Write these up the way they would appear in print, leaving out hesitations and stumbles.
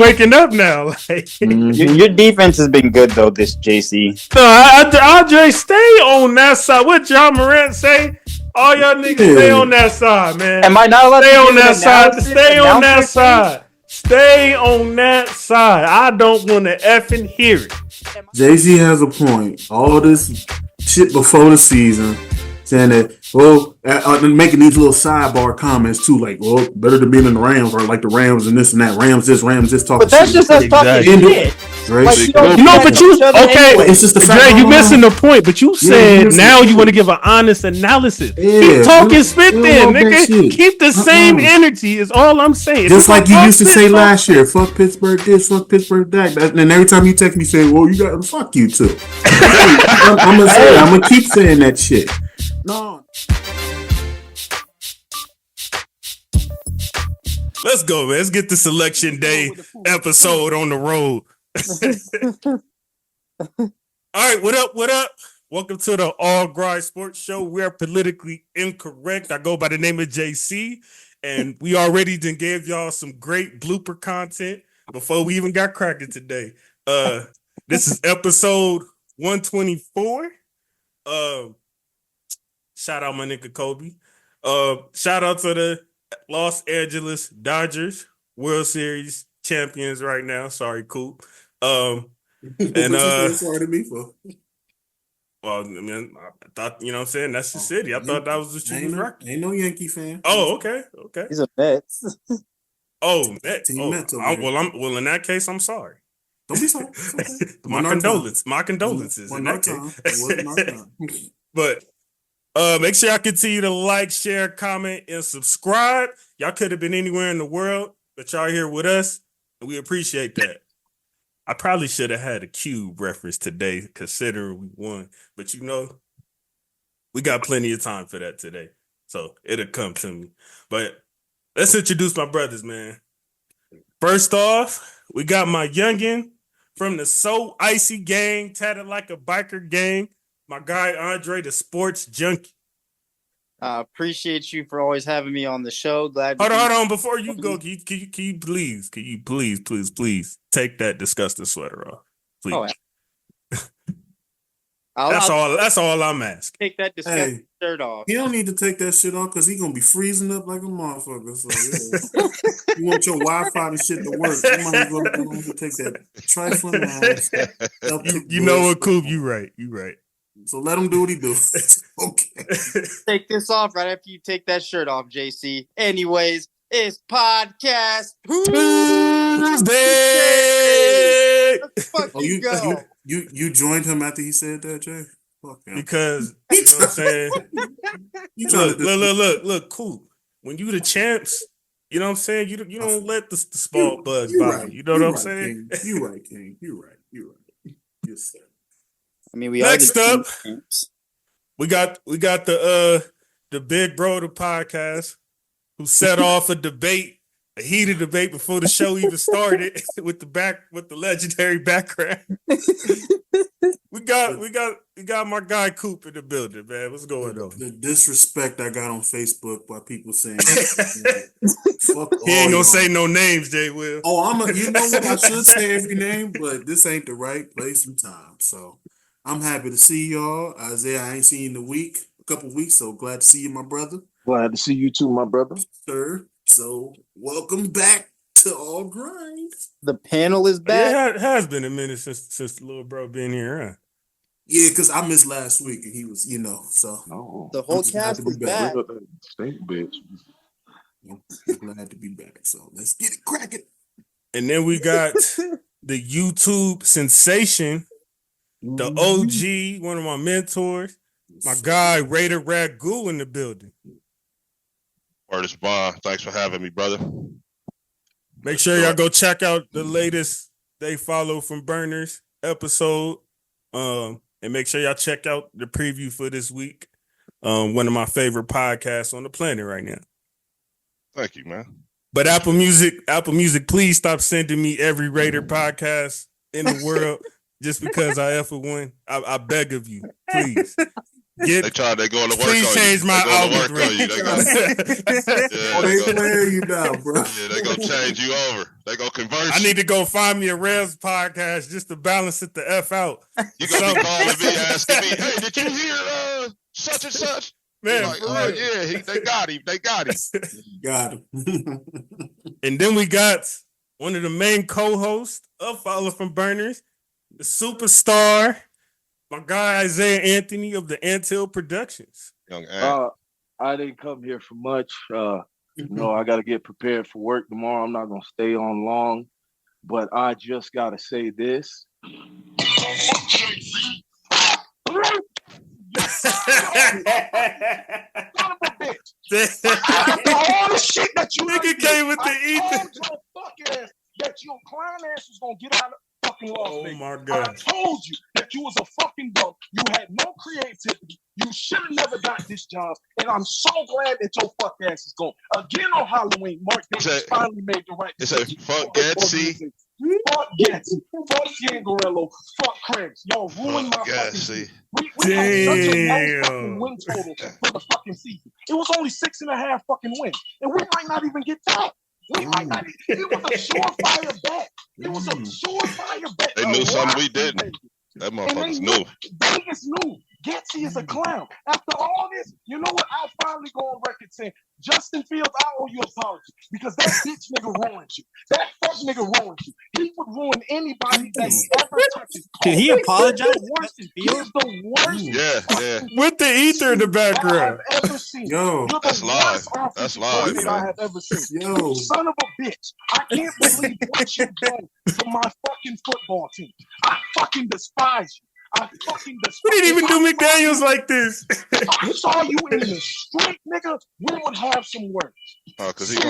waking up now. Like, Your defense has been good though, this JC. Andre, stay on that side. What John Morant say? All y'all niggas stay on that side, man. Am I not allowed stay to on that side? Stay on that thing? side. Stay on that side. I don't want to effing hear it. JC has a point. All this shit before the season, saying that, making these little sidebar comments too, like, well, better than being in the Rams, or like the Rams and this and that. Rams this, talking. But that's shit. just us talking shit. Like, but you okay? It's just the fact. Dre, you missing the point. But you said now you want to give an honest analysis. Keep talking spit, then, nigga. Keep the same energy. Is all I'm saying. Just like you used to say last year, fuck Pittsburgh this, fuck Pittsburgh that. And every time you text me, say, well, you got to fuck you too. I'm gonna keep saying that shit. No. Let's go, man. Let's get the selection day episode on the road. All right, what up? Welcome to the All Grind Sports Show. We are politically incorrect. I go by the name of JC, and we already done gave y'all some great blooper content before we even got cracking today. This is episode 124. Shout out my nigga Kobe. Shout out to the Los Angeles Dodgers, World Series champions right now. Sorry, Coop. Sorry to me for. Well, I mean, I thought, you know what I'm saying? That's the city. I thought that was the shooting record. Ain't no Yankee fan. Oh, okay. He's a Mets. Oh, Mets. Well, in that case, I'm sorry. Don't be sorry. Okay. My condolences. In that case. But make sure y'all continue to like, share, comment, and subscribe. Y'all could have been anywhere in the world, but y'all here with us, and we appreciate that. I probably should have had a Cube reference today, considering we won. But we got plenty of time for that today. So it'll come to me. But let's introduce my brothers, man. First off, we got my youngin' from the So Icy gang, tatted like a biker gang. My guy, Andre, the sports junkie. I appreciate you for always having me on the show. Hold on. Before you go, can you please take that disgusting sweater off? Please. Oh, That's all I'm asking. Take that disgusting shirt off. He don't need to take that shit off because he's going to be freezing up like a motherfucker. So, yeah. You want your Wi-Fi and shit to work. You might as well take that trifling ass. You know what, Coop? You right. So let him do what he do. Okay. Take this off right after you take that shirt off, JC. Anyways, it's podcast Tuesday. Let's fucking go. You joined him after he said that, Jay? Fuck him. Because you know what I'm saying? Look, cool. When you the champs, you know what I'm saying? You don't let the small bugs bother you. You know what I'm saying? You right, King. You right. Yes, sir. I mean, we next up, we got the big bro of the podcast who set off a heated debate before the show even started with the legendary background. we got my guy Coop in the building, man. What's going on? The disrespect I got on Facebook by people saying fuck he ain't gonna say no names, Jay Will. Oh, you know what? I should say every name, but this ain't the right place and time. So I'm happy to see y'all. Isaiah, I ain't seen you in a couple weeks, so glad to see you, my brother. Glad to see you too, my brother. Sir. So welcome back to All Grind. The panel is back. Yeah, it has been a minute since the little bro been here, huh? Yeah, because I missed last week and he was, so. The whole cast is back. Stink bitch. I'm glad to be back. So let's get it cracking. And then we got the YouTube sensation, the OG, one of my mentors, my guy Raider Ragu in the building. Word is bond. Thanks for having me, brother. Make sure y'all go check out the latest They Follow from Burners episode. And make sure y'all check out the preview for this week. One of my favorite podcasts on the planet right now. Thank you, man. But Apple Music, please stop sending me every Raider podcast in the world just because I F with one. I beg of you, please. They go to work Please on change you. my They go to work algorithm. on you. They go, They playing you now, bro. yeah, they gonna change you over. They gonna convert you. I need to go find me a Revs podcast just to balance it the F out. You gonna be calling me, asking me, hey, did you hear such and such? Man, Like, oh yeah, they got him. They got him. Got him. And then we got one of the main co-hosts of Follow from Burners, the superstar, my guy Isaiah Anthony of the Anthill Productions. Young Ant. I didn't come here for much. I got to get prepared for work tomorrow. I'm not gonna stay on long, but I just gotta say this. All the shit that you nigga came with the ether. I told your fucking ass that your clown ass was gonna get out of fucking Las Vegas. Oh my God. I told you that you was a fucking bum. You had no creativity. You should have never got this job. And I'm so glad that your fuck ass is gone. Again on Halloween, Mark Davis finally made the right decision. Fuck Getsy. Fuck Getsy. Fuck Gangarello. Fuck Krabs. Y'all ruined my fucking season. We had such a low fucking win total for the fucking season. It was only 6.5 fucking wins. And we might not even get that. We might not. It was a surefire bet. It was a surefire bet. They knew something we didn't. That motherfuckers knew. Vegas knew. Getsy is a clown. After all this, you know what? I'll finally go on record saying, Justin Fields, I owe you an apology because that bitch nigga ruined you. That fuck nigga ruined you. He would ruin anybody that he ever touches. Did he apologize to Justin He's Fields? the worst. Yeah. With the ether in the background. I've ever seen. Yo, You're that's the live. worst offensive That's live, coordinator man. I have ever seen. Yo. You son of a bitch. I can't believe what you've done to my fucking football team. I fucking despise you. I fucking despise We didn't even do McDaniels like this. If I saw you in the street, nigga, we would have some words. Oh, because he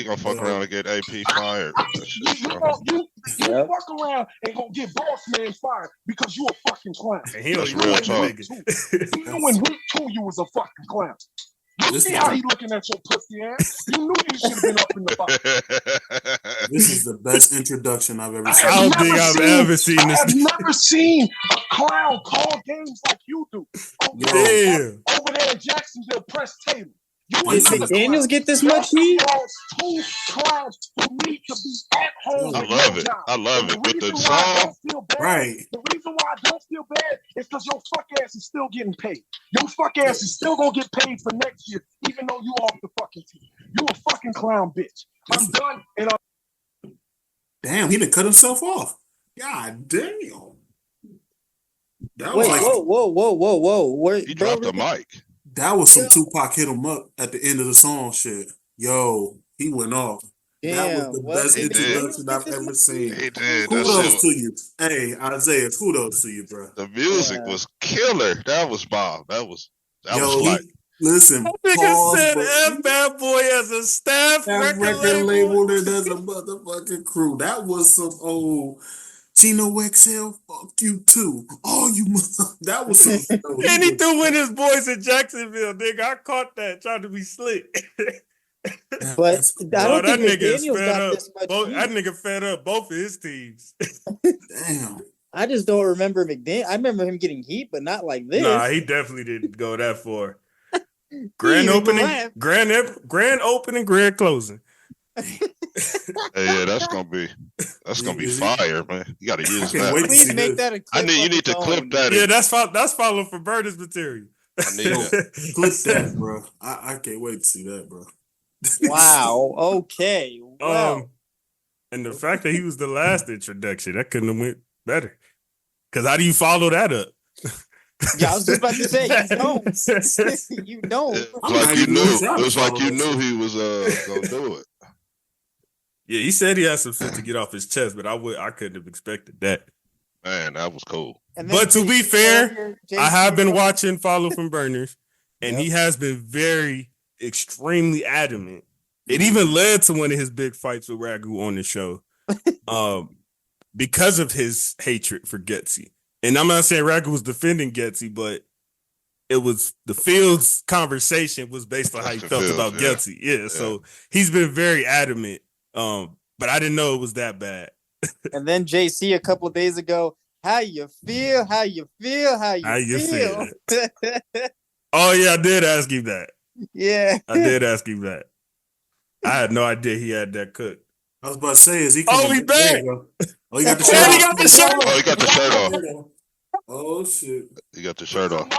gonna fuck around and get AP fired. You fuck around and gonna get boss man fired because you a fucking clown. And he don't That's even real like talk. niggas. You knew in week 2 you was a fucking clown. You see how he looking at your pussy ass? You knew you should have been up in the fight. This is the best introduction I've ever seen. I don't think I've ever seen I this. have never seen a clown call games like you do. Damn. Over there in Jacksonville, Press Taylor. You Did another McDaniels clown. get this much heat? Y'all's two clowns who need to be at home. I with love no it. job. I love And it. With the reason why I song, don't feel bad, Right. The reason why I don't feel bad is because your fuck ass is still getting paid. Your fuck ass is still gonna get paid for next year, even though you off the fucking team. You a fucking clown bitch. I'm done, and Damn, he done cut himself off. God damn. That was Wait, like whoa. Where, he dropped the mic. that was some Tupac hit him up at the end of the song shit. Yo, he went off. That was the best He did. introduction I've ever seen. He did. That Kudos shit. to you. Hey, Isaiah, kudos to you, bro. The music was killer. That was Bob. That was Yo, like. listen, Nigga pause, said but F Bad Boy as a staff that record label and as a motherfucking crew. That was some old Chino XL. Fuck you too. Oh, you. That was some. And he threw in his boys in Jacksonville, nigga. I caught that, trying to be slick. But I don't that think nigga is McDaniels fed got up. this much That heat. nigga fed up both of his teams. Damn. I just don't remember McDaniels. I remember him getting heat, but not like this. Nah, he definitely didn't go that far. He Grand even opening, laughed. grand opening, grand closing. Yeah, that's gonna be fire, man. You got to use can't that. wait to Please see make this. that a clip. You need to clip that. Yeah, that's following for Burner's material. I need that. Clip that, bro. I can't wait to see that, bro. Wow. Okay. Wow. And the fact that he was the last introduction, that couldn't have went better. Because how do you follow that up? Yeah, I was just about to say you don't. You don't. It I'm was not like you even knew. gonna try It to was like follow you that knew shit. he was gonna do it. Yeah, he said he had some shit to get off his chest, but I couldn't have expected that. Man, that was cool. And then But to be JC fair, I have been JC watching Follow from Burners, and Yep. he has been very, extremely adamant. It even led to one of his big fights with Ragu on the show, because of his hatred for Getsy. And I'm not saying Ragu was defending Getsy, but it was the Fields conversation was based on how he Justin felt Fields, about yeah. Getsy. Yeah, so he's been very adamant. But I didn't know it was that bad. And then JC a couple of days ago How you feel? How you feel? How you feel? Oh yeah, I did ask him that. Yeah, I did ask him that. I had no idea he had that cook. I was about to say, is he Oh, coming? he back. Oh, he got the Oh, shirt he off. got the shirt Oh, he got the shirt off. Oh shit. He got the shirt off. The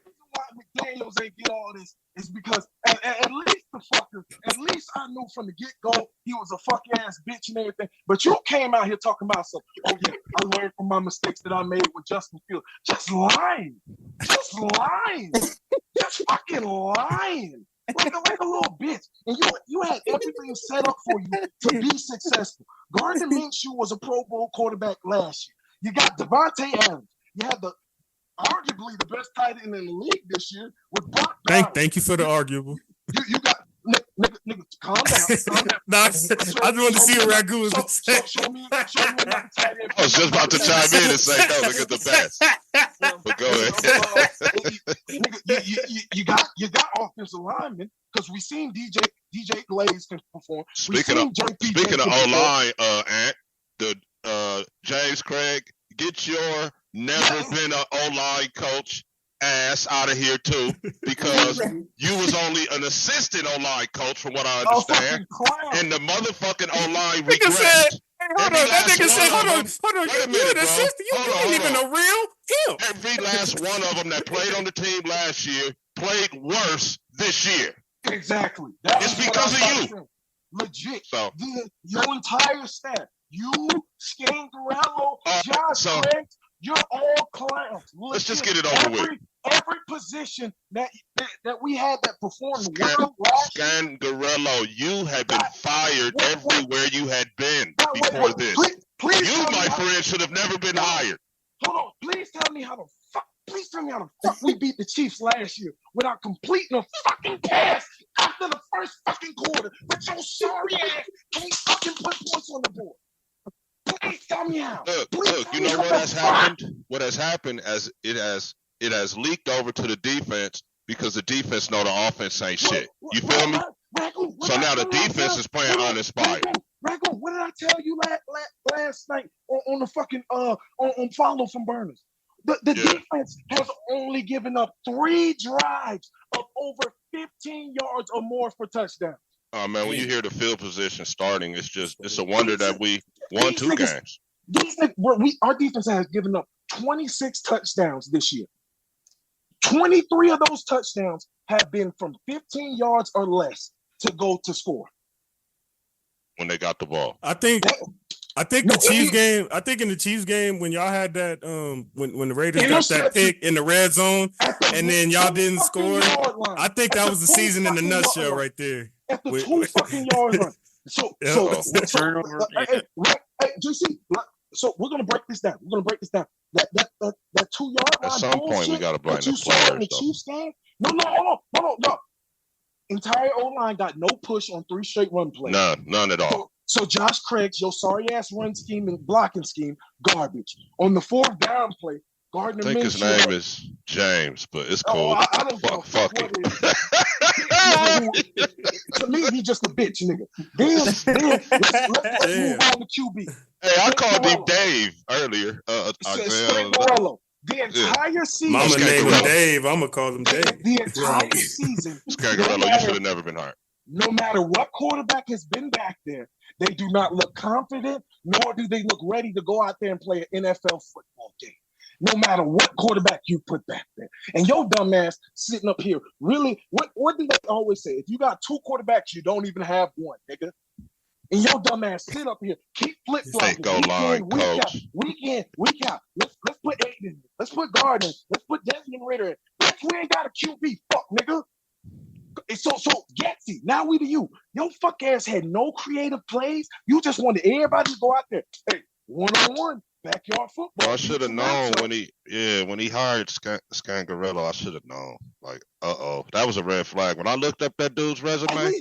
reason why McDaniels ain't get all this is because at least the fucker, at least I knew from the get-go he was a fuck ass bitch and everything. But you came out here talking about something. Oh yeah, I learned from my mistakes that I made with Justin Fields. Just lying. Just fucking lying. Like a little bitch. And you had everything set up for you to be successful. Gardner Minshew was a Pro Bowl quarterback last year. You got Devontae Adams. You had arguably the best tight end in the league this year with Brock. Thank you for the arguable. You got nigga, calm down. Nah, I just wanted to see what Ragu was going to say. Show me what the tight end. I was just about to chime in and say, no, look at the best. But go ahead. You got offensive linemen because we seen DJ Glaze can perform. Speaking of O-line, Ant, the James Craig, get your never been an O-line coach ass out of here too, because you was only an assistant O-line coach from what I understand, and the motherfucking O-line regressed. Hold on, that nigga said, hold on. Wait a You minute, an assistant? You ain't even a real him. Every last one of them that played on the team last year played worse this year. Exactly. It's because of you. Legit. So your entire staff, you, Scangarello, Josh Craig, you're all clowns. Legit. Let's just get it over with. Every position that we had that performed well last year. Scangarello, you have been fired everywhere you had been before this. Please you, my friend, should have never been hired. Hold on. Please tell me how the fuck we beat the Chiefs last year without completing a fucking pass after the first fucking quarter. But your sorry ass can't fucking put points on the board. Please tell me how. Look, you know what has happened? What has happened as it has leaked over to the defense because the defense know the offense ain't shit. You feel me? So now the defense is playing uninspired. Ragul, what did I tell you last night on the fucking on follow from Burners? The defense has only given up 3 drives of over 15 yards or more for touchdowns. Oh man, when you hear the field position starting, it's a wonder that we won 2 games. Our defense has given up 26 touchdowns this year. 23 of those touchdowns have been from 15 yards or less to go to score. When they got the ball. I think the Chiefs game. I think in the Chiefs game when y'all had that when the Raiders got that pick in the red zone and then y'all didn't score. I think that was the season in a nutshell right there. At the 2 fucking yard line. So turnover. JC. So we're gonna break this down. That 2 yard line. At some point, we gotta blame the players. Chiefs game. No. Entire O-line got no push on 3 straight run plays. None at all. So Josh Craig's your sorry ass run scheme and blocking scheme, garbage. On the 4th down play, Gardner Minshew. I think his name is James, but it's cool. I don't fuck him. To me, he's just a bitch, nigga. Let's move on to QB. Hey, I called him Dave earlier. The entire season. Mama named him Dave. I'm gonna call him Dave. The entire season. Scangarello, you should have never been hired. No matter what quarterback has been back there, they do not look confident, nor do they look ready to go out there and play an NFL football game. No matter what quarterback you put back there. And your dumb ass sitting up here, really, what do they always say? If you got 2 quarterbacks, you don't even have one, nigga. And your dumb ass sit up here, keep flip-flopping. Week in, week out. Let's put Aiden, let's put Gardner, let's put Desmond Ritter. We ain't got a QB, fuck, nigga. So Getsy, now we to you. Your fuck ass had no creative plays. You just wanted everybody to go out there. Hey, 1-on-1, backyard football. Well, I should have known when he hired Scangarello. I should have known. Like, that was a red flag. When I looked up that dude's resume,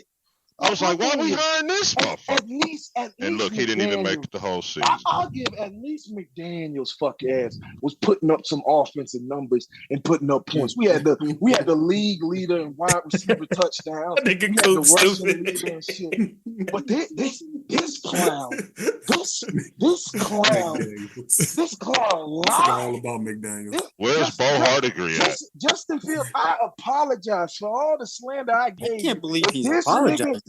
I was like, why we hiring this motherfucker? At least and look, he didn't even make it the whole season. I'll give at least McDaniel's fuck ass was putting up some offensive numbers and putting up points. We had the league leader and wide receiver touchdowns. We had the rushing leader and shit. But this clown lied. All about McDaniels. Where's Bo Hardigree at? Justin Fields, I apologize for all the slander I gave. I can't believe he's apologizing.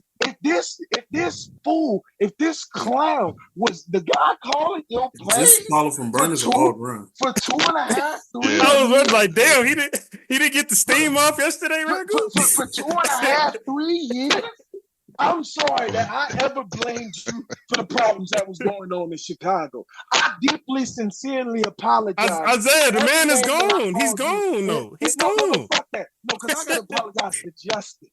If this clown was the guy calling your play, this caller from Burners are all ground for 2.5, 3 I was like, damn, he didn't get the steam off yesterday, Ragu? For 2.5, 3 years. I'm sorry that I ever blamed you for the problems that was going on in Chicago. I deeply, sincerely apologize. Isaiah, the man is gone. He's gone, though. He's gone. Fuck that. No, because I got to apologize to Justin.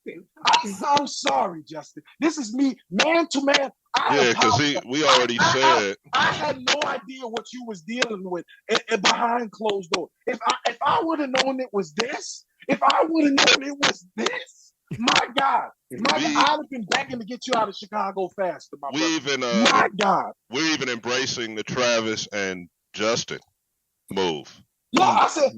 I'm sorry, Justin. This is me, man to man. Yeah, because we already said. I had no idea what you was dealing with and behind closed doors. If I would have known it was this, my God, I'd have been begging to get you out of Chicago faster, my God. We're even embracing the Travis and Justin move. No, I said,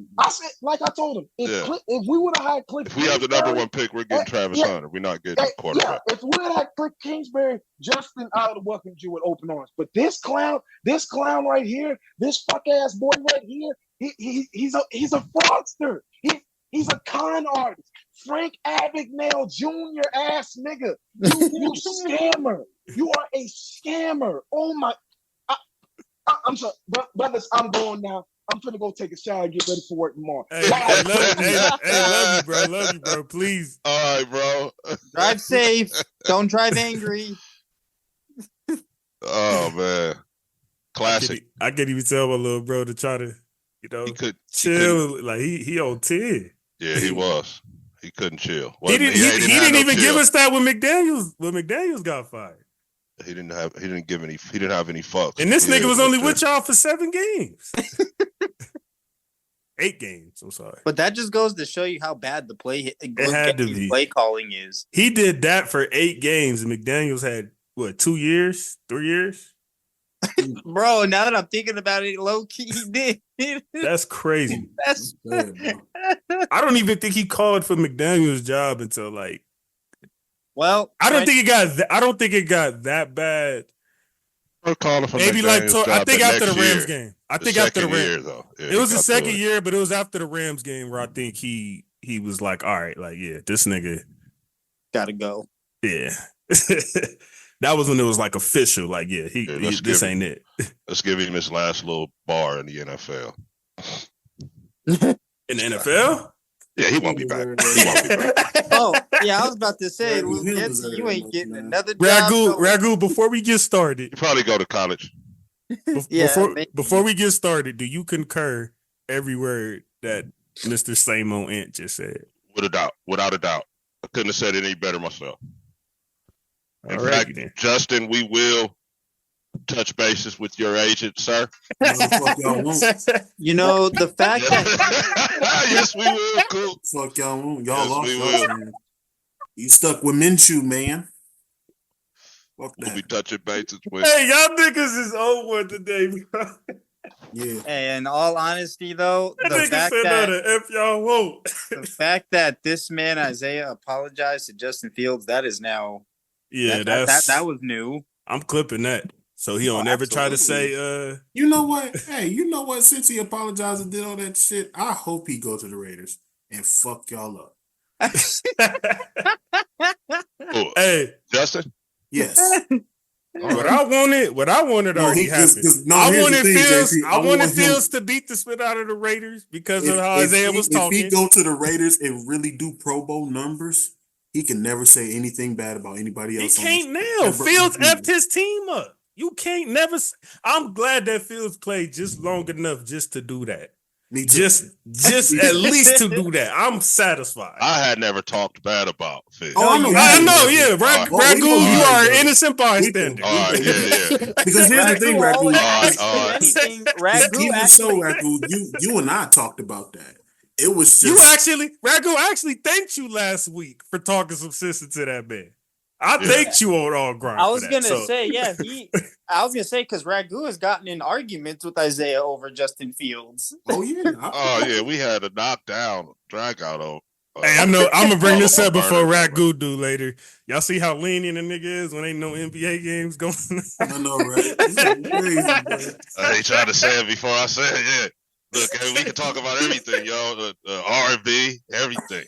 like I told him, if we would have had Cliff, if we have the number one pick, we're getting Travis Hunter. We're not getting quarterback. Yeah, if we would have had Cliff Kingsbury, Justin, I would have welcomed you with open arms. But this clown right here, this fuck ass boy right here, he's a fraudster. He's a con artist. Frank Abagnale Jr. ass nigga. You scammer. You are a scammer. Oh my. I'm sorry. Brothers, I'm going now. I'm gonna go take a shower and get ready for work tomorrow. Hey, love you, bro. Love you, bro. Please. All right, bro. Drive safe. Don't drive angry. Oh, man. Classic. I can't even tell my little bro to try to, chill. Like, he on 10. Yeah, he was. He couldn't chill. He didn't even give us that when McDaniels got fired. He didn't have any fucks. And this nigga was only with y'all for 7 games. 8 games. I'm sorry. But that just goes to show you how bad the play calling is. He did that for 8 games, and McDaniels had 2 years, 3 years? Bro, now that I'm thinking about it, low key he did. That's crazy. That's bad, I don't even think he called for McDaniels' job until like. Well, I don't think it got that bad. Calling for maybe McDaniels' like I think after the Rams year. game. I think after the Rams year, though. Yeah, it was the second year, but it was after the Rams game where I think he was like, all right, like this nigga gotta go. Yeah. That was when it was like official. Like, this ain't it. Let's give him his last little bar in the NFL. In the NFL? Yeah, he won't be back. Oh, yeah, I was about to say, Getsy, you ain't getting another job. Ragu, before we get started. You probably go to college. Before we get started, do you concur every word that Mr. Same-O Ant just said? Without a doubt. I couldn't have said it any better myself. In fact, Justin, we will touch bases with your agent, sir. You know, the fact that yes, we will. Cool. Fuck y'all won't. Y'all lost us, man. You stuck with Minshew, man. Fuck that. We'll be touching bases with. Hey, y'all niggas is on one today, bro. Yeah. Hey, in all honesty, though, the fact that this man Isaiah apologized to Justin Fields, that is now. Yeah, that was new. I'm clipping that. So he don't ever try to say You know what? Hey, you know what? Since he apologized and did all that shit, I hope he go to the Raiders and fuck y'all up. Hey, Justin? Yes. What I wanted already happened. I wanted Fields to beat the spit out of the Raiders because of how Isaiah was talking. If he go to the Raiders and really do Pro Bowl numbers, he can never say anything bad about anybody else. He can't now. Fields effed his team up. You can't never. I'm glad that Fields played just long enough just to do that. Me too. Just at least to do that. I'm satisfied. I had never talked bad about Fields. Oh, I know. Yeah, Ragu, you are an innocent bystander. All right, yeah. Because here's the thing, Ragu. Ragu, you and I talked about that. It was just Ragu actually thanked you last week for talking some sense into that man. I think you won't all grind. I was gonna say, yeah, I was gonna say because Ragu has gotten in arguments with Isaiah over Justin Fields. Oh yeah. Oh yeah, we had a knockdown, drag out on. Hey, I know. I'm gonna bring this up before Ragu do later. Y'all see how lenient the nigga is when ain't no NBA games going on? I know, right? Crazy, I ain't trying to say it before I say it. Yeah. Look, hey, we can talk about everything, y'all. R&B, everything.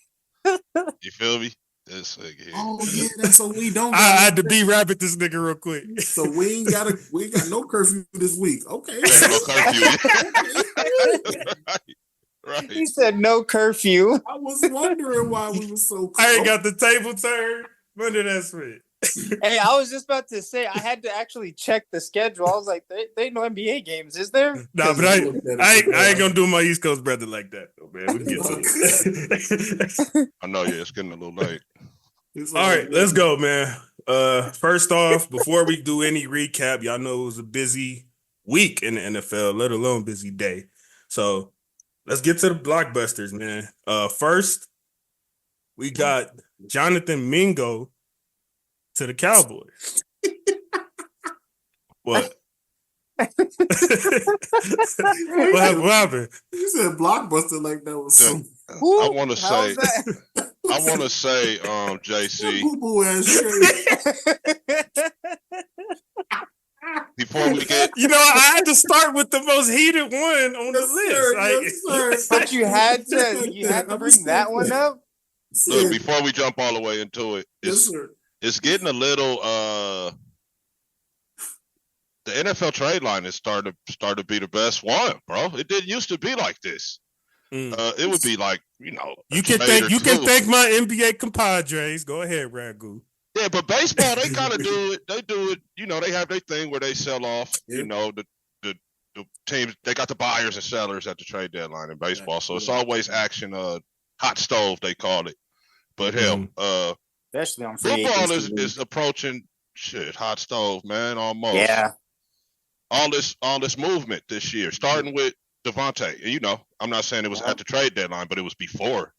You feel me? This nigga here. Oh yeah, that's so we don't. I had to be rabbit this nigga real quick. So we ain't got no curfew this week. Okay. No curfew. Right. He said no curfew. I was wondering why we were so close. I ain't got the table turned. When did that switch? Hey, I was just about to say I had to actually check the schedule. I was like, they ain't no NBA games, is there? Nah, but I ain't gonna do my East Coast brother like that, though, man. We can get to it. I know, yeah, it's getting a little late. All right, let's go, man. First off, before we do any recap, y'all know it was a busy week in the NFL, let alone busy day. So let's get to the blockbusters, man. First, we got Jonathan Mingo to the Cowboys. What? What happened? You said blockbuster like that was some. I want to say, JC. Before we get, I had to start with the most heated one on the list. Yes, but you had to bring that one up. Look, before we jump all the way into it, it's getting a little. The NFL trade line is starting to be the best one, bro. It didn't used to be like this. It would be like you can thank my NBA compadres. Go ahead, Ragu. Yeah, but baseball they kind of do it. They do it. They have their thing where they sell off. The teams they got the buyers and sellers at the trade deadline in baseball, so it's always action. Hot stove they call it, but hell, especially on football is approaching hot stove, man. Almost. Yeah. All this movement this year, starting with Devontae. And I'm not saying it was at the trade deadline, but it was before.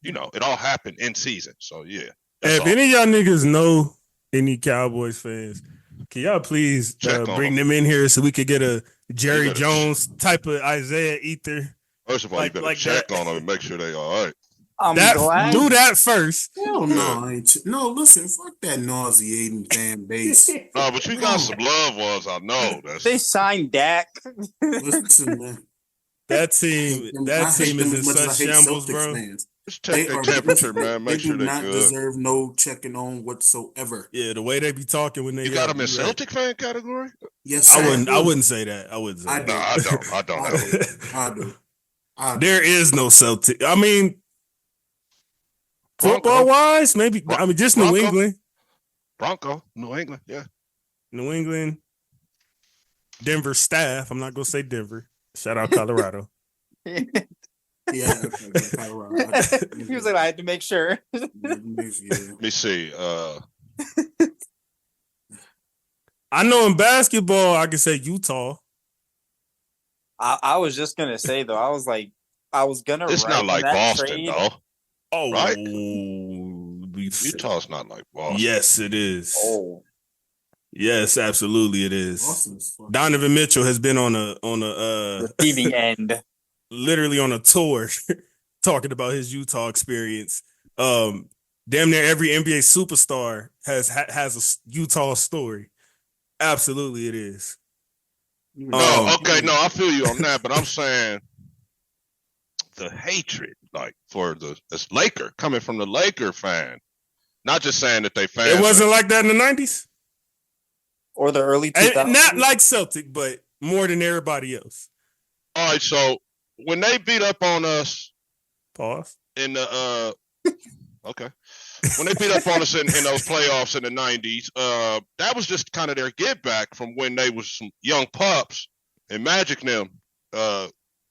It all happened in season. So yeah. If any of y'all niggas know any Cowboys fans, can y'all please bring them in here so we could get a Jerry Jones type of Isaiah Ether? First of all, you better check on them and make sure they all right. Do that first. Hell no, no. Listen, fuck that nauseating fan base. No, but you got some loved ones. I know. They signed Dak. Listen, man. That team is in such shambles, bro. Fans. Just check their temperature, man. Make sure they they're good. Deserve no checking on whatsoever. Yeah, the way they be talking when they. You got them in Celtic fan category? Yes, sir. I wouldn't say that. I wouldn't say that. I don't. I do. There is no Celtic. I mean, football wise, maybe. Just New England. New England, yeah. New England. Denver staff. I'm not gonna say Denver. Shout out Colorado. Yeah, Colorado. He was like, I had to make sure. Let me see. I know in basketball, I can say Utah. I was just gonna say though, I was gonna. It's not like Boston trade. though. Oh, right. Utah's not like Boston. Yes, it is. Oh. Yes, absolutely, it is. Donovan Mitchell has been on a receiving end. Literally on a tour talking about his Utah experience. Damn near every NBA superstar has a Utah story. Absolutely, it is. Okay, no, I feel you on that, but I'm saying the hatred, like for this Laker coming from the Laker fan, not just saying that they fans. It wasn't like that in the 90s or the early 2000s. Not like Celtic, but more than everybody else. All right, so. When they beat up on us, pause in the okay. When they beat up on us in those playoffs in the 90s, that was just kind of their get back from when they was some young pups and Magic and them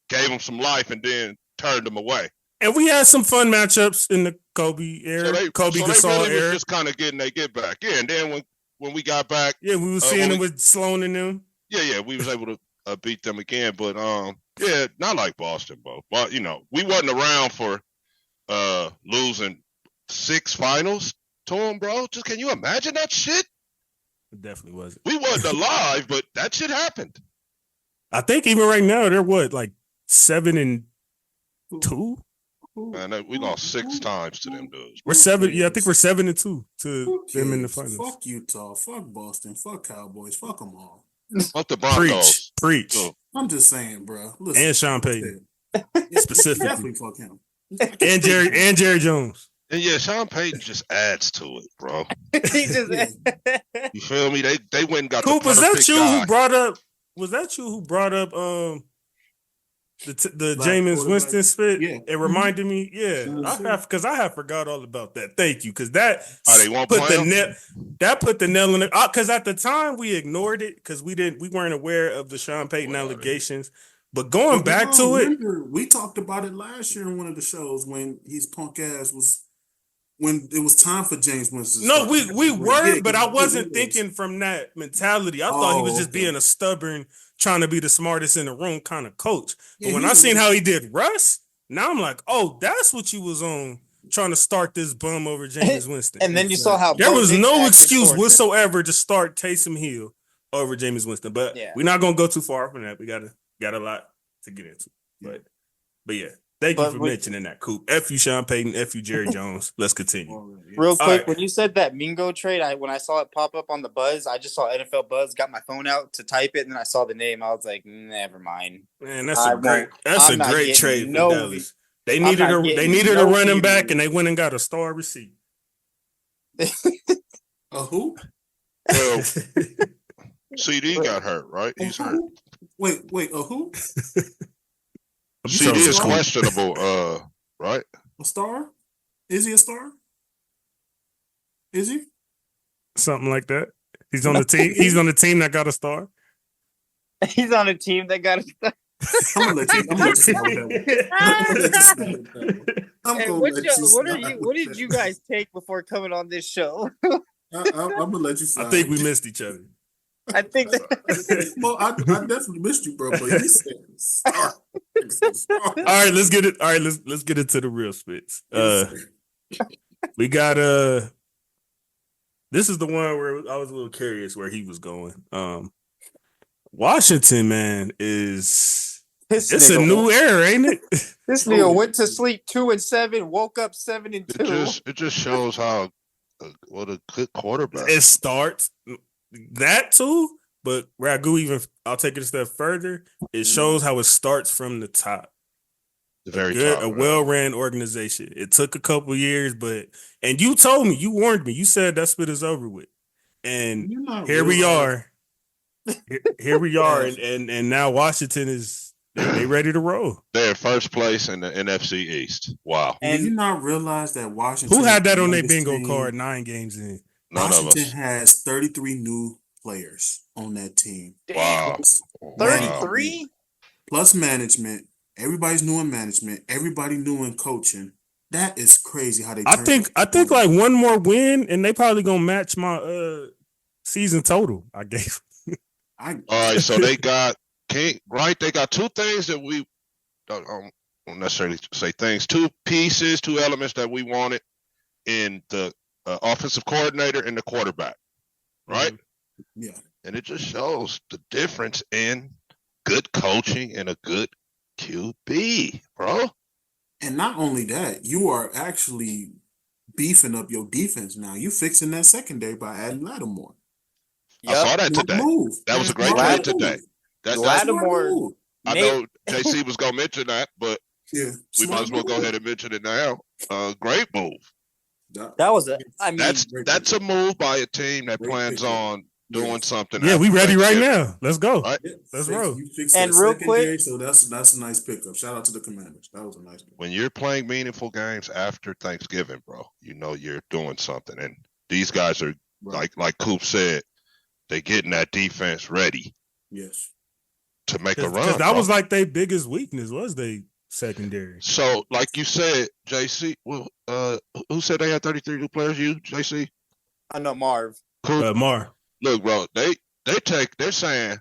gave them some life and then turned them away. And we had some fun matchups in the Kobe era, Kobe Gasol era. Was just kind of getting their get back. Yeah, and then when we got back, we were seeing them with Sloan and them. Yeah, we was able to beat them again, but yeah, not like Boston, bro. But we wasn't around for losing 6 finals to him, bro. Just can you imagine that shit? It definitely wasn't. We wasn't alive, but that shit happened. I think even right now they're what, like 7-2? Man, we lost 6 times to them dudes. We're 7. Yeah, I think we're 7-2 to them in the finals. Fuck Utah. Fuck Boston. Fuck Cowboys. Fuck them all. Fuck the Broncos. Preach. I'm just saying, bro. Listen, and Sean Payton. Specifically. Definitely fuck him. And Jerry Jones. And yeah, Sean Payton just adds to it, bro. He just You feel me? They went and got Coop, the was perfect that you guy. who brought up? Was that you who brought up the Jameis Winston spit? Yeah. It reminded me. Yeah, because I have forgot all about that. Thank you, because that they won't play him? That put the nail in it. Because at the time we ignored it because we weren't aware of the Sean Payton allegations. But going back to it, we talked about it last year in one of the shows when his punk ass was. When it was time for James Winston. No, we were, but I wasn't thinking from that mentality. I thought he was just being a stubborn, trying to be the smartest in the room kind of coach. But when I seen how he did Russ, now I'm like, oh, that's what you was on, trying to start this bum over James Winston. And then you saw how there was no excuse whatsoever to start Taysom Hill over James Winston. But we're not gonna go too far from that. We got a lot to get into. But yeah. Thank you for mentioning that, Coop. F you, Sean Payton. F you, Jerry Jones. Let's continue. Real quick, when you said that Mingo trade, when I saw it pop up on the Buzz, I just saw NFL Buzz, got my phone out to type it, and then I saw the name. I was like, never mind. Man, that's a great trade for Dallas. They needed a running back, and they went and got a star receiver. A who? Well, CD got hurt, right? He's hurt. Wait, a who? CD is questionable, right? A star? Is he a star? Is he? Something like that. He's on the team. He's on the team that got a star. He's on a team that got a star. I'm gonna let you What did you guys take before coming on this show? I'm gonna let you slide. I think we missed each other. I think well, I definitely missed you, bro. But you said star. All right, let's get it. All right, let's get into the real spits. We got this is the one where I was a little curious where he was going. Washington, man, it's a new era, ain't it? This nigga went to sleep 2-7, woke up 7-2. It just shows how what a good quarterback. It starts that too, but I'll take it a step further. It shows how it starts from the top. The very top, a well-ran organization. It took a couple years, and you told me, you warned me, you said that spit is over with, and here we are. Here we are, and now Washington is they ready to roll. They're in first place in the NFC East. Wow! And you not realize that Washington? Who had that on their bingo card 9 games in? None Washington of us. has 33 new players on that team. Wow! 33 plus management. Everybody's new in management. Everybody new in coaching. That is crazy how they. I think like one more win, and they probably gonna match my season total I gave. All right, so they got right. They got 2 things that we don't necessarily say things. 2 pieces, 2 elements that we wanted in the offensive coordinator and the quarterback, right? Yeah, and it just shows the difference in good coaching and a good QB, bro. And not only that, you are actually beefing up your defense now. You fixing that secondary by adding Lattimore. I saw that today. That was a great trade today. Lattimore. I know JC was gonna mention that, but yeah, we might as well go ahead and mention it now. Great move. That was that's a move by a team that plans on doing something. Yeah, we ready right now. Let's go. Right? Let's roll. And real quick, so that's a nice pickup. Shout out to the Commanders. That was a nice pickup. When you're playing meaningful games after Thanksgiving, bro, you know you're doing something. And these guys are like Coop said, they getting that defense ready. Yes. To make a run. That was like their biggest weakness was they secondary. So, like you said, JC, well, who said they had 33 new players? You, JC? I know Marv. Cool. Marv. Look, bro, they're saying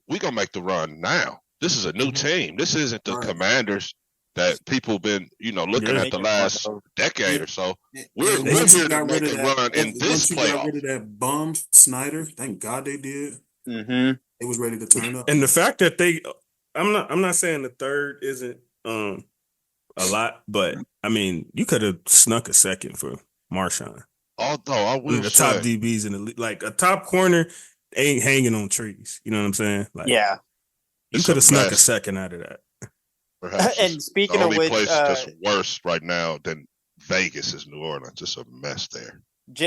we gonna make the run now. This is a new team. This isn't the Commanders that people been, looking at the last decade or so. We're here to make a run in this playoff. Got rid of that bum Snyder. Thank God they did. Mm-hmm. They was ready to turn up. And the fact that I'm not saying the third isn't a lot, but I mean, you could have snuck a second for Marshawn. Although I will the say, top DBs in the league, like a top corner ain't hanging on trees. You know what I'm saying? Like, yeah, you could have snuck a second out of that. Perhaps and speaking of which, place that's worse right now than Vegas is New Orleans. It's a mess there.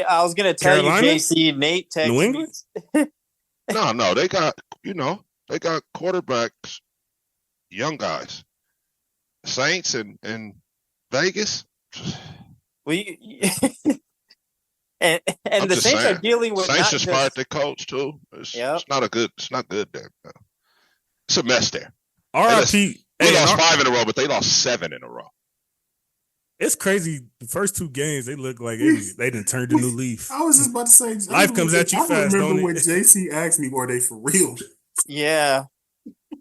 I was gonna tell Carolina? you, JC, Nate, Texans. New England? No, they got quarterbacks, young guys, Saints and Vegas. And the Saints are dealing with Saints just fired their coach too. It's not good there. No. It's a mess there. R.I.P. We lost 5 in a row, but they lost 7 in a row. It's crazy. The first 2 games, they look like they done turned a new leaf. I was just about to say, life comes at you fast, don't it? I remember when JC asked me, were they for real? Yeah.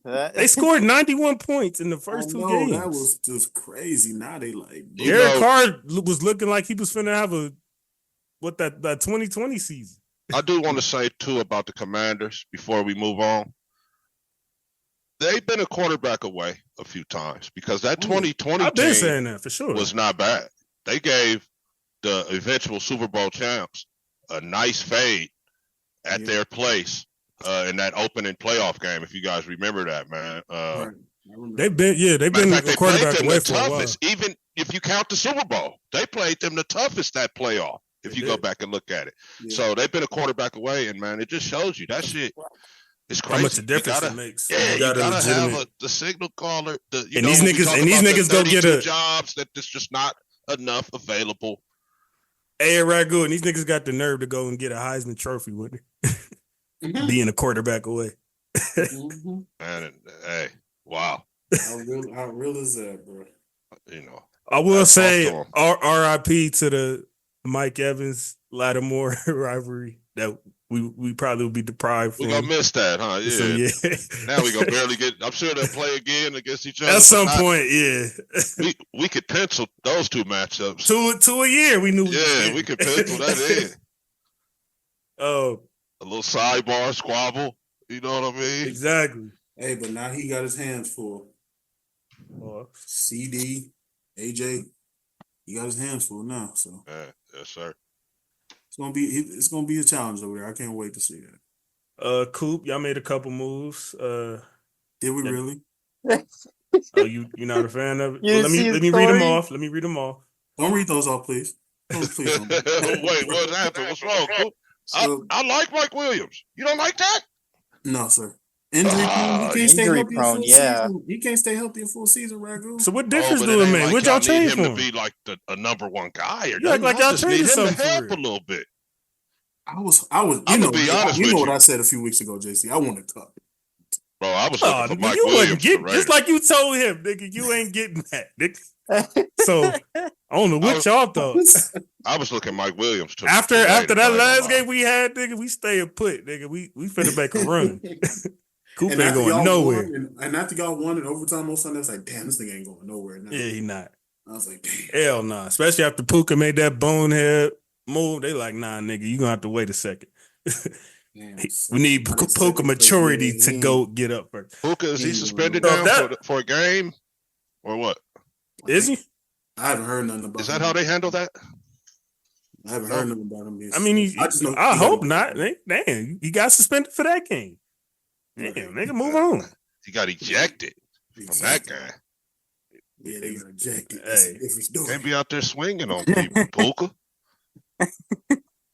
They scored 91 points in the first 2 games. That was just crazy. Now they like... Derek Carr was looking like he was finna have that 2020 season. I do want to say, too, about the Commanders before we move on. They've been a quarterback away a few times because that 2020 I've been team saying that for sure was not bad. They gave the eventual Super Bowl champs a nice fade at their place in that opening playoff game. If you guys remember that, man, they've been a quarterback away for a while. Even if you count the Super Bowl, they played them the toughest that playoff. If you go back and look at it, so they've been a quarterback away, and man, it just shows you that shit. It's crazy. How much a difference it makes. Yeah, you gotta have the signal caller. These niggas go get jobs that there's just not enough available. Hey, Ragu, and these niggas got the nerve to go and get a Heisman Trophy with it, being a quarterback away. Man, hey, wow. How real is that, bro? I will say R.I.P. to the Mike Evans Lattimore rivalry that we probably will be deprived from. We're gonna miss that, huh? Yeah. So, now we're gonna barely get. I'm sure they'll play again against each other. At some point, yeah. we could pencil those 2 matchups. Two a year. We knew. Yeah, we could pencil that in. Oh, a little sidebar squabble. You know what I mean? Exactly. Hey, but now he got his hands full. CD, AJ, he got his hands full now. So yes, sir. It's gonna be a challenge over there. I can't wait to see that. Coop, y'all made a couple moves. Did we really? Oh, you're not a fan of it? Well, let me read them off. Let me read them off. Don't read those off, please. Please don't. Wait, what happened? What's wrong, Coop? So, I like Mike Williams. You don't like that? No, sir. Injury prone. He can't stay healthy a full season. He can't stay healthy a full season, Ragu. So what difference do it make? Like, what y'all trade for him? To be like a number 1 guy, or you act like y'all traded something to help a little bit. I was. You know what I said a few weeks ago, JC. I wanted to talk. Bro, I was looking for Mike Williams. Just like you told him, nigga, you ain't getting that, nigga. So I don't know what y'all thought. I was looking Mike Williams too. After that last game we had, nigga, we stay put, nigga. We finna make a run. Coop ain't going nowhere. And after y'all won in overtime on Sunday, I was like, damn, this nigga ain't going nowhere now. Yeah, he not. I was like, damn. Hell nah. Especially after Puka made that bonehead move. They like, nah, nigga, you gonna have to wait a second. Damn, we need Puka maturity to go get up first. Puka, is he suspended now for a game? Or what? Is he? I haven't heard nothing about him. Is that how they handle that? I haven't heard nothing about him. I mean, I hope not. Damn, he got suspended for that game. Damn, nigga, move on. He got ejected from that guy. Yeah, they got ejected. Hey, can't be out there swinging on people, Puka.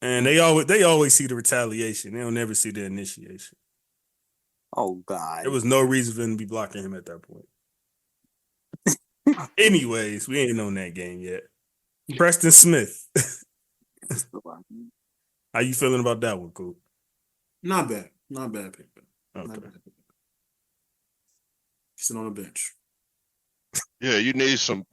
And they always see the retaliation. They don't never see the initiation. Oh God, there was no reason for them to be blocking him at that point. Anyways, we ain't on that game yet. Preston Smith. How you feeling about that one, Coop? Not bad. Not bad pickup. Okay. Sit on the bench. Yeah, you need some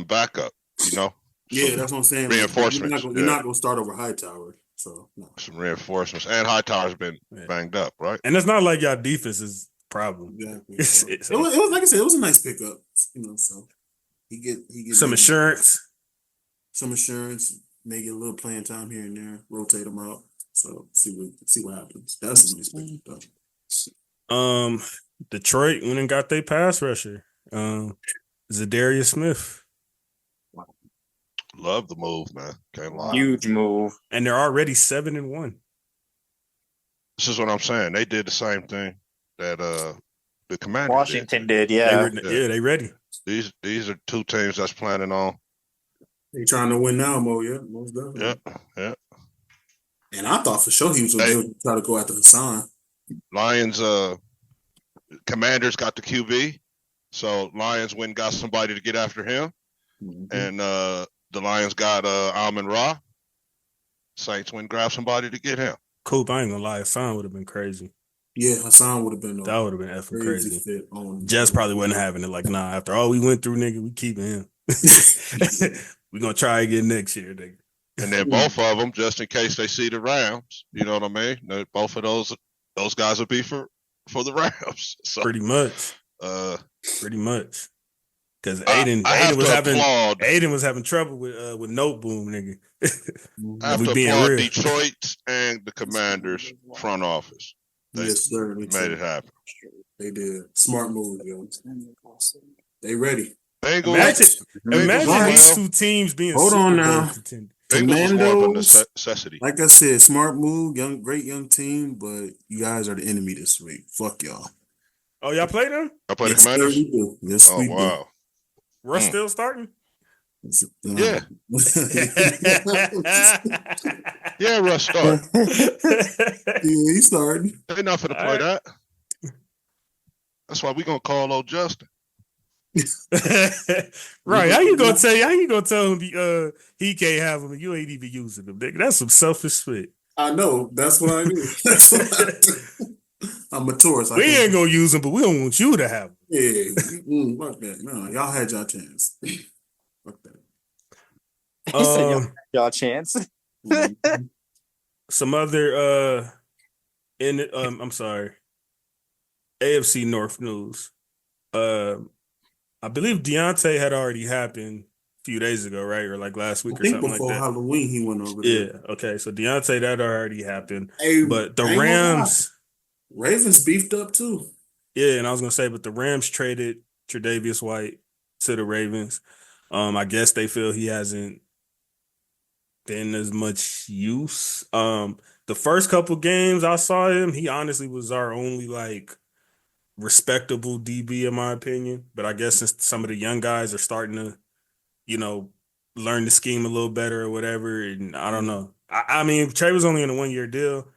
backup, you know? Yeah, that's what I'm saying. Reinforcements. You're not going to start over Hightower. So, no. Some reinforcements. And Hightower's been banged up, right? And it's not like y'all defense is a problem. Exactly. It was like I said, it was a nice pickup. So he get some insurance. Some insurance, may get a little playing time here and there, rotate them out. So see what happens. That's what I'm expecting though. Detroit went and got their pass rusher. Zadarius Smith. Love the move, man. Can't lie. Huge move. And they're already 7-1. This is what I'm saying. They did the same thing that the Commanders Washington did. Yeah. They ready. These are two teams that's planning on. They trying to win now, Mo. Yeah, most definitely. Yeah. And I thought for sure he was going to try to go after Hassan. Lions, Commanders got the QB, so Lions went and got somebody to get after him, and the Lions got Amon-Ra. Saints went and grabbed somebody to get him. Coop, I ain't gonna lie, Hassan would have been crazy. Yeah, Hassan would have been. That would have been effing crazy. Fit on Jess probably wasn't having it. Like, nah, after all we went through, nigga, we keeping him. We gonna try again next year, nigga. And then both of them, just in case they see the Rams, you know what I mean? Both of those guys will be for the Rams. So, pretty much. Because Aiden was having trouble with Note Boom, nigga. I have to applaud Detroit and the Commanders front office. Yes, sir. Made it happen. They did. Smart move, yo. They ready. Imagine these two teams being. Hold on now. Commandos, necessity. Like I said, smart move, great young team, but you guys are the enemy this week. Fuck y'all. Oh, y'all play them? I play the Commanders? Yes, we do. Wow. Russ still starting? Yeah. Yeah, Russ starting. Yeah, he's starting. They're not finna play that. That's why we gonna call old Justin. Right? How you gonna tell him he can't have him and you ain't even using him, nigga? That's some selfish shit. I know. That's what I do. I'm a tourist. We ain't gonna use him, but we don't want you to have him. Yeah. Fuck that. No, y'all had y'all chance. Fuck that. He said y'all chance. Some other I'm sorry. AFC North news. I believe Deontay had already happened a few days ago, right? Or like last week or something like that. Before Halloween he went over there. Yeah, okay. So Deontay, that already happened. Hey, but the Ravens beefed up too. Yeah, and I was gonna say, but the Rams traded Tre'Davious White to the Ravens. I guess they feel he hasn't been as much use. The first couple games I saw him, he honestly was our only like respectable DB in my opinion. But I guess since some of the young guys are starting to, learn the scheme a little better or whatever, and I don't know. I mean, Trey was only in a 1-year deal.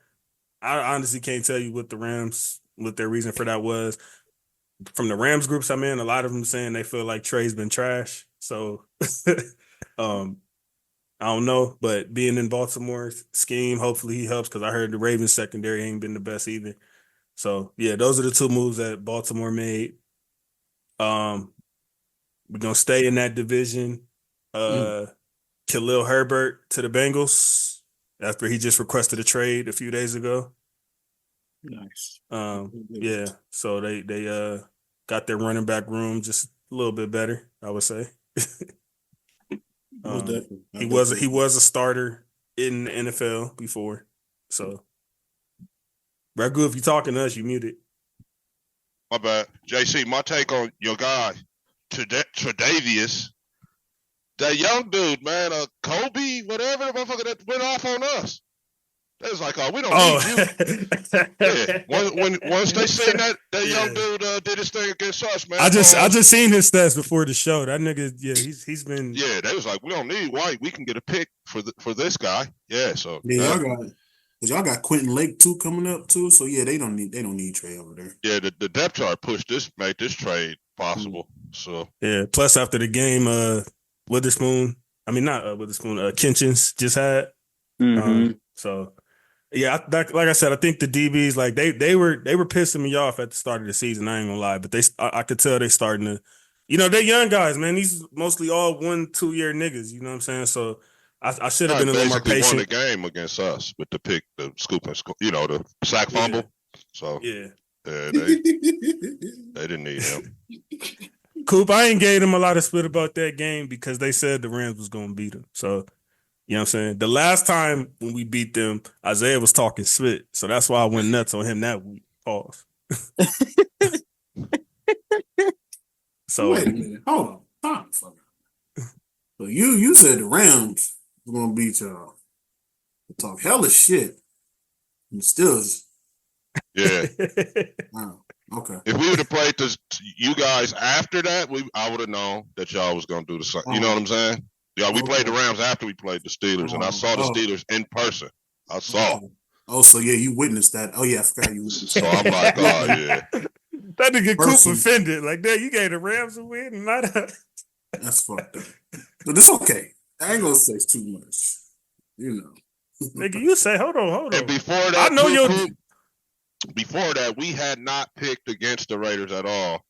I honestly can't tell you what their reason for that was. From the Rams groups I'm in, a lot of them saying they feel like Trey's been trash. So I don't know, but being in Baltimore's scheme, hopefully he helps because I heard the Ravens secondary ain't been the best either. So yeah, those are the two moves that Baltimore made. We're gonna stay in that division. Khalil Herbert to the Bengals after he just requested a trade a few days ago. Nice. Yeah. So they got their running back room just a little bit better, I would say. He was a starter in the NFL before. So Ragu, if you're talking to us, you muted. My bad. JC, my take on your guy, Tre'Davious. That young dude, man, Kobe, whatever, the motherfucker that went off on us. They was like, we don't need you. Yeah. Once they seen that young dude did his thing against us, man. I just seen his stats before the show. That nigga, he's been. Yeah, they was like, we don't need White. We can get a pick for this guy. Yeah, so y'all got Quentin Lake too coming up too. So yeah, they don't need Trey over there. Yeah, the depth chart made this trade possible. So yeah. Plus after the game, Kitchens just had. So yeah, like I said, I think the DBs like they were pissing me off at the start of the season. I ain't gonna lie, but I could tell they starting to, they're young guys, man. These mostly all 1-2 year niggas. You know what I'm saying? So I should have been a little more patient. Won the game against us with the pick, the scoop and the sack fumble. So yeah, they didn't need him. Coop, I ain't gave them a lot of spit about that game because they said the Rams was gonna beat them. So you know what I'm saying? The last time when we beat them, Isaiah was talking spit. So that's why I went nuts on him that week. Pause. So wait a minute. Hold on. Time for so you said the Rams were gonna beat y'all. Talk hella shit. And still Yeah. wow. Okay. If we would have played you guys after that, I would have known that y'all was gonna do the same. You know what I'm saying? Yeah, we played the Rams after we played the Steelers, and I saw the Steelers in person. I saw. Oh, so yeah, you witnessed that. Oh yeah, I forgot you witnessed so I'm like, oh yeah. That nigga Coop offended. Like that, you gave the Rams a win and not us. That's fucked up. But it's okay. I ain't gonna say too much. You know. Nigga, you say, hold on. And before that, I know before that, we had not picked against the Raiders at all.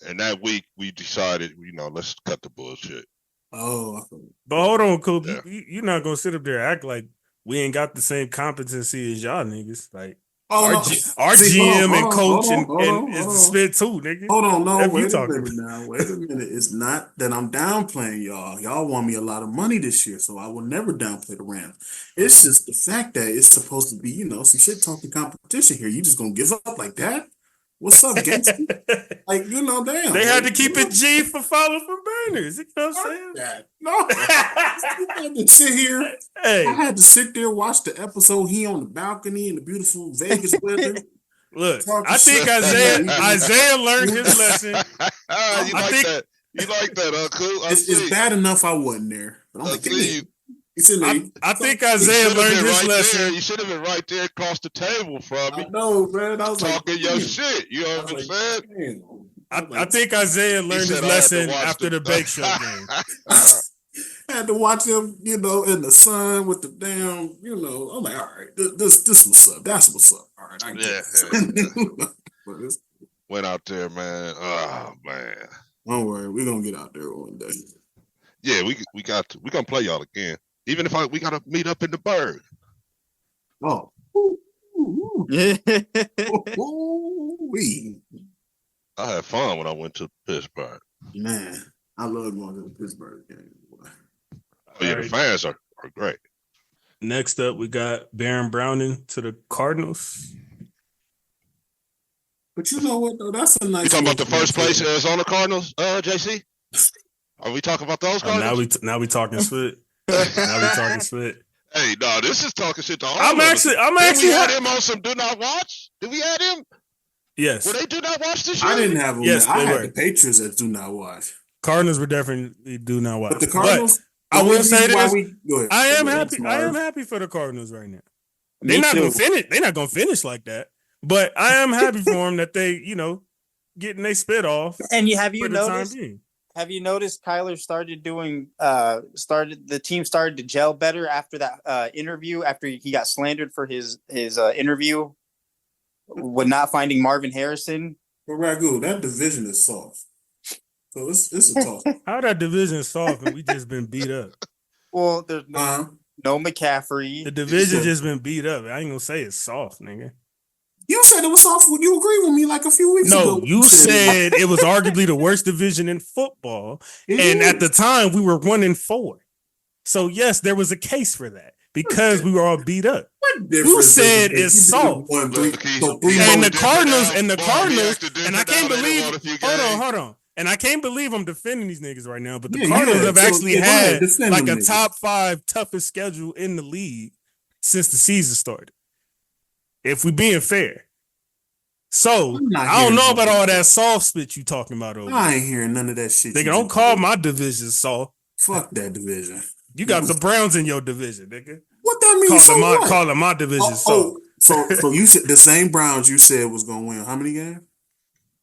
And that week, we decided, let's cut the bullshit. Oh, but hold on, Coop. Yeah. You're not gonna sit up there and act like we ain't got the same competency as y'all niggas. Like our GM and coach and is the spit too, nigga. Hold on, no, wait a minute now. Wait a minute. It's not that I'm downplaying y'all. Y'all won me a lot of money this year, so I will never downplay the Rams. It's just the fact that it's supposed to be, some shit talking competition here. You just gonna give up like that? What's up, Getsy? Like, damn. They had to keep it G for following for burners. You know what I'm saying? No. I had to sit here. Hey. I had to sit there, watch the episode. He on the balcony in the beautiful Vegas weather. Look, I think Isaiah learned his lesson. You like that, Cool? It's bad enough I wasn't there. But I'm like, I think Isaiah learned his lesson. There. You should have been right there across the table from me. I know, man. I was talking your shit. You know what I'm saying? I think Isaiah learned his lesson after the Bake Show game. I had to watch him, in the sun with the damn, I'm like, all right, this what's up. That's what's up. All right, I get it. Went out there, man. Oh, man. Don't worry. We're going to get out there one day. Yeah, we got to. We're going to play y'all again. Even if we got to meet up in the Berg. Oh. I had fun when I went to Pittsburgh. Man, I love going to the Pittsburgh game. Oh, yeah, the fans are great. Next up, we got Baron Browning to the Cardinals. But you know what, though? That's a nice... You talking about the first place Arizona Cardinals, JC? Are we talking about those Cardinals? Now we talking split. Now we talking split. Hey, no, this is talking shit to all I'm actually. Did we had him on some do not watch? Did we add him? Yes. Were they do not watch this year? I didn't have them. Yes, I had the Patriots that do not watch. Cardinals were definitely do not watch. But the Cardinals. I will say this. Go ahead. I am happy. I am happy for the Cardinals right now. They're not gonna finish. They're not gonna finish like that. But I am happy for them that they, getting they spit off. And have you noticed? Have you noticed Kyler the team started to gel better after that interview, after he got slandered for his interview with not finding Marvin Harrison? But Ragu, that division is soft. So it's a toss. How that division is soft and we just been beat up? Well, there's no McCaffrey. The division just been beat up. I ain't gonna say it's soft, nigga. You said it was soft. You agree with me like a few weeks ago. No, you said it was arguably the worst division in football. And at the time, we were 1-4. So, yes, there was a case for that because we were all beat up. You said it's soft. And the Cardinals, and I can't believe, hold on. And I can't believe I'm defending these niggas right now, but the Cardinals have actually had like a top 5 toughest schedule in the league since the season started. If we being fair. So, I don't know about all that soft spit you talking about over there. I ain't hearing none of that shit. Nigga, don't call my division soft. Fuck that division. You got the Browns in your division, nigga. What that means? Calling my division soft. So you said the same Browns you said was going to win how many games?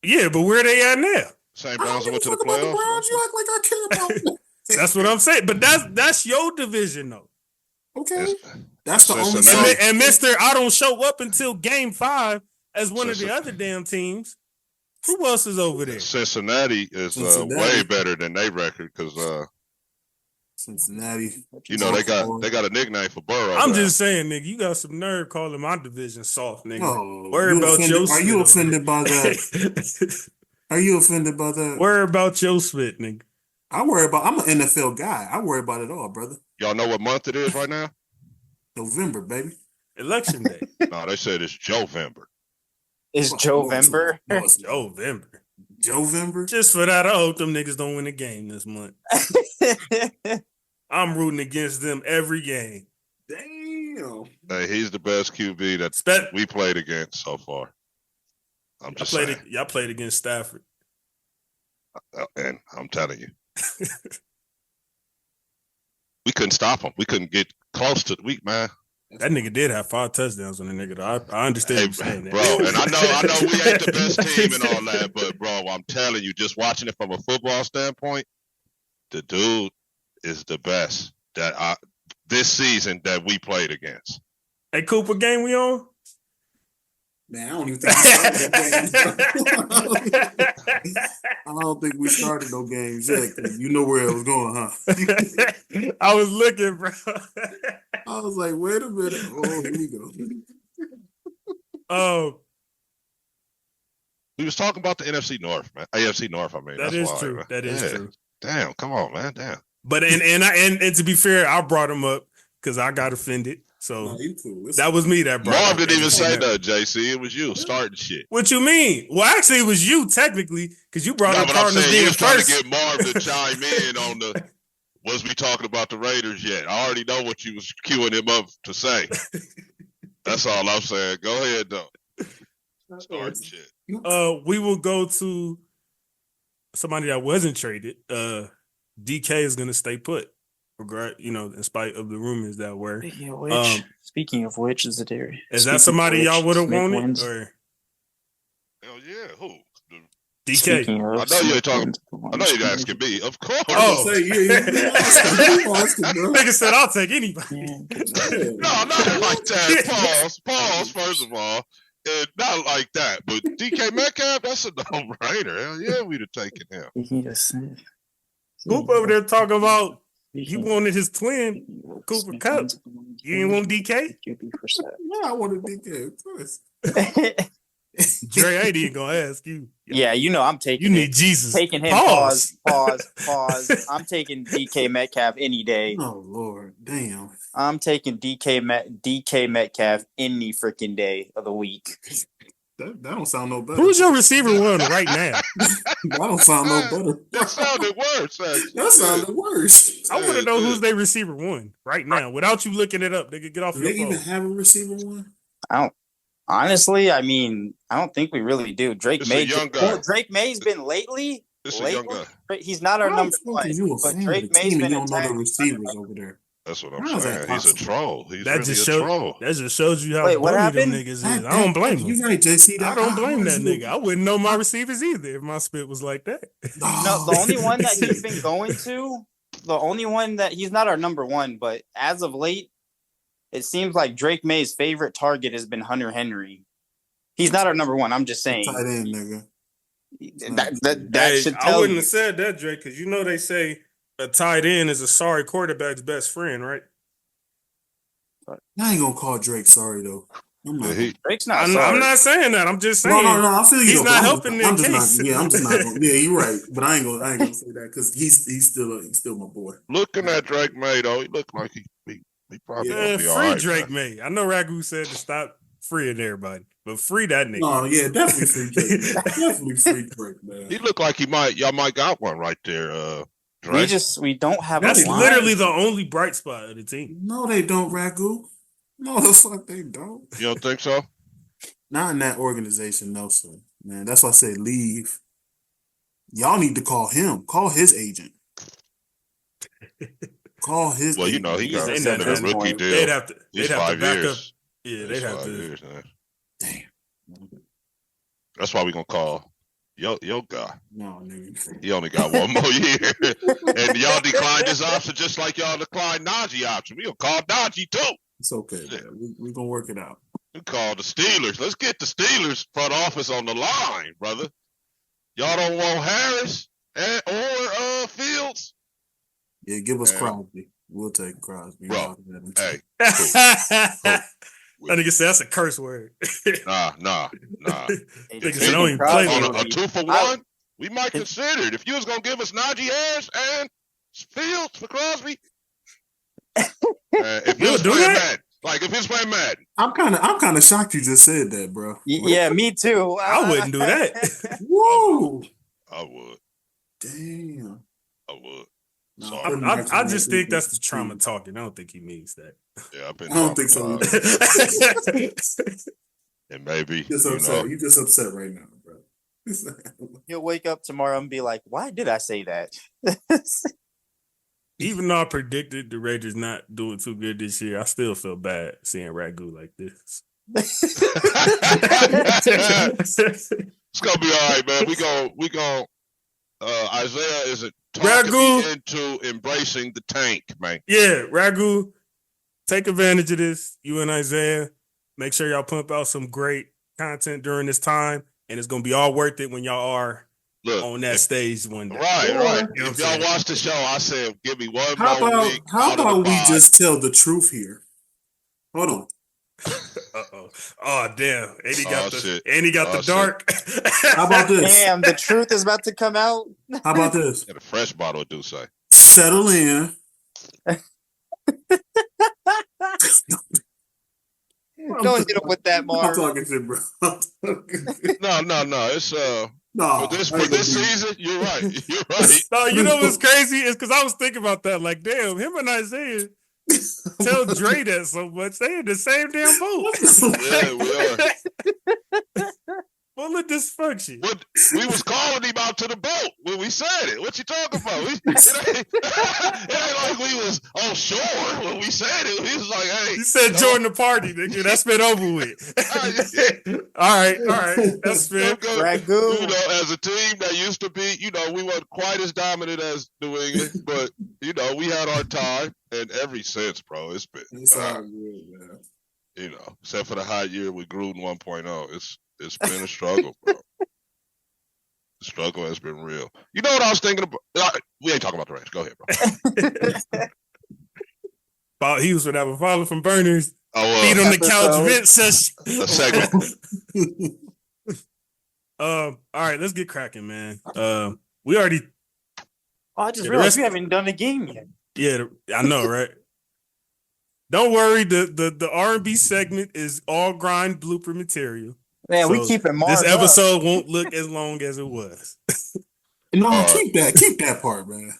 Yeah, but where they at now? Same Browns went to the playoffs. Browns, you act like I care about them. That's what I'm saying. But that's your division, though. Okay. That's the only and Mr. I don't show up until game 5 as one of the other damn teams. Who else is over there? Cincinnati is way better than their record because Cincinnati. They got a nickname for Burrow. I'm just saying, nigga, you got some nerve calling my division soft, nigga. Worry about yourself. Are you offended by that? Are you offended by that? Worry about your spit, nigga. I'm an NFL guy. I worry about it all, brother. Y'all know what month it is right now? November, baby. Election day. No, they said it's Jovember. Is Jovember? No, it's Jovember. Jovember? Just for that, I hope them niggas don't win a game this month. I'm rooting against them every game. Damn. Hey, he's the best QB that we played against so far. I'm just saying. Y'all played against Stafford. And I'm telling you. We couldn't stop him. We couldn't get close to the week, man. That nigga did have 5 touchdowns on the nigga. I understand what you're saying, bro. And I know we ain't the best team and all that, but bro, I'm telling you, just watching it from a football standpoint, the dude is the best that this season that we played against. Hey, Cooper, game we on? Man, I don't even think we started no games. I don't think we started no games yet. You know where it was going, huh? I was looking, bro. I was like, wait a minute. Oh, here we go. We was talking about the NFC North, man. AFC North, I mean. That is true. That is true. Damn, come on, man. Damn. But and to be fair, I brought him up because I got offended. So that was me that brought Marv didn't even say that, JC. It was you starting shit. What you mean? Well, actually, it was you technically because you brought up Cardinals being first. Trying to get Marv to chime in on the. Was we talking about the Raiders yet? I already know what you was queuing him up to say. That's all I'm saying. Go ahead, though. Starting shit. We will go to somebody that wasn't traded. DK is going to stay put. In spite of the rumors that were. Speaking of which, is that somebody y'all would have wanted? Or? Hell yeah, who? DK. I know you're talking. I know you're asking me. Of course. Nigga said I'll take anybody. No, not like that. Pause. First of all, not like that. But DK Metcalf, that's a no-brainer. Hell yeah, we'd have taken him. Coop over there talking about. He wanted his twin, Cooper Kupp. You didn't want DK? No, I wanted DK, of course. Dre ain't even gonna ask you. Yeah, I'm taking. You need Jesus. Taking him. Pause. I'm taking DK Metcalf any day. Oh Lord, damn. I'm taking DK Metcalf any freaking day of the week. That don't sound no better. Who's your receiver one right now? That don't sound no better. That sounded worse. Actually. That sounded worse. I want to know who's their receiver one right now without you looking it up. They could get off your phone. Do they even have a receiver one? Honestly, I don't think we really do. Drake May's been lately. It's a young guy. He's not our number one. But Drake May's been. You don't know the receivers over there. That's what I'm saying. He's a troll. He's that really just a troll. That just shows you how funny them niggas is. I don't blame him. You're right, JC. I don't blame that nigga. I wouldn't know my receivers either if my spit was like that. No, the only one that he's been going to, he's not our number one, but as of late, it seems like Drake May's favorite target has been Hunter Henry. He's not our number one. I'm just saying. Tight end, nigga. That should tell you. I wouldn't have said that, Drake, because they say a tight end is a sorry quarterback's best friend, right? I ain't gonna call Drake sorry though. Drake's not sorry. I'm not saying that. I'm just saying. No. I feel you. He's not helping I'm the case. I'm just not. Yeah, you're right. But I ain't gonna say that because he's still my boy. Looking at Drake May though, he looked like he probably gonna be all right. Free Drake May. I know Ragu said to stop freeing everybody, but free that nigga. No, yeah, definitely free Drake. Definitely free Drake, man. He looked like y'all might got one right there. Drake. We don't have. That's literally the only bright spot of the team. No, they don't, Ragu. No, the fuck they don't. You don't think so? Not in that organization, no, sir. Man, that's why I said leave. Y'all need to call him. Call his agent. Call his. Well, agent. He got a rookie deal. They'd have to back years. up. Yeah, they'd have to. Years, man. Damn. That's why we gonna call yo guy. No, nigga. He only got one more year, and y'all declined his option just like y'all declined Najee option. We gonna call Najee too. It's okay. We're gonna work it out. We call the Steelers. Let's get the Steelers front office on the line, brother. Y'all don't want Harris or Fields? Yeah, give us Crosby. We'll take Crosby. Bro, hey. That nigga said that's a curse word. Nah. Nigga said I don't even play on a 2-for-1. we might consider it. If you was gonna give us Najee Harris and Fields for Crosby, if you was playing Madden, like if he was playing Madden, I'm kind of shocked you just said that, bro. Yeah, me too. I wouldn't do that. Whoa. I would. Damn. I would. No, I just think that's the trauma talking. I don't think he means that. Yeah, I don't think so. And maybe You're just upset right now, bro. He'll wake up tomorrow and be like, "Why did I say that?" Even though I predicted the Raiders not doing too good this year, I still feel bad seeing Ragu like this. It's gonna be all right, man. We go. Isaiah isn't talking into embracing the tank, man. Yeah, Ragu, take advantage of this. You and Isaiah, make sure y'all pump out some great content during this time, and it's gonna be all worth it when y'all are on that stage one day. Right. You know if y'all watch the show, I said, give me one more week. How about we just tell the truth here? Hold on. Oh damn! And he got the dark. How about this? Damn, the truth is about to come out. How about this? Get a fresh bottle of Douce. Settle in. Don't hit him with that, Mark. I'm talking shit, bro. No. It's for this season. You're right. No, you know what's crazy is because I was thinking about that. Like, damn, him and Isaiah tell Dre that so much. They in the same damn boat. Yeah, we are. Full of dysfunction. We was calling him out to the boat when we said it. What you talking about? It ain't like we was on shore when we said it. We was like, hey. You said join the party, nigga. That's been over with. All right. That's been. Ragu. You know, as a team that used to be, you know, we weren't quite as dominant as New England, but, you know, we had our time. And ever since, bro, it's been. All good, man. You know, except for the hot year with Gruden 1.0. It's been a struggle, bro. The struggle has been real. You know what I was thinking about? We ain't talking about the Rams. Go ahead, bro. He was without a father from Burners. Feet on the couch vent session. A segment. All right, let's get cracking, man. We already. I just realized we haven't done a game yet. Yeah, I know, right? Don't worry. The R&B segment is all grind blooper material. Man, so we keep it marked. This episode won't look as long as it was. No, keep that part, man.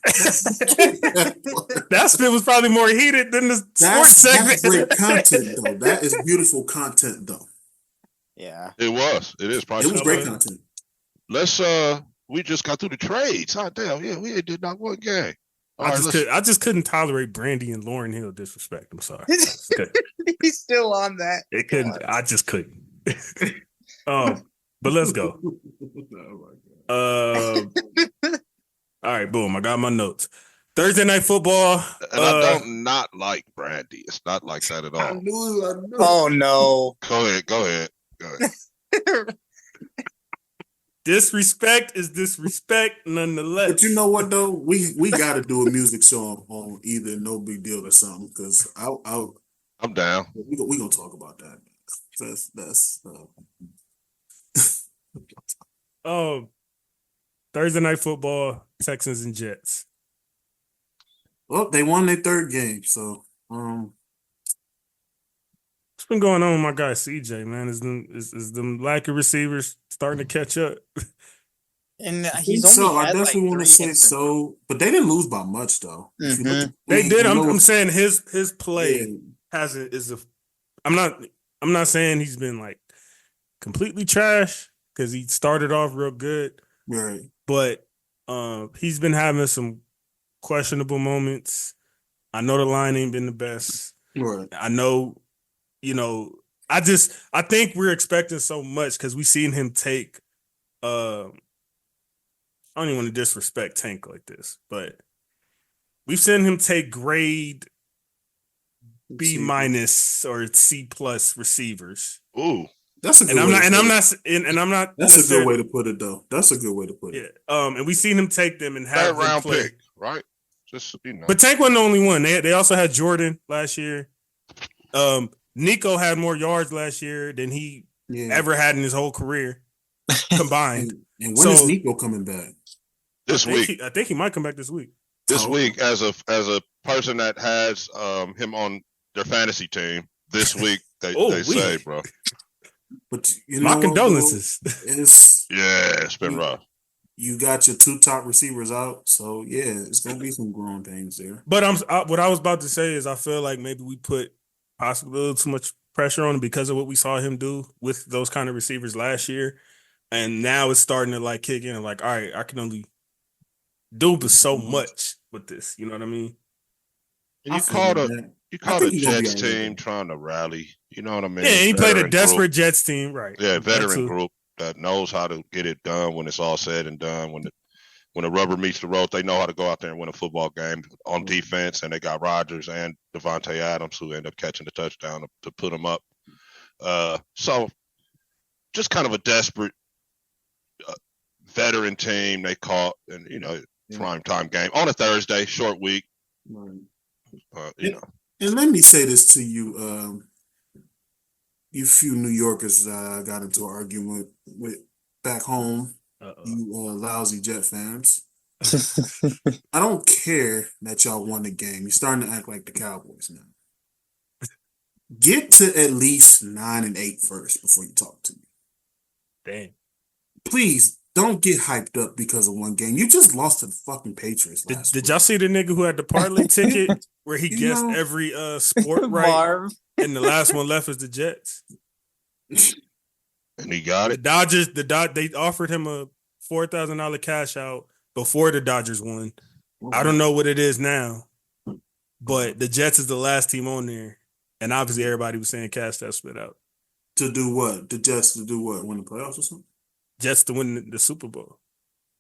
That spit was probably more heated than the sports segment. That's great content, though. That is beautiful content, though. Yeah, it was. It is. Probably it was great content. Let's. We just got through the trades. Oh damn! Yeah, we did not one game. I just couldn't tolerate Brandy and Lauryn Hill disrespect. I'm sorry. He's still on that. It couldn't. I just couldn't. But let's go. All right, boom. I got my notes. Thursday Night Football. And I don't not like Brandy. It's not like that at all. I knew. Oh no. Go ahead. Disrespect is disrespect, nonetheless. But you know what though? We got to do a music show on either No Big Deal or something because I'm down. We gonna talk about that. That's. Thursday Night Football, Texans and Jets. Well, they won their third game, so what's been going on with my guy CJ, man? Is the lack of receivers starting to catch up? And he's only I definitely want to say so, but they didn't lose by much though. Mm-hmm. They did. I'm saying his play I'm not saying he's been like completely trash because he started off real good, right? But he's been having some questionable moments. I know the line ain't been the best. Right. I know, I think we're expecting so much because we seen him take. I don't even want to disrespect Tank like this, but we've seen him take grade B- or C+ receivers. Ooh. That's a good I'm not. That's a good way to put it, though. That's a good way to put it. Yeah. And we seen him take them and have that round play. pick, right? Just But Tank wasn't the only one. They also had Jordan last year. Nico had more yards last year than he ever had in his whole career combined. And when is Nico coming back? This week. I think he might come back this week. This week. I think he might come back this week. This week, as a person that has him on their fantasy team, this week they say, bro. But you my know, condolences. It's been rough. You got your 2 top receivers out, so yeah, it's gonna be some growing pains there. But what I was about to say is I feel like maybe we put possibly a little too much pressure on him because of what we saw him do with those kind of receivers last year, and now it's starting to like kick in. And like, all right, I can only do so much with this. You know what I mean? And you caught a Jets team trying to rally. You know what I mean? Yeah, he played a desperate Jets team, right? Yeah, veteran group that knows how to get it done when it's all said and done. When the rubber meets the road, they know how to go out there and win a football game on defense. And they got Rodgers and Devontae Adams who end up catching the touchdown to put them up. So just kind of a desperate veteran team they caught, and prime time game on a Thursday, short week. Right. And let me say this to you. You few New Yorkers got into an argument with back home. You lousy Jet fans. I don't care that y'all won the game. You're starting to act like the Cowboys now. Get to at least 9-8 first before you talk to me. Damn. Please don't get hyped up because of one game. You just lost to the fucking Patriots last week. Did y'all see the nigga who had the parlay ticket where he guessed every sport right? Marv. And the last one left is the Jets. And he got it. The Dodgers, they offered him a $4,000 cash out before the Dodgers won. I don't know what it is now, but the Jets is the last team on there. And obviously everybody was saying cash that split out. To do what? The Jets to do what? Win the playoffs or something? Jets to win the Super Bowl.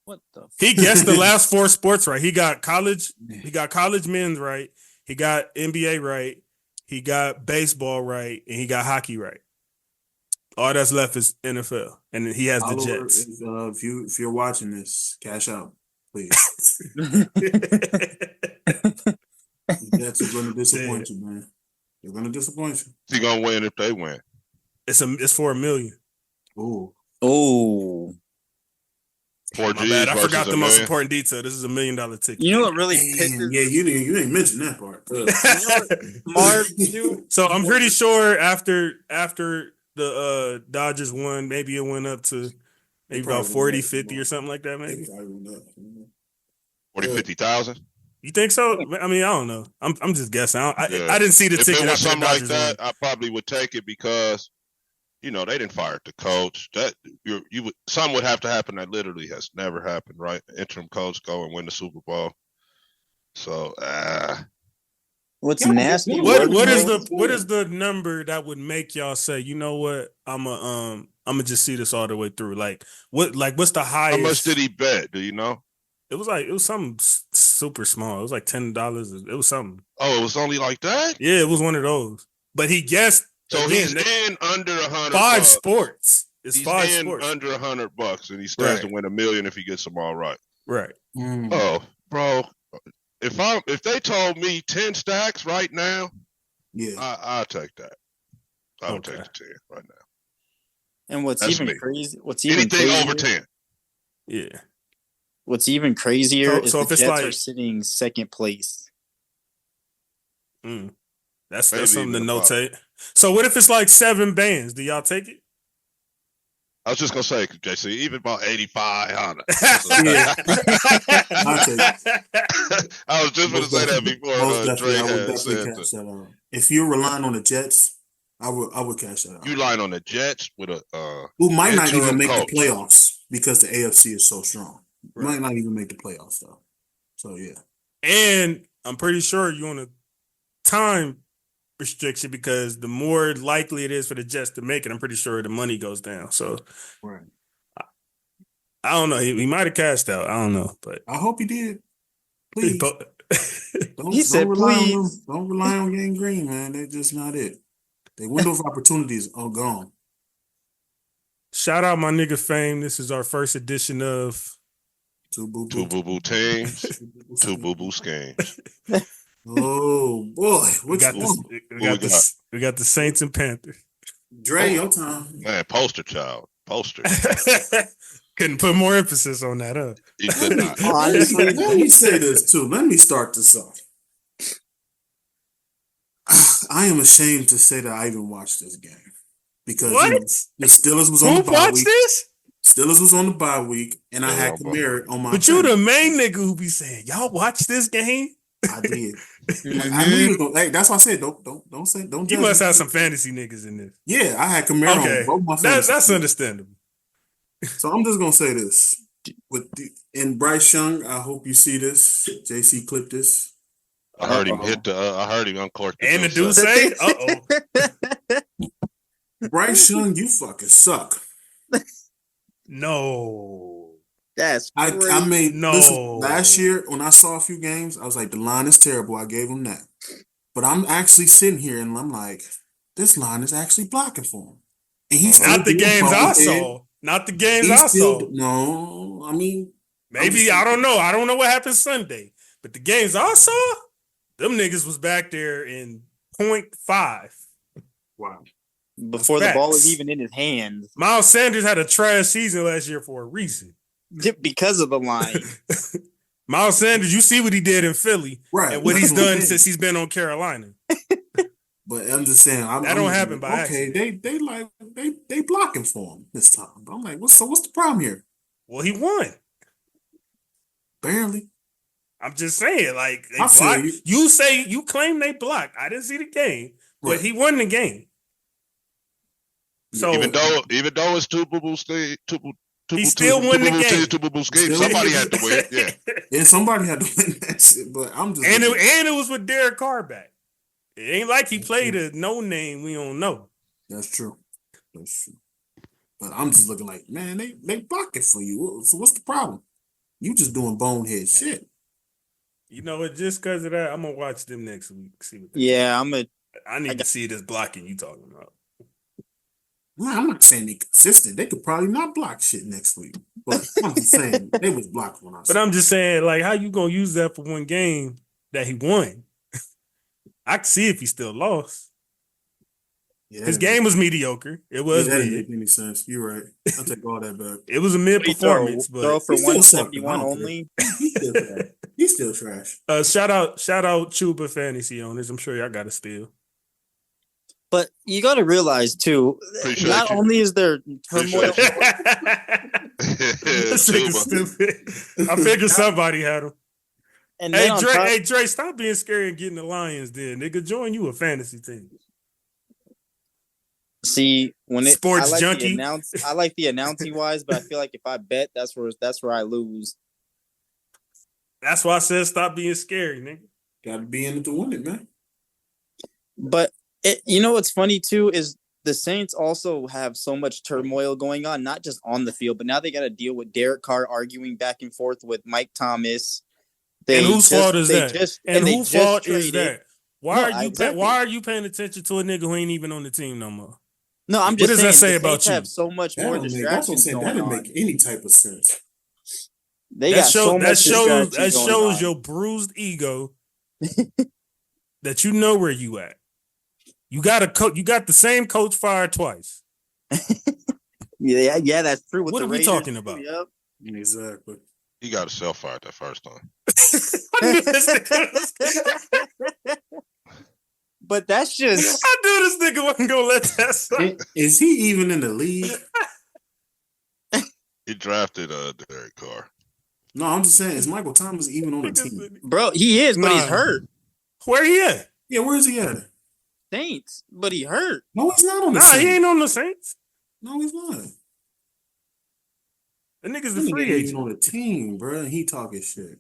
What the? He guessed the last 4 sports right. He got college men's right. He got NBA right. He got baseball right, and he got hockey right. All that's left is NFL, and he has the Jets. If you're watching this, cash out, please. The Jets are going to disappoint you, man. They're going to disappoint you. He going to win if they win. It's for $1 million. Oh. 4 G's. I forgot the most important detail. This is $1 million ticket. You know what really pisses? Yeah, you didn't mention that part. Marv, dude. So I'm pretty sure after the Dodgers won, maybe it went up to maybe about 40, 50 or something like that, maybe. 40, 50,000? You think so? I mean, I don't know. I'm just guessing. I didn't see the ticket. If it was something like that, won. I probably would take it because they didn't fire the coach. That something would have to happen that literally has never happened, right? Interim coach go and win the Super Bowl. So, what's nasty? What is the number that would make y'all say, you know what, I'm gonna just see this all the way through? What's the highest? How much did he bet? Do you know? It was something super small. It was like $10. It was something. Oh, it was only like that? Yeah, it was one of those. But he guessed. So he's in under $100. 5 sports. It's 5 in sports. under $100, and he stands to win $1 million if he gets them all right. Right. Oh, bro, if they told me 10 stacks right now, I'll take that. I would take the 10 right now. And what's That's even me. crazy? Anything over 10? Yeah. What's even crazier is so the if Jets it's are sitting second place. That's something to notate. So what if it's like 7 bands? Do y'all take it? I was just gonna say, JC, even about 8500. Yeah. I'll take it. I was just gonna say that before Dre had said cash that out. If you're relying on the Jets, I would cash that out. You relying on the Jets with a who might not even make coach. the playoffs because the AFC is so strong. Right. Might not even make the playoffs though. So yeah. And I'm pretty sure you're on a time restriction because the more likely it is for the Jets to make it, I'm pretty sure the money goes down. So right. I don't know. He might have cashed out. I don't know, but I hope he did. Please. Don't rely on Gang Green, man. They're just not it. The window of opportunities are gone. Shout out my nigga Fame. This is our first edition of Two boo-boo teams, 2 boo-boo schemes. Oh boy, we got the Saints and Panthers. Dre, your time. Man, poster child. Poster. Couldn't put more emphasis on that, huh? He could not. Honestly, let me say this too. Let me start this off. I am ashamed to say that I even watched this game because the Steelers was on the bye week. This? Steelers was on the bye week, and I had Kamara on my. But you the main nigga who be saying, "Y'all watch this game." I did. I knew you was gonna, hey, that's why I said don't say. You must have some fantasy niggas in this. Yeah, I had Kamara on both my fantasy. That's understandable. So I'm just gonna say this and Bryce Young. I hope you see this. JC clip this. I heard him hit the. I heard him uncork the. And the dude say, Bryce Young, you fucking suck. No. That's crazy. I made last year when I saw a few games, I was like, the line is terrible. I gave him that. But I'm actually sitting here and I'm like, this line is actually blocking for him. And he's not the games I saw. Not the games I saw. No, I mean, maybe I don't know. I don't know what happened Sunday. But the games I saw, them niggas was back there in 0.5. Wow. Before the ball was even in his hand. Miles Sanders had a trash season last year for a reason. Because of the line. Miles Sanders, you see what he did in Philly, right? And what he's done since he's been on Carolina. But I'm just saying, that don't happen by accident. They blocking for him this time. But I'm like, what's the problem here? Well, he won. Barely. I'm just saying, like they blocked. You say you claim they blocked. I didn't see the game, but he won the game. So even though it's two boo-boo state, he still won the game. Somebody had to win. Yeah. Yeah, somebody had to win that shit. But I'm just and it was with Derek Carr back. It ain't like he played a no name we don't know. That's true. But I'm just looking like, man, they blocking for you. So what's the problem? You just doing bonehead shit. You know what? Just because of that, I'm gonna watch them next week. See what I need to see this blocking you talking about. Well, I'm not saying they consistent. They could probably not block shit next week. But I'm just saying they was blocked when I saw. But I'm just saying, like, how you gonna use that for one game that he won? I can see if he still lost. Yeah, his game was mediocre. It was. That didn't make any sense. You're right. I'll take all that back. It was a mid performance, but throw for 171 only. He's still trash. Shout out Chuba fantasy owners. I'm sure y'all got a steal. But you got to realize too, not only is there turmoil. Stupid. I figured somebody had him. And hey, Dre, stop being scary and getting the Lions. Then nigga, join you a fantasy team. See, when it sports junkie, I like the announcing wise, but I feel like if I bet, that's where I lose. That's why I said stop being scary, nigga. Got to be in it to win it, man. But you know what's funny too is the Saints also have so much turmoil going on, not just on the field, but now they got to deal with Derek Carr arguing back and forth with Mike Thomas. And whose fault is that? Whose fault is that? Why are you paying attention to a nigga who ain't even on the team no more? No, I'm just saying. What does that say about you? Have so much more distractions. That doesn't make any type of sense. That shows your bruised ego that you know where you at. You got the same coach fired twice. yeah, that's true. What are we talking about? Yep. Exactly. He got himself fired that first time. But that's just. I knew this nigga wasn't gonna let that slide. Is he even in the league? He drafted Derek Carr. No, I'm just saying, is Michael Thomas even on the team? Bro, he is, but he's hurt. Where he at? Yeah, where's he at? Saints, but he hurt. No, he's not on the Saints. He ain't on the Saints. No, he's not. The nigga's the free agent on the team, bro. He talking shit.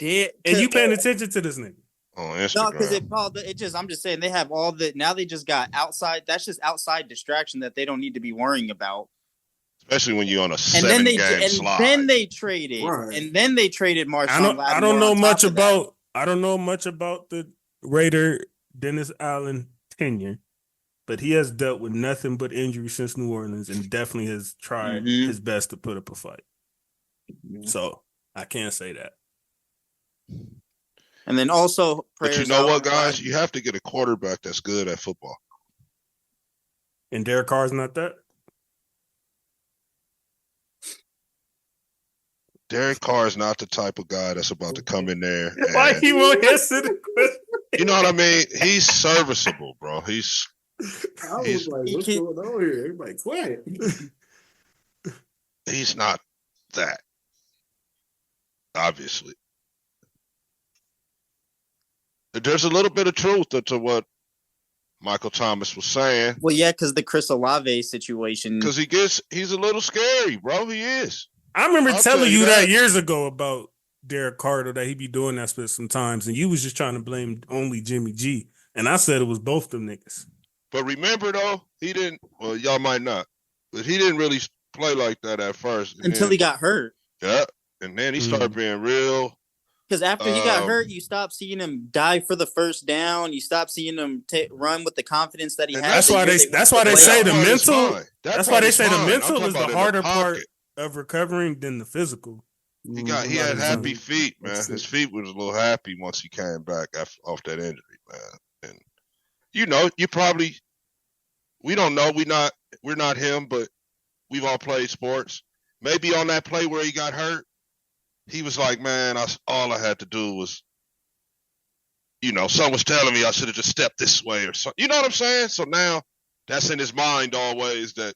And you paying attention to this nigga? On Instagram. No, because I'm just saying they have all the. Now they just got outside. That's just outside distraction that they don't need to be worrying about. Especially when you're on a 7-game slide. Then they traded, and then they traded Marshawn. I don't know much about the Raider Dennis Allen tenure, but he has dealt with nothing but injury since New Orleans, and definitely has tried his best to put up a fight. So I can't say that. And then also, but you know what, guys? You have to get a quarterback that's good at football. And Derek Carr's not that. Derek Carr is not the type of guy that's about to come in there. Why he won't answer the question? You know what I mean? He's serviceable, bro. I was like, what's going on here? Everybody quiet. He's not that. Obviously. There's a little bit of truth to what Michael Thomas was saying. Well, yeah, because the Chris Olave situation. Because he's a little scary, bro. He is. I remember telling you that years ago about Derek Carter, that he be doing that sometimes, and you was just trying to blame only Jimmy G. And I said it was both them niggas. But remember, though, he didn't, well, y'all might not, but he didn't really play like that at first. Until he got hurt. Yeah. And then he started being real. Because after he got hurt, you stopped seeing him dive for the first down. You stopped seeing him run with the confidence that he had. That's why they say the mental. That's why they say the mental is the harder part of recovering than the physical. He had happy feet, man. His feet was a little happy once he came back off that injury, man. And you don't know. We're not him, but we've all played sports. Maybe on that play where he got hurt, he was like, man, all I had to do was, someone was telling me I should have just stepped this way or something. You know what I'm saying? So now that's in his mind always that,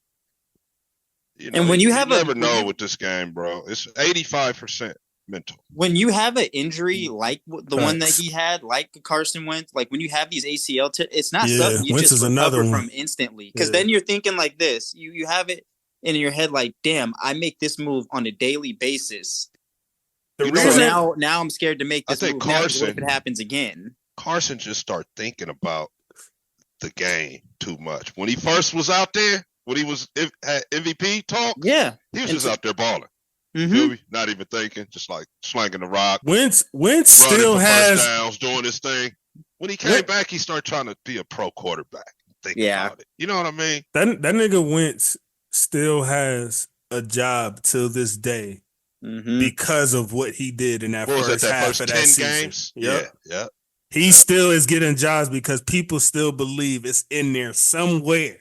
and when you never know with this game, bro. It's 85% mental. When you have an injury like the one that he had, like Carson Wentz, like when you have these ACL, it's not something you just recover from instantly. Because then you're thinking like this. You have it in your head like, damn, I make this move on a daily basis. Now I'm scared to make this move. Carson, if it happens again. Carson just started thinking about the game too much. When he first was out there, when he was at MVP talk, he was just out there balling. Mm-hmm. Not even thinking, just like slanging the rock. Wentz still has touchdowns, doing his thing. When he came back, he started trying to be a pro quarterback. Think about it. You know what I mean? That nigga Wentz still has a job till this day because of what he did in that first half of that season. Games? Yep. Yeah. He still is getting jobs because people still believe it's in there somewhere.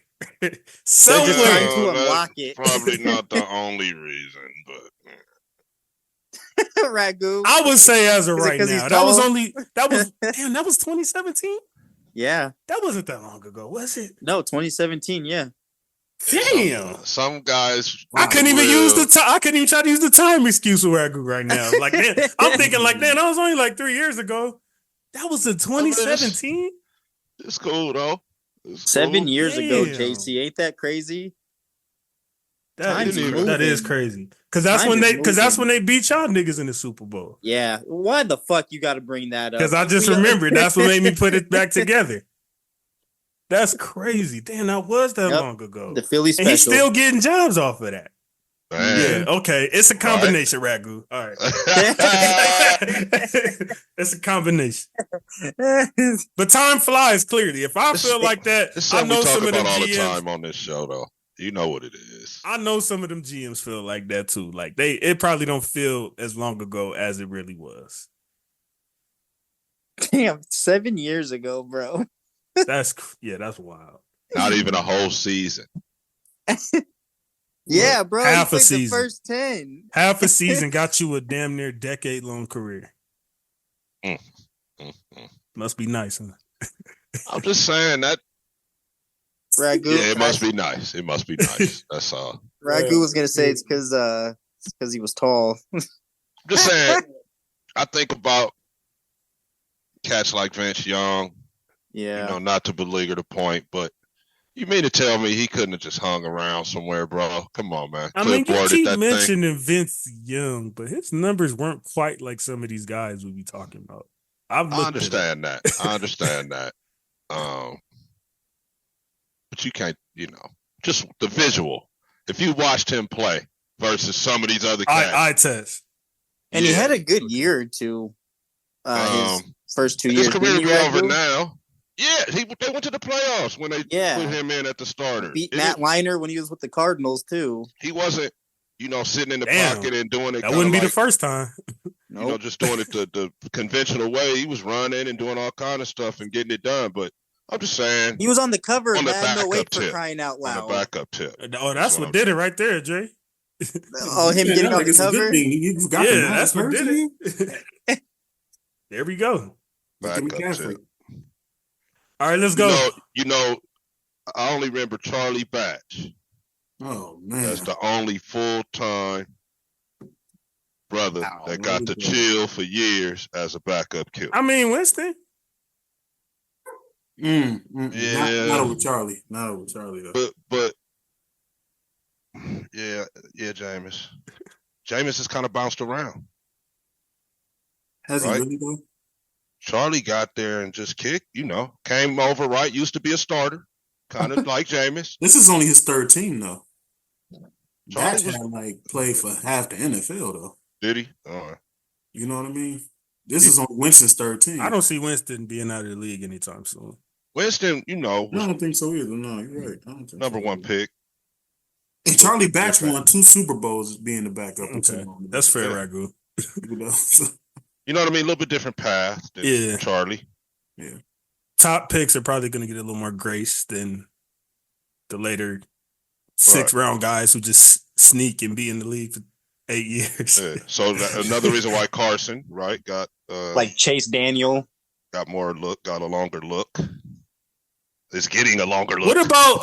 Somewhere to unlock it. Probably not the only reason, but Ragu. I would say as of right now, that was 2017. Yeah, that wasn't that long ago, was it? No, 2017. Yeah. Damn. Some guys. I couldn't even use I couldn't even try to use the time excuse with Ragu right now. Like, man, I'm thinking like, man, that was only like 3 years ago. That was in 2017. It's cool though. 7 years ago, JC, ain't that crazy? That is crazy. Because that's when they beat y'all niggas in the Super Bowl. Yeah. Why the fuck you got to bring that up? Because I just remembered. That's what made me put it back together. That's crazy. Damn, that was that long ago. The Philly special. And he's still getting jobs off of that. Man. Yeah, okay. It's a combination, Ragu. All right. It's a combination. But time flies clearly. If I feel like that, I know some of them all GMs. The time on this show, though. You know what it is. I know some of them GMs feel like that too. Like it probably don't feel as long ago as it really was. Damn, 7 years ago, bro. That's wild. Not even a whole season. Yeah, bro. Half a season. The first 10. Half a season got you a damn near decade-long career. Must be nice, huh? I'm just saying that. Ragu. Yeah, it must be nice. It must be nice. That's all. Ragu was gonna say it's because he was tall. I'm just saying. I think about cats like Vince Young. Yeah. Not to beleaguer the point, but you mean to tell me he couldn't have just hung around somewhere, bro? Come on, man. I mean, you keep mentioning Vince Young, but his numbers weren't quite like some of these guys we be talking about. I understand that. But you can't, just the visual. If you watched him play versus some of these other cats. Eye test. And he had a good year or two. His first 2 years. His career will be over now. Yeah, they went to the playoffs when they put him in at the starter. Beat Matt Leinart when he was with the Cardinals too. He wasn't, sitting in the pocket and doing it. That wouldn't be the first time. Just doing it the conventional way. He was running and doing all kind of stuff and getting it done. But I'm just saying, he was on the cover on of the Bad No Wait for tip, crying out loud. On the backup tip. Oh, that's what did it right there, Jay. Oh, him getting on the cover? You forgot the that's what did it. There we go. McCaffrey. All right, let's go. You know, I only remember Charlie Batch. Oh, man. That's the only full-time brother that got to chill for years as a backup killer. I mean, Winston. Yeah. Not over Charlie. Not over Charlie, though. But yeah, Jameis. Jameis has kind of bounced around. Has he really, though? Charlie got there and just kicked, came over, right? Used to be a starter, kind of like Jameis. This is only his third team, though. Charlie Batch played for half the NFL, though. Did he? All right. You know what I mean? This is on Winston's third team. I don't see Winston being out of the league anytime soon. Winston, I don't think so either. No, you're right. I don't think number one pick. And Charlie Batch won 2 Super Bowls as being the backup. Okay. That's fair, Ragu. You know what I mean? A little bit different path than Charlie. Yeah. Top picks are probably going to get a little more grace than the later 6th-round guys who just sneak and be in the league for 8 years. Yeah. So another reason why Carson, right, got like Chase Daniel, got a longer look. Is getting a longer look. What about?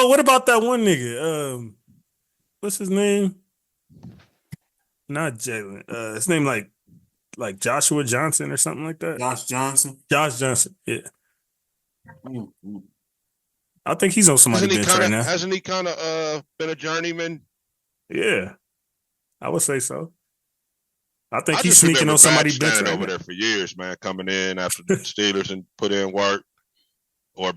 What about that one nigga? What's his name? Not Jalen. His name like Joshua Johnson or something like that. Josh Johnson. Yeah. Mm-hmm. I think he's on somebody's bench right now. Hasn't he kind of been a journeyman? Yeah, I would say so. I think he's sneaking on somebody's bench right over there for years, man. Coming in after the Steelers and put in work, or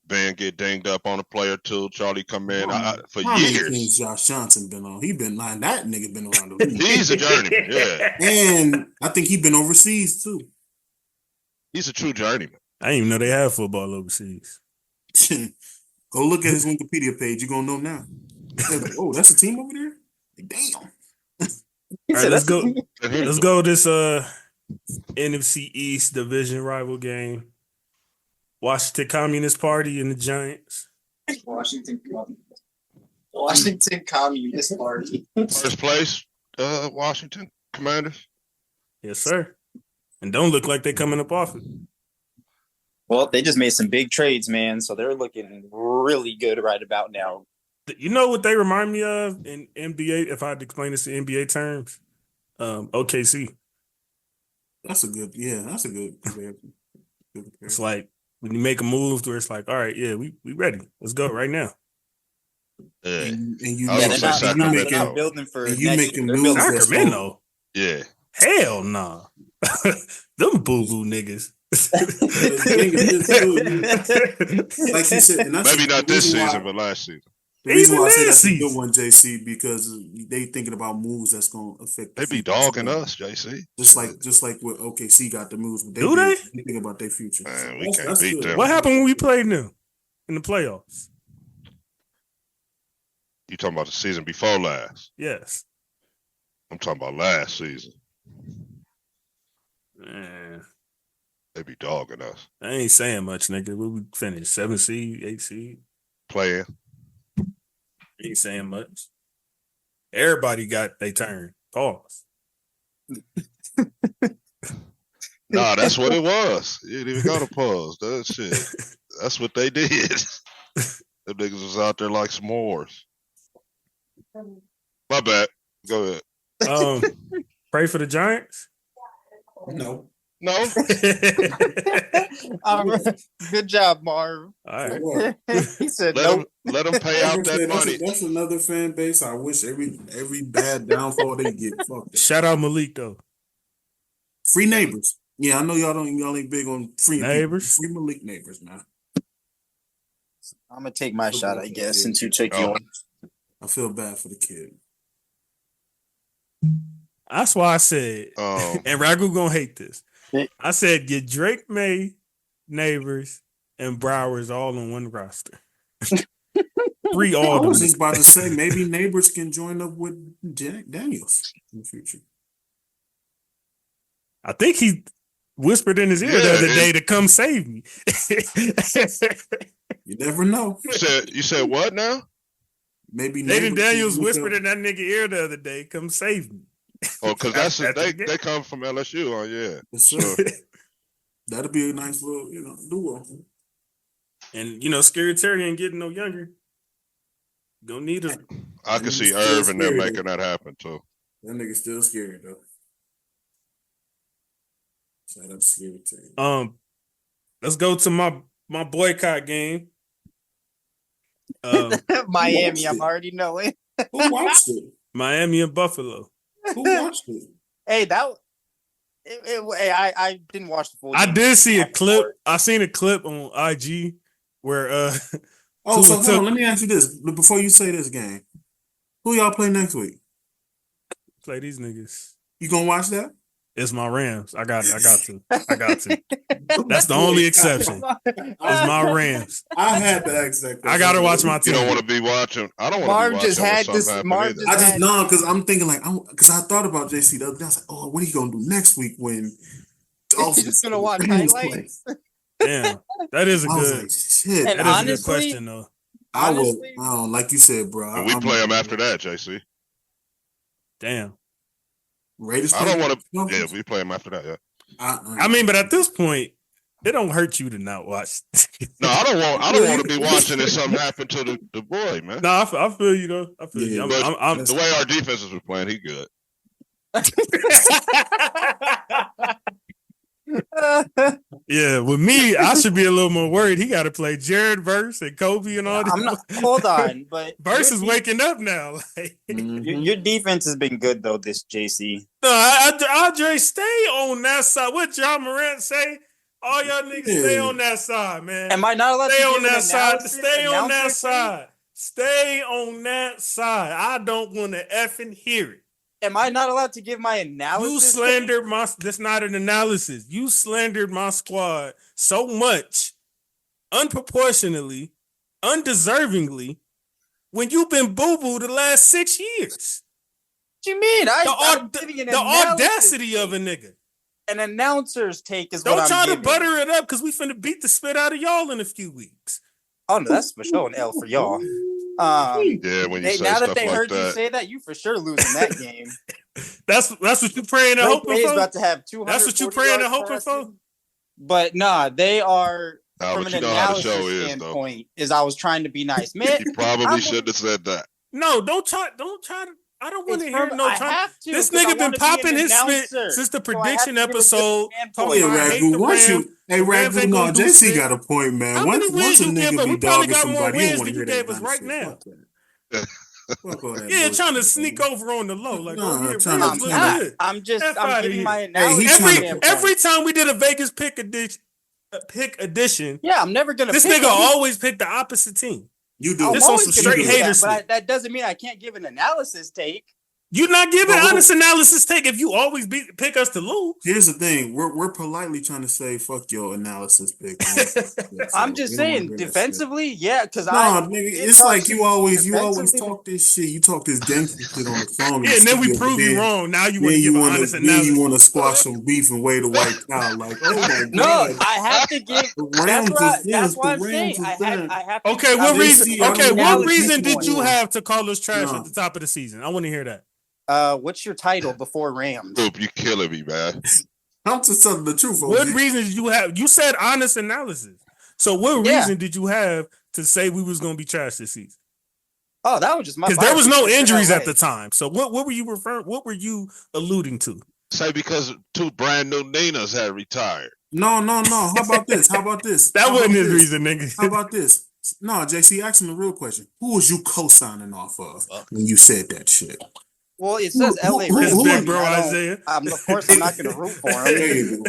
Ben get dinged up on a play or two. Charlie come in for years. Many Josh Johnson been on? He been lying. That nigga been around the league. He's a journeyman, yeah. And I think he been overseas too. He's a true journeyman. I didn't even know they have football overseas. Go look at his Wikipedia page. You're gonna know now. Oh, that's a team over there? Damn. All right, let's go. Let's go this NFC East division rival game. Washington Communist Party and the Giants. Washington Communist Party. First place, Washington Commanders. Yes, sir. And don't look like they're coming up off it. Well, they just made some big trades, man. So they're looking really good right about now. You know what they remind me of in NBA, if I had to explain this in NBA terms? OKC. That's a good comparison. It's like when you make a move where it's like, all right, yeah, we ready. Let's go right now. Yeah. And you they're not building for Sacramento. Yeah. Hell no. Them boo-boo niggas. Like you said, maybe not this season, but last season. The reason why I say that's a good one, JC, because they thinking about moves that's going to affect. They be dogging us, JC. Just like with OKC got the moves. Do they? They think about their future. Man, we can't beat them. What happened when we played them in the playoffs? You talking about the season before last? Yes. I'm talking about last season. Man. They be dogging us. I ain't saying much, nigga. We finished 7 seed, 8 seed. Playing. Ain't saying much. Everybody got their turn. Pause. Nah, that's what it was. You didn't even got to pause. That shit. That's what they did. Them niggas was out there like s'mores. My bad. Go ahead. Pray for the Giants? No. Good job, Marv. All right. He said let them pay out that money. That's another fan base. I wish every bad downfall they get. Fuck. Shout out Malik though. Free neighbors. Yeah, I know y'all ain't big on free neighbors. Free Malik neighbors, man. I'm gonna take my shot, I guess, since you took yours. I feel bad for the kid. That's why I said, and Ragu gonna hate this. I said get Drake May, Neighbors, and Browers all on one roster. Free all. I was just about to say maybe Neighbors can join up with Jack Daniels in the future. I think he whispered in his ear the other day to come save me. You never know. You said what now? maybe Nathan Daniels whispered in that nigga ear the other day, "Come save me." Oh, because they come from LSU. Oh yeah, sure. That'll be a nice little duo. And Scary Terry ain't getting no younger. Gonna need a. I can see Irv and them making that happen too. That nigga still scary though. Shout out to Scary Terry. Let's go to my boycott game. Miami, I'm already knowing. Who watched it? Miami and Buffalo. Who watched it? Hey, I didn't watch the full game. I did see a clip. I seen a clip on IG where so hold on, let me ask you this before you say this game. Who y'all play next week? Play these niggas. You gonna watch that? It's my Rams. I got to. That's the only exception. It's my Rams. I had to ask that question. I gotta watch my team. You don't want to be watching. I don't want to be watching. I just know because I'm thinking because I thought about JC the other day. I was like, oh, what are you gonna do next week when Dolphins just gonna watch highlights? Damn, that is a good. Like, shit. And that honestly, is a good question though. I don't like you said, bro. And we play them after that, JC. Damn. Raiders. I don't want to. Yeah, we play them after that. Yeah. I mean, but at this point, it don't hurt you to not watch. No, I don't want to be watching if something happened to the boy, man. No, I feel you though. I feel you. I'm the way our defenses were playing, he good. Yeah, with me, I should be a little more worried. He got to play Jared Verse and Kobe and all this. Hold on, but Verse is waking up now. Your defense has been good though, this JC. No, Andre, stay on that side. What John Morant say? All y'all niggas stay on that side, man. Am I not allowed to stay give on that side? Stay on that thing? side. Stay on that side. I don't want to effing hear it. Am I not allowed to give my analysis? You slandered my. That's not an analysis. You slandered my squad so much, unproportionately, undeservingly, when you've been boo-boo the last 6 years. What you mean? The audacity of a nigga. An announcer's take is don't what I'm try giving. to butter it up because we finna beat the spit out of y'all in a few weeks. Oh no, that's for sure an L for y'all. Yeah, when you say now stuff that they like heard that. you say that, you for sure losing that game. That's what you praying and hoping for. About to have 200. That's what you praying and hoping for. But nah, they are from an analysis standpoint. I was trying to be nice, man. You probably should have said that. No, don't try to. I don't want to hear no time. This nigga nigga been popping his spit since the prediction episode. Ragu, no, JC got a point, man. How many wins you give us? We probably got more wins than you gave us right now. Yeah, trying to sneak over on the low. Like, I'm giving my analysis. Every time we did a Vegas pick edition, yeah, I'm never gonna. This nigga always pick the opposite team. You do. This on some straight haters. But that doesn't mean I can't give an analysis take. You're not giving honest analysis take if you always pick us to lose. Here's the thing: we're politely trying to say fuck your analysis pick. I'm just saying defensively, yeah, because nigga, it's like you always talk this shit. You talk this gangster shit on the phone. Yeah, and then we prove you wrong. Now you want to give honest analysis. Then you want to squash some beef and wave the white cow. Like, oh my god! No, I have to give. That's what I'm saying. I have to. Okay, what reason? Okay, what reason did you have to call us trash at the top of the season? I want to hear that. What's your title before Rams? Oop, you killing me, man. I'm just telling the truth. What reason did you have? You said honest analysis. So what reason did you have to say we was going to be trash this season? Oh, that was just my. Because there was no injuries at the time. So what were you referring? What were you alluding to? Say because 2 brand new Ninas had retired. No. How about this? That wasn't his reason, nigga. How about this? No, JC, ask him the real question. Who was you co-signing off of when you said that shit? Well, it says LA Rams. Big bro, Isaiah. Of course, I'm not going to root for him.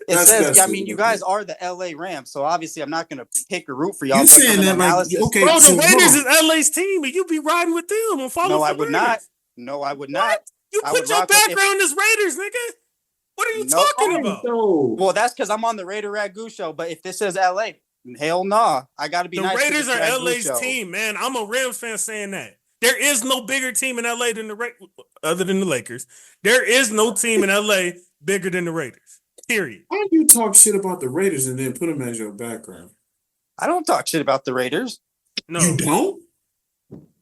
It says, I mean, you guys are the LA Rams, so obviously I'm not going to pick a root for y'all. You saying that like, okay, bro, the Raiders is LA's team, and you be riding with them and following. No, I would not. No, I would not. You put your background as Raiders, nigga. What are you talking about? Well, that's because I'm on the Raider Ragu show, but if this says LA, hell nah. I got to be nice. The Raiders are LA's team, man. I'm a Rams fan saying that. There is no bigger team in LA than other than the Lakers. There is no team in LA bigger than the Raiders. Period. Why do you talk shit about the Raiders and then put them as your background? I don't talk shit about the Raiders. No, you don't.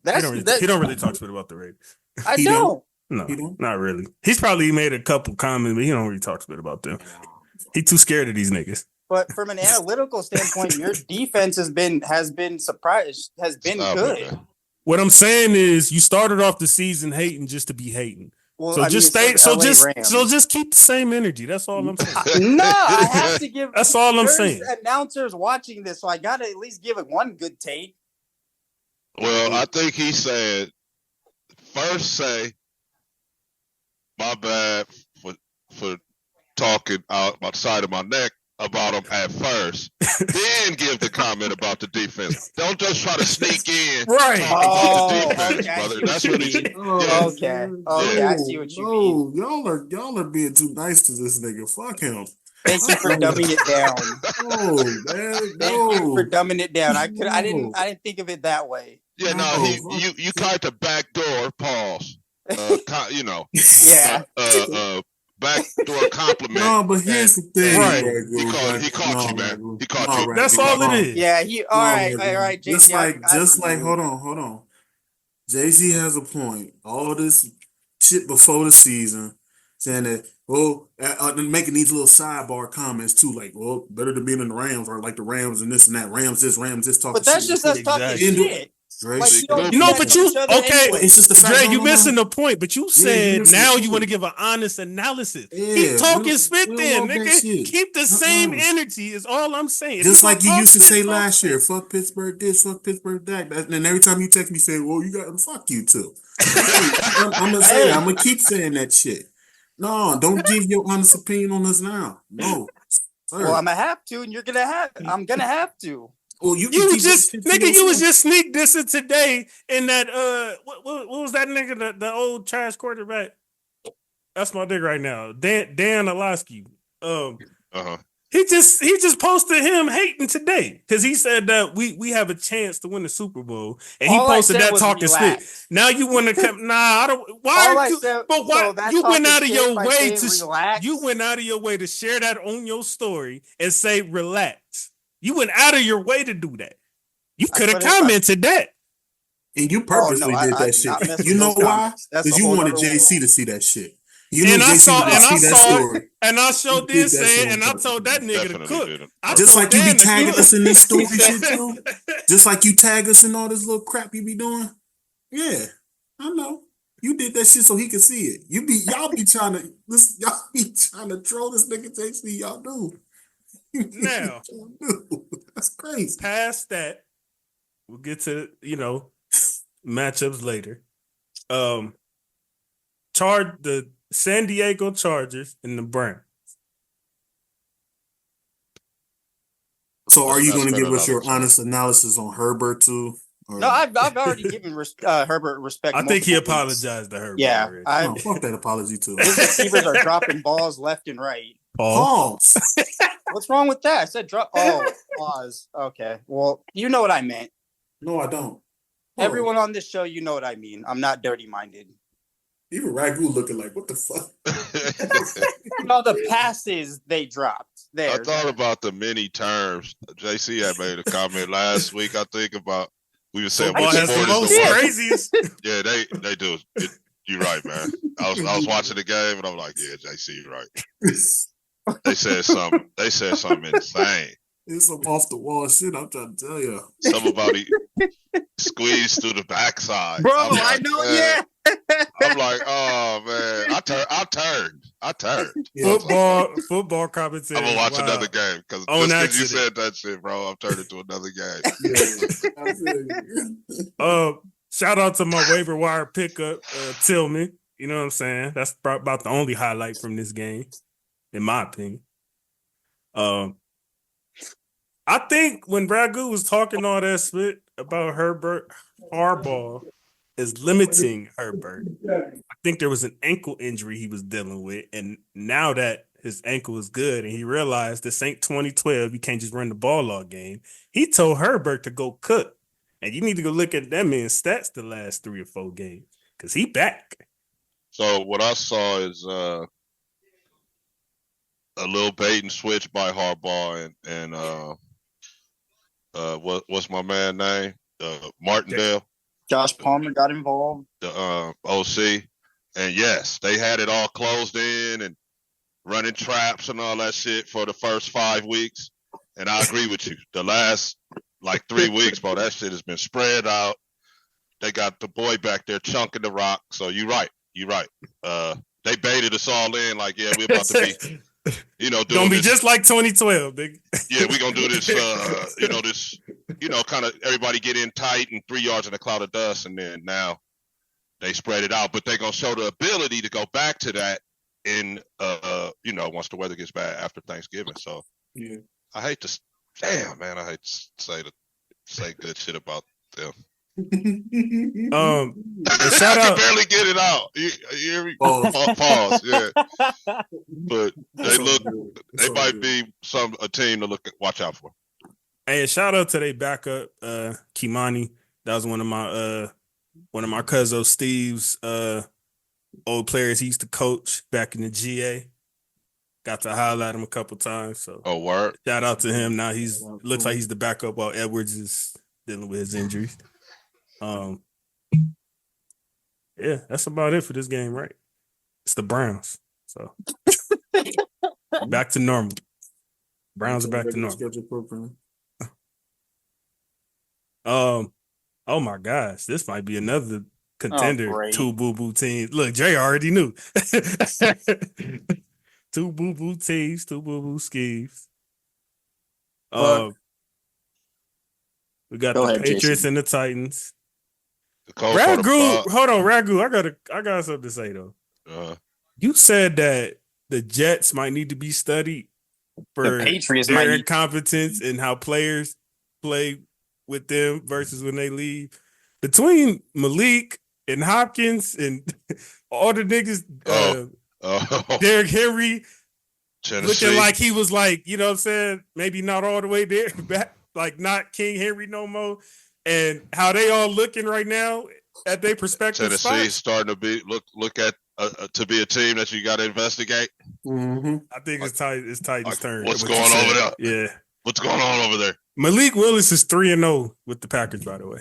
He don't really talk shit about the Raiders. I don't. No, not really. He's probably made a couple comments, but he don't really talk shit about them. He too scared of these niggas. But from an analytical standpoint, your defense has been good. What I'm saying is, you started off the season hating just to be hating. Well, so just keep the same energy. That's all I'm saying. No, I have to give. That's all I'm saying. Announcers watching this, so I got to at least give it one good take. Well, I think he said first say my bad for talking out my side of my neck about him at first, then give the comment about the defense. Don't just try to sneak in right about the defense, brother. That's what he Okay. I see what you mean. Y'all are being too nice to this nigga. Fuck him. Thank you for dumbing it down. Thank you for dumbing it down. I didn't think of it that way. Yeah, you tried to backdoor pause. Backdoor compliment. No, but here's the thing. Right. He caught you, man. He caught you. That's all it is. Yeah, all right. Just like, hold on. Jay-Z has a point. All this shit before the season, saying that, making these little sidebar comments too, like, well, better than being in the Rams, or like the Rams and this and that. Rams this, talking. But that's just us talking shit. But it's just Dre, you missing the point. But you said now you want to give an honest analysis. Keep talking spit then, nigga. Keep the same energy is all I'm saying. Just like you used to say last year, fuck Pittsburgh this, fuck Pittsburgh that. And every time you text me, say, well, you got fuck you too. I'm gonna keep saying that shit. No, don't give your honest opinion on us now. No. Sir. Well, I'm gonna have to, and I'm gonna have to. Well, you was just sneak dissing today in that what was that nigga, the old trash quarterback? That's my dig right now. Dan Orlovsky. He just posted him hating today because he said that we have a chance to win the Super Bowl, and he posted that talking shit. Now you want to come? Nah, I don't. Why? You went out of your way to relax. You went out of your way to share that on your story and say relax. You went out of your way to do that. You could have commented that. And you purposely did that shit. You know why? Because you wanted JC to see that shit. I showed this saying, and I told that nigga to cook. Just like you be tagging us in this story shit too. Just like you tag us in all this little crap you be doing. Yeah, I know. You did that shit so he could see it. Y'all be trying to troll this nigga JC. Y'all do. Now, that's crazy. Past that, we'll get to matchups later. The San Diego Chargers and the Browns. So, are you going to give us your honest analysis on Herbert too? Or? No, I've already given Herbert respect. I think he apologized to Herbert. Yeah, fuck that apology too. His receivers are dropping balls left and right. Pause. What's wrong with that? I said drop. Oh, pause. Okay. Well, you know what I meant. No, I don't. Everyone on this show, you know what I mean. I'm not dirty-minded. Even Ragu looking like, what the fuck? The passes they dropped. I thought about the many terms. JC had made a comment last week, I think, about we were saying what sport is the craziest. Yeah, they do. You're right, man. I was watching the game and I'm like, yeah, JC, you're right. They said something insane. It's some off the wall shit. I'm trying to tell you. Something about he squeezed through the backside. Bro, I know. Man. Yeah. I'm like, oh man, I turned. Football commentator. I'm gonna watch another game because you said that shit, bro. I'm turning to another game. Shout out to my waiver wire pickup, Tillman. You know what I'm saying? That's about the only highlight from this game, in my opinion. I think when Ragu was talking all that shit about Herbert, Harbaugh is limiting Herbert. I think there was an ankle injury he was dealing with, and now that his ankle is good and he realized this ain't 2012, you can't just run the ball all game, he told Herbert to go cook. And you need to go look at that man's stats the last 3 or 4 games because he back. So what I saw is a little bait and switch by Harbaugh and what's my man name? Martindale. Josh Palmer got involved. The OC. And yes, they had it all closed in and running traps and all that shit for the first 5 weeks. And I agree with you. The last 3 weeks, bro, that shit has been spread out. They got the boy back there chunking the rock. So you're right. They baited us all in like, yeah, we're about to be, doing gonna be this. just like 2012, big. Yeah, we're gonna do this. Kind of everybody get in tight and 3 yards in a cloud of dust, and then now they spread it out. But they're gonna show the ability to go back to that in once the weather gets bad after Thanksgiving. So Yeah. I hate to say good shit about them. And I shout can out. barely get it out. You hear me? Pause. Pause. Yeah, but It's all they good. It's they all might good. be a team to watch out for. And shout out to their backup, Kimani. That was one of my cousin Steve's old players. He used to coach back in the GA. Got to highlight him a couple times. So Oh, word. shout out to him. Now looks like he's the backup while Edwards is dealing with his injuries. Yeah, that's about it for this game, right? It's the Browns. So back to normal. Browns are back to normal. Schedule program. Oh my gosh, this might be another contender. great. Two boo-boo teams. Look, Jay already knew. Two boo-boo teams, two boo-boo schemes. Look. We got Go the ahead, Patriots Jason. and the Titans. The Colts are the Ragu, Bucs. hold on, Ragu. I got something to say though. You said that the Jets might need to be studied for The Patriots their might need- incompetence and how players play with them versus when they leave. Between Malik and Hopkins and all the niggas, Derrick Henry Tennessee. looking like he was like, you know what I'm saying? Maybe not all the way there, back, like not King Henry no more. And how they all looking right now at their perspective Tennessee spots. starting to be look at to be a team that you got to investigate. Mm-hmm. I think it's Titans' turn. What's what going you said. over there? Yeah. What's going on over there? Malik Willis is 3-0 with the Packers, by the way.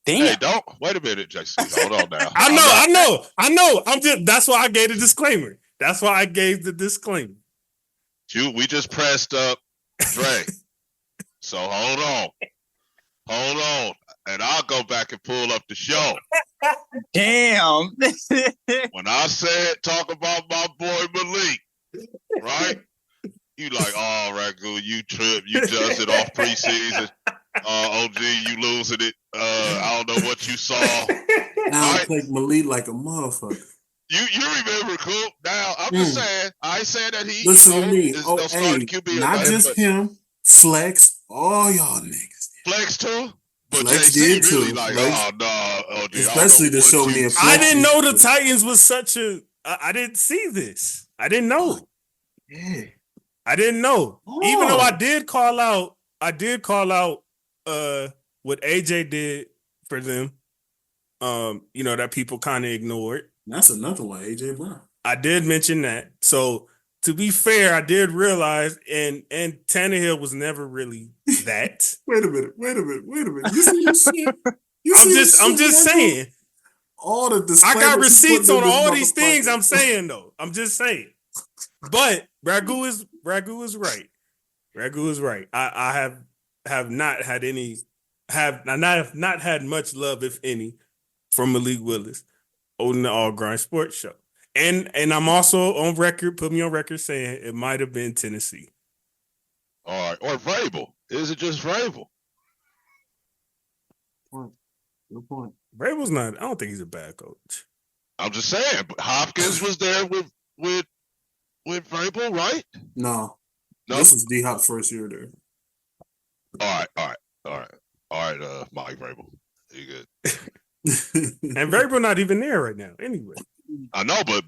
Damn. Hey, don't wait a minute, Jason. Hold on now. I know. That's why I gave the disclaimer. That's why I gave the disclaimer. We just pressed up Dre. So hold on, and I'll go back and pull up the show. Damn. When I said talk about my boy Malik, right? You like, oh, Ragu, you trip, you judged it off preseason. OG, you losing it. I don't know what you saw. Now Right. take Malik like a motherfucker. You remember, cool? Now I'm just saying, I ain't saying that he Listen to me. is Oh, no starting hey, QB. or not nothing, just but him. Flex, all y'all niggas. Flex too. But Flex JC did really too. like, Flex. oh no, OG, Especially to show me if I didn't know the Titans was such a. I didn't see this. I didn't know. Yeah. I didn't know. Oh. Even though I did call out what AJ did for them. That people kind of ignored. That's another one, AJ Brown. I did mention that. So to be fair, I did realize and Tannehill was never really that. Wait a minute. You see this shit? I'm just saying. All the I disclaimers got you receipts put in on this all these things. motherfucker. I'm saying though. I'm just saying. But Ragu is right. Ragu is right. I have not had much love, if any, from Malik Willis on the All Grind Sports Show. And I'm also on record, put me on record saying it might have been Tennessee. All right, or Vrabel. Is it just Vrabel? Good point. Vrabel's not. I don't think he's a bad coach. I'm just saying. But Hopkins was there with Vrabel, right? No. No. This is D-Hop's first year there. All right. Mike Vrabel, you good? And Vrabel not even there right now. Anyway, I know, but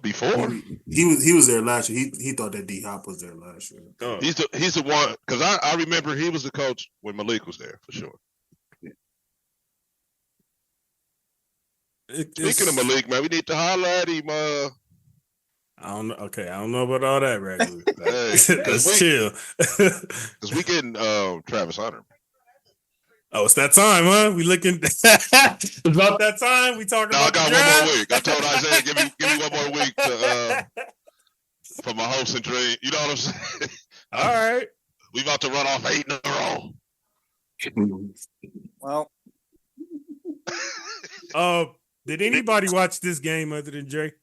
before He was there last year. He thought that D-Hop was there last year. he's the one because I remember he was the coach when Malik was there for sure. Speaking of Malik, man, we need to highlight him. I don't know. Okay, I don't know about all that, Ragu. Hey, Let's chill. because we getting Travis Hunter. Oh, it's that time, huh? We looking it's about that time. We talking about I got the draft? one more week. I told Isaiah, give me one more week to for my hosting dream. You know what I'm saying? All right. We about to run off 8 in a row. Well, did anybody watch this game other than Jay?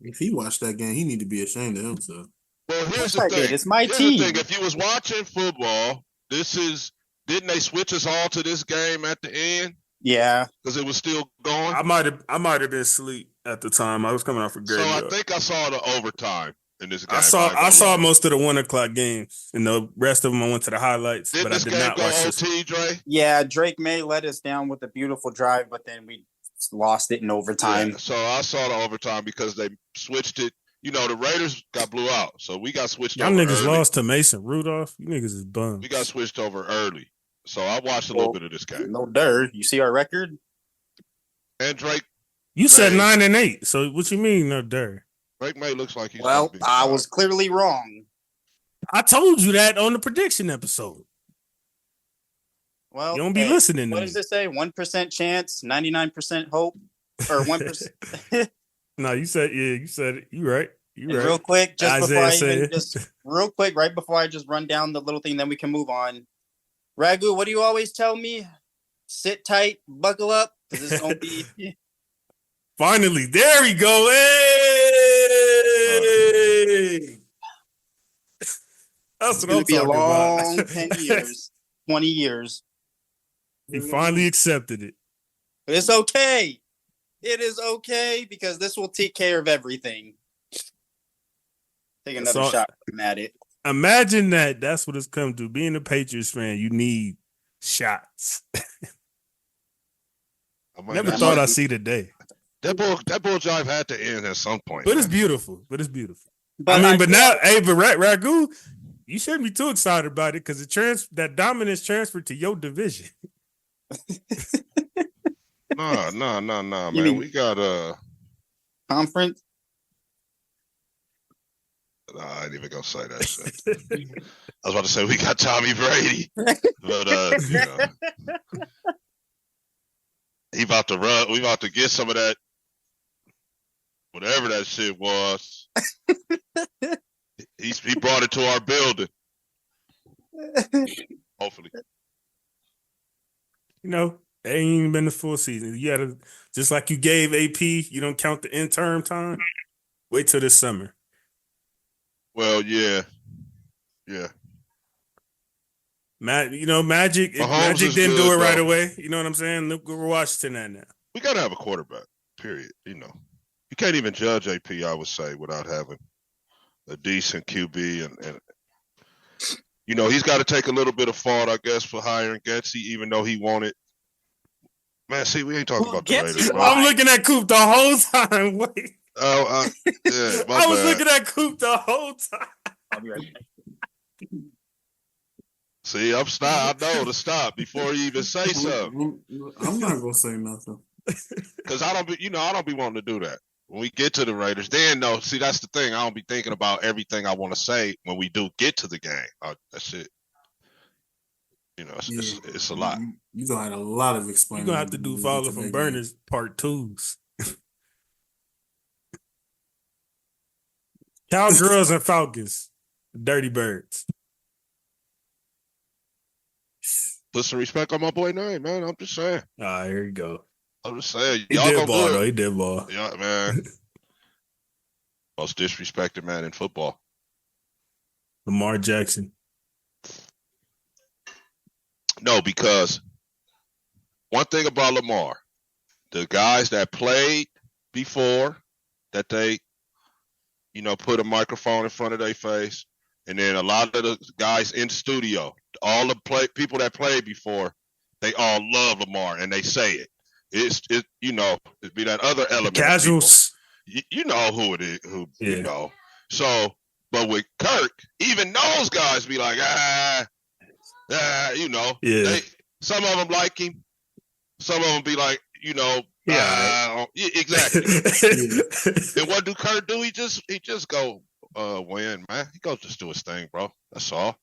If he watched that game, he need to be ashamed of himself. Well, here's I the did. thing. It's my team. If you was watching football, didn't they switch us all to this game at the end? Yeah, because it was still going. I might have been asleep at the time. I was coming off for So graveyard. I think I saw the overtime in this game. I saw most of the 1:00 games, and the rest of them I went to the highlights. Did but this I did game not go watch OT, Dre? yeah. Drake May let us down with a beautiful drive, but then we lost it in overtime. Yeah, so I saw the overtime because they switched it. You know, the Raiders got blew out, so we got switched Y'all over niggas early. lost to Mason Rudolph. You niggas is bums. We got switched over early. So I watched a little bit of this game. No dirt. You see our record? And Drake You said May. 9-8. So what you mean, no dirt? Drake May looks like he's Well, gonna be I fine. was clearly wrong. I told you that on the prediction episode. Well, You don't be listening to What me. does it say? 1% chance, 99% hope, or 1%. No, you said it. You right. You right. Real quick, Isaiah real quick, right before I just run down the little thing, then we can move on. Ragu, what do you always tell me? Sit tight, buckle up, because it's gonna be. Finally, there we go. Hey! That's It's what gonna I'm be a talking long about. 10 years, 20 years. He finally accepted it. But it's okay. It is okay because this will take care of everything. Take another all- shot at it. Imagine that. That's what it's come to. Being a Patriots fan, you need shots. Never thought I'd see the day. that bull jive had to end at some point. But it's man. beautiful. But But now, hey, but Ragu, you shouldn't be too excited about it because that dominance transferred to your division. No, man. mean- We got conference. I ain't even gonna say that shit. I was about to say we got Tommy Brady, but you know, he about to run. We about to get some of that, whatever that shit was. He brought it to our building. Hopefully, You know, it ain't even been the full season. You gotta, just like you gave AP, you don't count the interim time. Wait till this summer. well, yeah. Magic Mahomes is didn't do good, it right though. away. You know what I'm saying? Look where Washington at now. We gotta have a quarterback. Period. You know, you can't even judge AP. I would say without having a decent QB and you know he's got to take a little bit of fault, I guess, for hiring Getsy, even though he wanted. Man, see, we ain't talking Who about the gets Raiders, you? bro. I'm looking at Coop the whole time. Wait. Yeah, my I was bad. looking at Coop the whole time. I'll be right back. See, I'm stop. I know to stop before you even say something, I'm not gonna say nothing. because I don't be wanting to do that. When we get to the Raiders, then no. See, that's the thing. I don't be thinking about everything I want to say when we do get to the game. That shit. You know, it's a lot. You gonna have a lot of You're explaining. gonna have to do when we Follow get to from that Burners Part 2s. Cowgirls and Falcons. Dirty Birds. Put some respect on my boy name, man. I'm just saying. Here you go. I'm just saying. He Y'all did go ball, good. though. He did ball. Yeah, man. Most disrespected man in football. Lamar Jackson. No, because one thing about Lamar, the guys that played before that they, put a microphone in front of their face, and then a lot of the guys in studio, all the people that played before, they all love Lamar and they say it. It'd be that other element. Casuals. You know who it is, Yeah. you know. So, but with Kirk, even those guys be like, Yeah. Some of them like him. Some of them be like, exactly. And what do Kirk do? He just go win, man. He goes just do his thing, bro. That's all.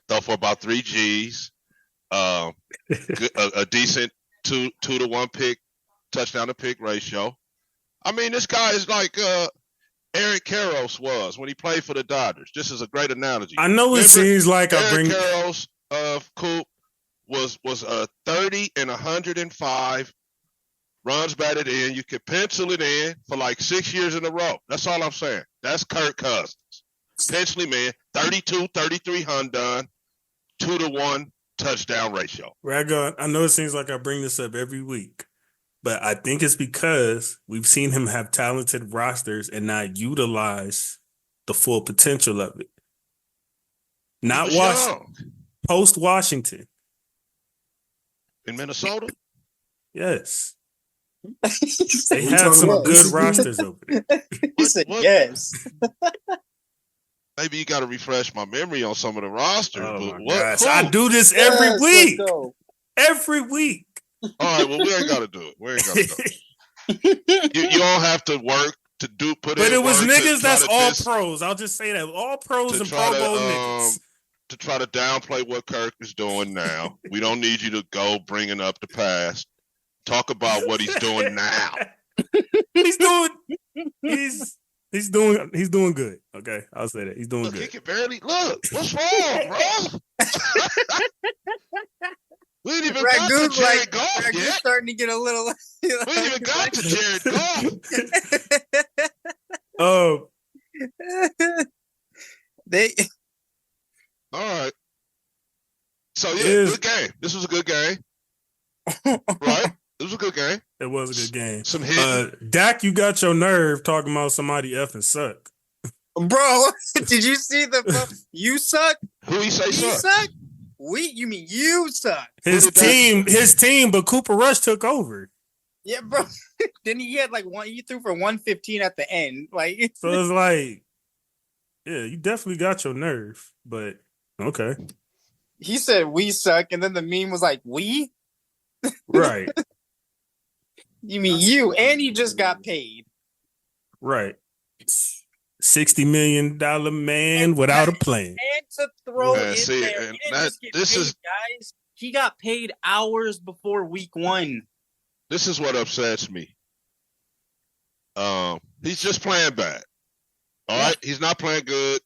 Throw for about 3 G's. A decent 2-to-1 pick, touchdown to pick ratio. I mean, this guy is like Eric Karros was when he played for the Dodgers. This is a great analogy. I know it seems like Eric Karros of Coop was 30 and 105 runs batted in. You could pencil it in for like 6 years in a row. That's all I'm saying. That's Kirk Cousins. Pencil him in, 32, 33 done, 2-to-1 touchdown ratio. Rago, I know it seems like I bring this up every week, but I think it's because we've seen him have talented rosters and not utilize the full potential of it. Not Washington. Post Washington. In Minnesota? Yes. They have some good rosters over there. He said yes. Maybe you got to refresh my memory on some of the rosters. Oh my gosh. I do this every week. Every week. All right, well, we ain't got to do it. You don't have to work to put in. But it was niggas that's all pros. I'll just say that. All pros and Pro Bowl niggas. To try to downplay what Kirk is doing now. We don't need you to go bringing up the past. Talk about what he's doing now. He's doing good. Okay, I'll say that. He's doing good. He can barely look. What's wrong, bro? We ain't even got to Jared Goff yet. You're starting to get a little. We ain't even got to Jared Goff. Oh, all right. So yeah, good game. This was a good game, right? It was a good game. It was a good game. Some hit. Dak, you got your nerve talking about somebody effing suck. Bro, did you see the you suck? Who he say suck? suck? You mean you suck? His team, but Cooper Rush took over. Yeah, bro. Then he had he threw for 115 at the end. So it's like, yeah, you definitely got your nerve, but okay. He said we suck, and then the meme was like, we? Right. You mean you, and he just got paid. Right. $60 million man without a plan. And to throw in there. Guys. He got paid hours before week 1. This is what upsets me. He's just playing bad. All right? He's not playing good.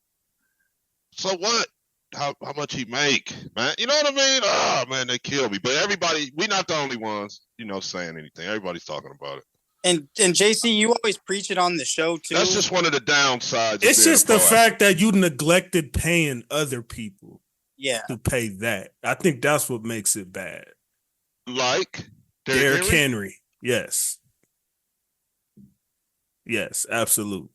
So what? How much he make, man? You know what I mean? Oh, man, they kill me. But everybody, we're not the only ones, saying anything. Everybody's talking about it. And JC, you always preach it on the show, too. That's just one of the downsides. It's just the fact that you neglected paying other people to pay that. I think that's what makes it bad. Like Derrick Henry. Yes. Yes, absolutely.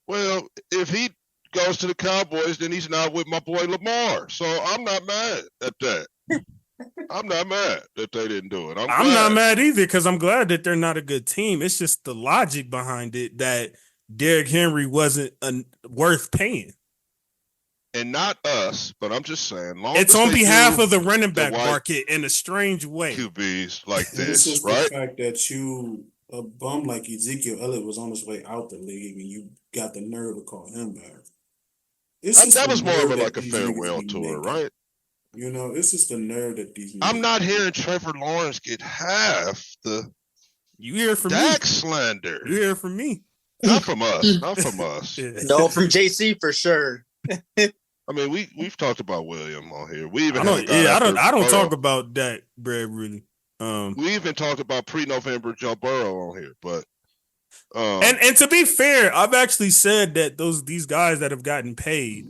Well, if he goes to the Cowboys, then he's not with my boy Lamar. So I'm not mad at that. I'm not mad that they didn't do it. I'm not mad either because I'm glad that they're not a good team. It's just the logic behind it that Derrick Henry wasn't worth paying. And not us, but I'm just saying. It's on behalf of the running back market in a strange way. QBs like this is right? The fact that a bum like Ezekiel Elliott was on his way out the league and you got the nerve to call him back. That was more of a farewell tour, right? It's just the nerve that these. I'm not hearing Trevor Lawrence get half the. You hear from Dak slander. You hear from me. Not from us. Not from us. No, from JC for sure. I mean, we've talked about William on here. We even I don't talk about Dak, Brad. Really. We even talked about pre-November Joe Burrow on here, but. And to be fair, I've actually said that these guys that have gotten paid,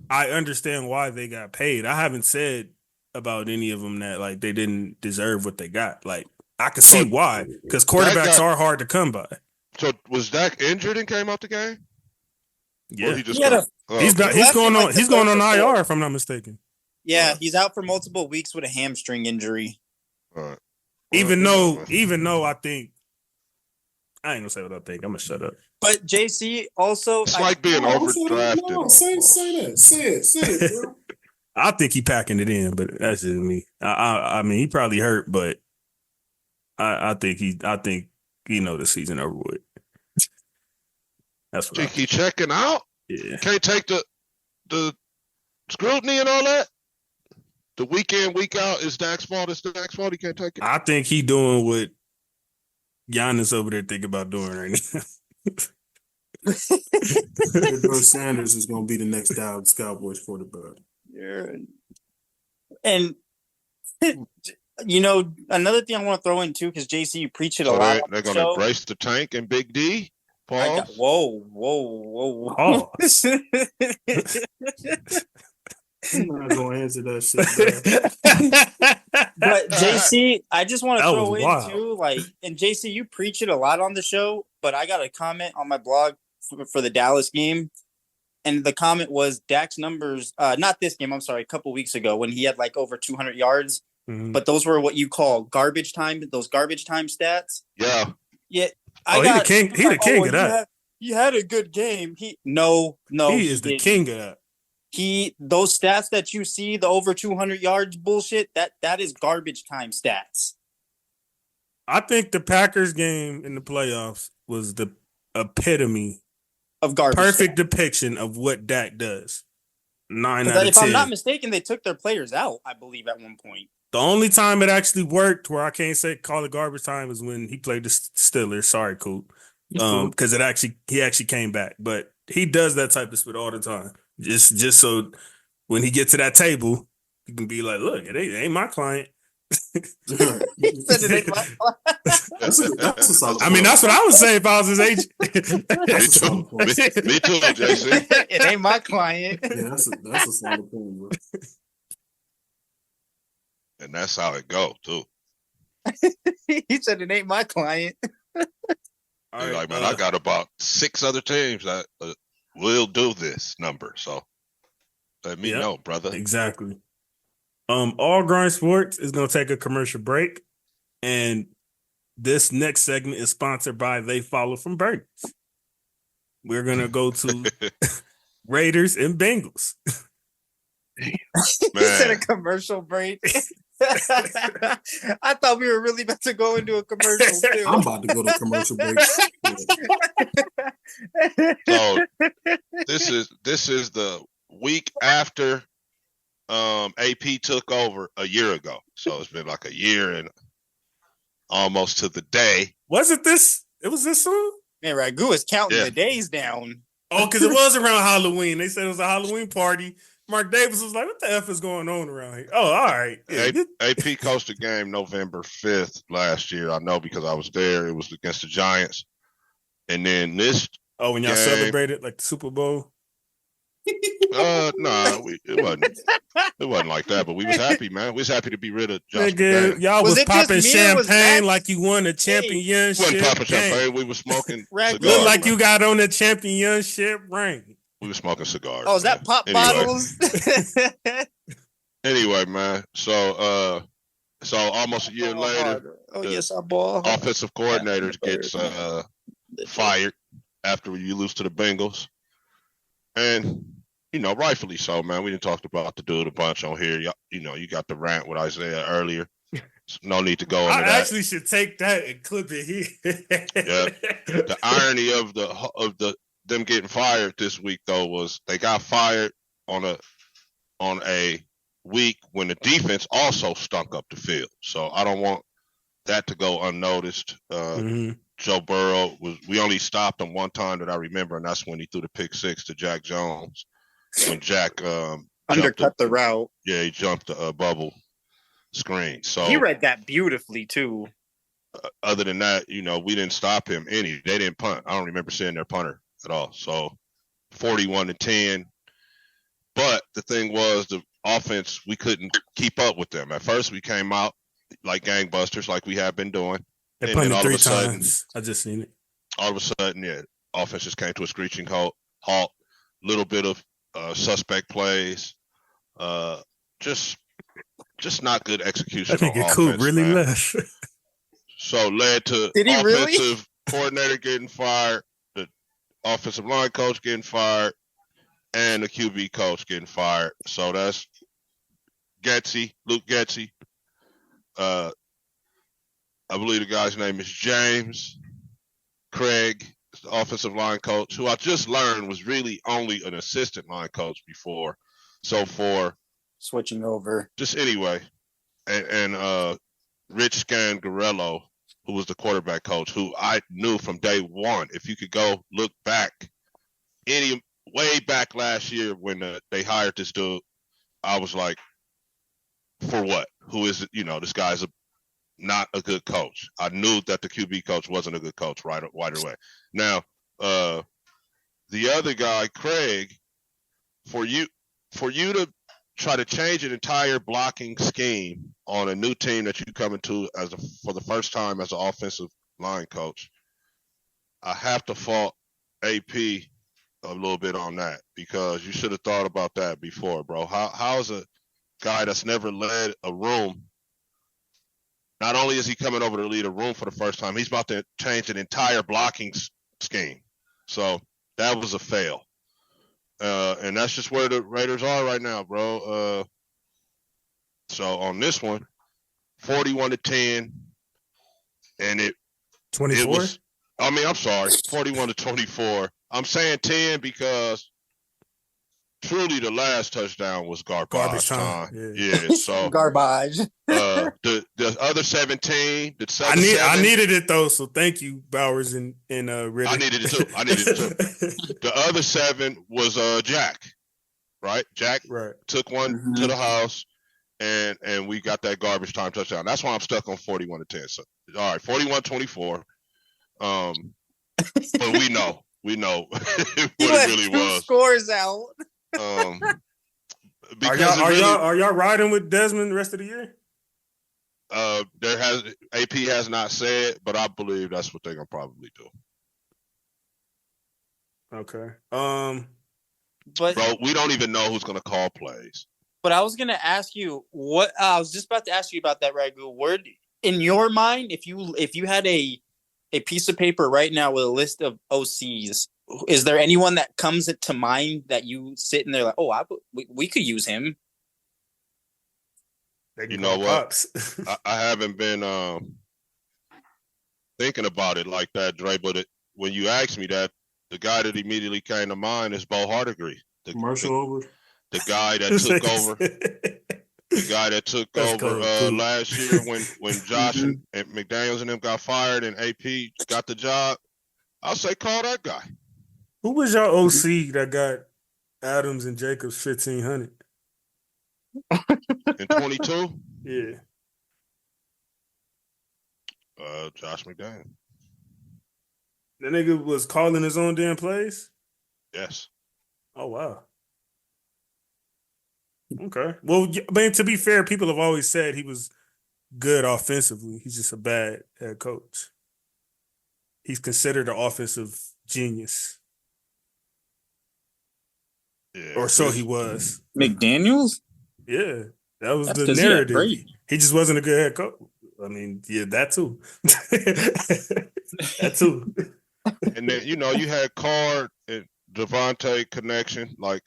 I understand why they got paid. I haven't said about any of them that they didn't deserve what they got. I can see why, because quarterbacks are hard to come by. So was Dak injured and came out the game? Yeah, he's going on IR if I'm not mistaken. Yeah, he's out for multiple weeks with a hamstring injury. All right. Even though I think. I ain't gonna say what I think. I'm gonna shut up. But JC also, it's like being overdrafted. No, say that. Say it, bro. I think he packing it in, but that's just me. I mean, he probably hurt, but I think the season over with. That's what he checking out. Yeah, can't take the scrutiny and all that. the week in, week out is Dak's fault. It's Dak's fault. He can't take it. I think he doing what Giannis over there think about doing right now. George Sanders is going to be the next Dallas Cowboys quarterback. And another thing I want to throw in too, because JC, you preach it a lot. They're going to embrace the tank and Big D. Pause. Whoa. Pause. I'm not going to answer that shit. But JC, I just want to That throw was in wild. too, and JC, you preach it a lot on the show, but I got a comment on my blog for the Dallas game. And the comment was Dak's numbers, not this game, I'm sorry, a couple weeks ago when he had over 200 yards. Mhm. But those were what you call garbage time, those garbage time stats. Yeah. Yeah. He the king. He the king of that. He had a good game. No. He is the king of that. Those stats that you see, the over 200 yards bullshit, that is garbage time stats. I think the Packers game in the playoffs was the epitome of garbage. Perfect depiction of what Dak does. 9 out of 10. If I'm not mistaken, they took their players out, I believe, at one point. The only time it actually worked where I can't call it garbage time is when he played the Steelers. Sorry, Coop. Because he actually came back. But he does that type of spit all the time. Just so when he gets to that table, you can be like, look, it ain't my client. That's a solid I mean, that's what I would say if I was his agent. Me too, JC. It ain't my client. Yeah, that's a solid point, bro. And that's how it go too. He said it ain't my client. Right, like, man, I got about 6 other teams that will do this number. So let me know, brother. Exactly. All Grind Sports is going to take a commercial break. And this next segment is sponsored by They Follow from Burgers. We're going to go to Raiders and Bengals. He said a commercial break. I thought we were really about to go into a commercial too. I'm about to go to commercial break. So this is the week after AP took over a year ago. So it's been like a year and almost to the day. Was it this? It was this song? Man, Ragu is counting the days down. Oh, because it was around Halloween. They said it was a Halloween party. Mark Davis was like, what the F is going on around here? Oh, all right. Yeah. AP coached a game November 5th last year. I know because I was there. It was against the Giants. And then this when y'all celebrated like the Super Bowl? No, it wasn't like that, but we was happy, man. We was happy to be rid of Josh McDaniels. Y'all was popping champagne like you won a championship. We wasn't popping champagne. We was smoking cigars. Looked like you got on a championship ring. We were smoking cigars. Oh, is that pop bottles? Anyway, man. So almost a year later, yes, I ball. Offensive coordinator gets fired after you lose to the Bengals, and rightfully so, man. We didn't talk about the dude a bunch on here. You got the rant with Isaiah earlier. So no need to go into that. I actually should take that and clip it here. The irony of them getting fired this week though was they got fired on a week when the defense also stunk up the field. So I don't want that to go unnoticed. Joe Burrow we only stopped him one time that I remember, and that's when he threw the pick 6 to Jack Jones. When Jack undercut the route. Yeah, he jumped the bubble screen. So he read that beautifully too. Other than that, we didn't stop him any. They didn't punt. I don't remember seeing their punter at all. So 41-10. But the thing was, the offense, we couldn't keep up with them. At first, we came out like gangbusters, like we have been doing. They punted 3 times. I just seen it. All of a sudden, offense just came to a screeching halt. Little bit of suspect plays. Just not good execution. I think on Coop offense, really man. left. So led to offensive coordinator getting fired, the offensive line coach getting fired, and the QB coach getting fired. So that's Luke Getsy. I believe the guy's name is James Craig, the offensive line coach, who I just learned was really only an assistant line coach before. So for switching over. Just anyway, and Rich Scangarello, who was the quarterback coach, who I knew from day one. If you could go look back, way back last year when they hired this dude, I was like, for what? Who is it? This guy's not a good coach. I knew that the QB coach wasn't a good coach right away. Now, the other guy, Craig, for you to try to change an entire blocking scheme on a new team that you come into for the first time as an offensive line coach, I have to fault AP a little bit on that, because you should have thought about that before, bro. How is a guy that's never led a room, not only is he coming over to lead a room for the first time, he's about to change an entire blocking scheme. So that was a fail. And that's just where the Raiders are right now, bro. So on this one, 41-10, and it 24. I'm sorry, 41-24. I'm saying 10 because truly the last touchdown was garbage time. Yeah, so Garbage. The other 17, I needed it though, so thank you, Bowers and Riddick. I needed it too. The other 7 was Jack, right? Jack took one to the house, and we got that garbage time touchdown. That's why I'm stuck on 41-10. So all right, 41-24. But we know what it really was. Scores out. Are y'all riding with Desmond the rest of the year? AP has not said, but I believe that's what they're gonna probably do. Okay. But bro, we don't even know who's gonna call plays. But I was gonna ask you what I was just about to ask you about that, Ragu. Where, in your mind, if you had a piece of paper right now with a list of OCs, is there anyone that comes to mind that you sit in there like, oh, we could use him? You know what? I haven't been thinking about it like that, Dre. But when you asked me that, the guy that immediately came to mind is Bo Hardegree. The guy that took over. The guy that took over last year when Josh and McDaniels and them got fired and AP got the job. I'll say call that guy. Who was your OC that got Adams and Jacobs 1,500? In 22? Yeah. Josh McDaniels. That nigga was calling his own damn plays? Yes. Oh, wow. Okay. Well, I mean, to be fair, people have always said he was good offensively. He's just a bad head coach. He's considered an offensive genius. Yeah, or so he was. McDaniels? Yeah. That was the narrative. He just wasn't a good head coach. I mean, yeah, that too. That too. And then, you had Card and Devontae connection, like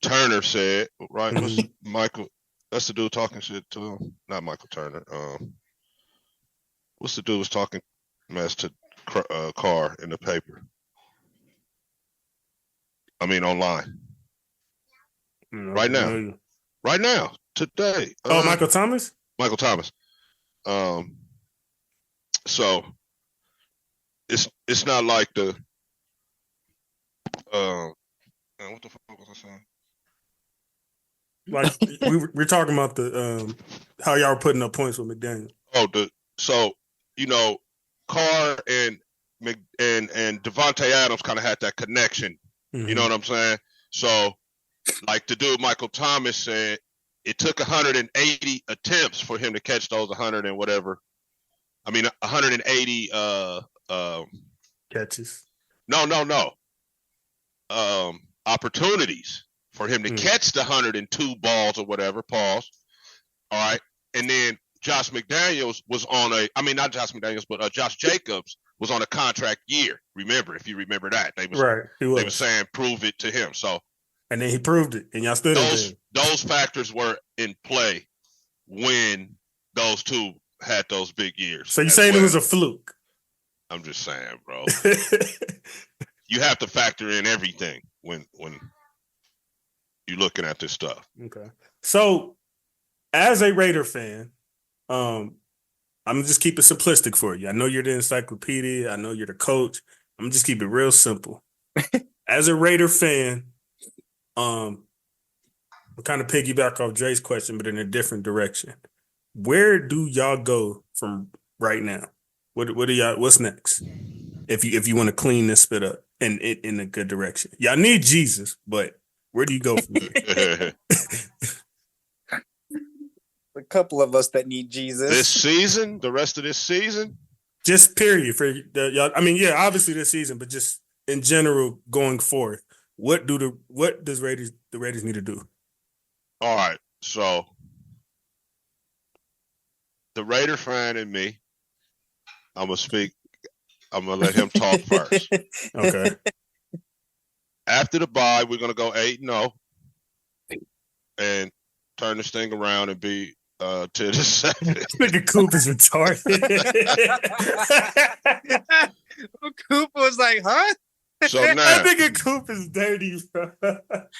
Turner said, right? Mm-hmm. Michael, that's the dude talking shit to him. Not Michael Turner. What's the dude was talking mess to Carr in the paper? I mean, online. Right now, today. Michael Thomas? Michael Thomas. So it's not like the what the fuck was I saying? Like we're talking about the how y'all were putting up points with McDaniel. Carr and Devontae Adams kind of had that connection. Mm-hmm. You know what I'm saying? So, like the dude Michael Thomas said, it took 180 attempts for him to catch those 100 and whatever. I mean, 180 catches. No. Opportunities for him to catch the 102 balls or whatever. Pause. All right. And then Josh McDaniels was on Josh Jacobs was on a contract year. Remember, if you remember that. They were saying prove it to him. So and then he proved it, and y'all stood those factors were in play when those two had those big years. So you saying it was a fluke? I'm just saying, bro. You have to factor in everything when you're looking at this stuff. Okay. So, as a Raider fan, I'm gonna just keep it simplistic for you. I know you're the encyclopedia. I know you're the coach. I'm gonna just keep it real simple. As a Raider fan, I'm kind of piggyback off Dre's question, but in a different direction. Where do y'all go from right now? What do y'all? What's next? If you want to clean this spit up and in a good direction, y'all need Jesus, but where do you go from here? A couple of us that need Jesus. This season, the rest of this season, just period for y'all. I mean, yeah, obviously this season, but just in general going forward, what does the Raiders need to do? All right, so the Raider fan in me, I'm gonna let him talk first. Okay. After the bye, we're gonna go 8-0 and turn this thing around and be 10-7. Nigga Coop is retarded. Coop was like, huh? So now that nigga Coop is dirty, bro.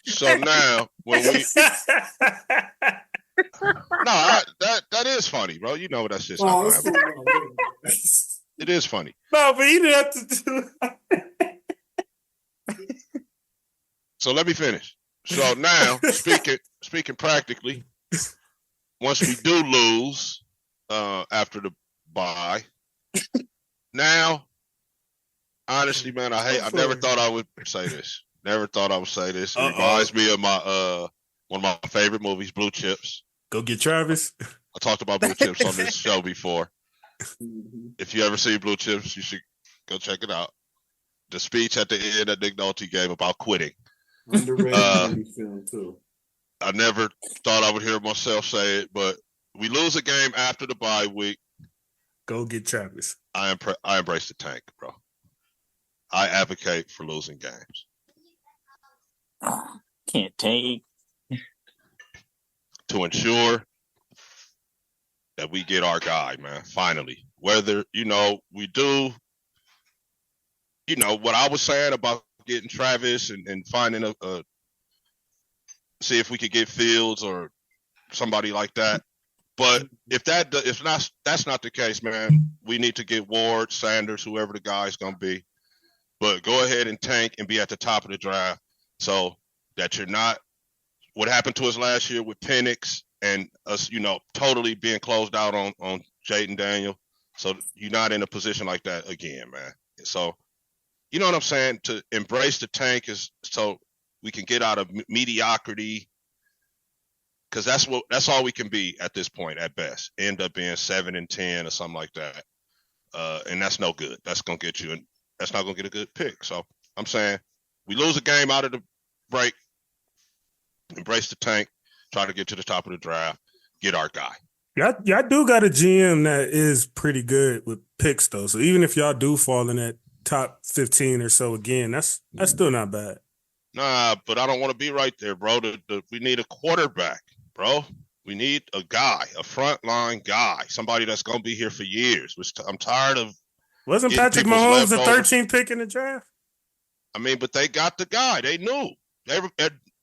So now when we that is funny, bro. You know that's just not gonna happen. It is funny. No, but he didn't have to do. So let me finish. So now, speaking practically, once we do lose after the bye, now, honestly, man, I never thought I would say this. Never thought I would say this. It reminds me of my one of my favorite movies, Blue Chips. Go get Travis. I talked about Blue Chips on this show before. If you ever see Blue Chips, you should go check it out. The speech at the end that Nick Nolte gave about quitting. Underrated film too. I never thought I would hear myself say it, but we lose a game after the bye week. Go get Travis. I embrace the tank, bro. I advocate for losing games. Can't take. To ensure that we get our guy, man, finally. Whether, we do, what I was saying about getting Travis and finding see if we could get Fields or somebody like that. But if that's not the case, man, we need to get Ward, Sanders, whoever the guy's going to be. But go ahead and tank and be at the top of the draft so that you're not what happened to us last year with Penix and us, totally being closed out on Jaden Daniel. So you're not in a position like that again, man. So, you know what I'm saying? To embrace the tank is so we can get out of mediocrity, because that's all we can be at this point at best. End up being 7-10 or something like that, and that's no good. That's gonna get you, and that's not gonna get a good pick. So I'm saying we lose a game out of the break, embrace the tank, try to get to the top of the draft, get our guy. Y'all do got a GM that is pretty good with picks though. So even if y'all do fall in that top 15 or so again, that's still not bad. Nah, but I don't want to be right there, bro. We need a quarterback, bro. We need a guy, a frontline guy, somebody that's going to be here for years. I'm tired of. Wasn't Patrick Mahomes the 13th pick in the draft? I mean, but they got the guy. They knew.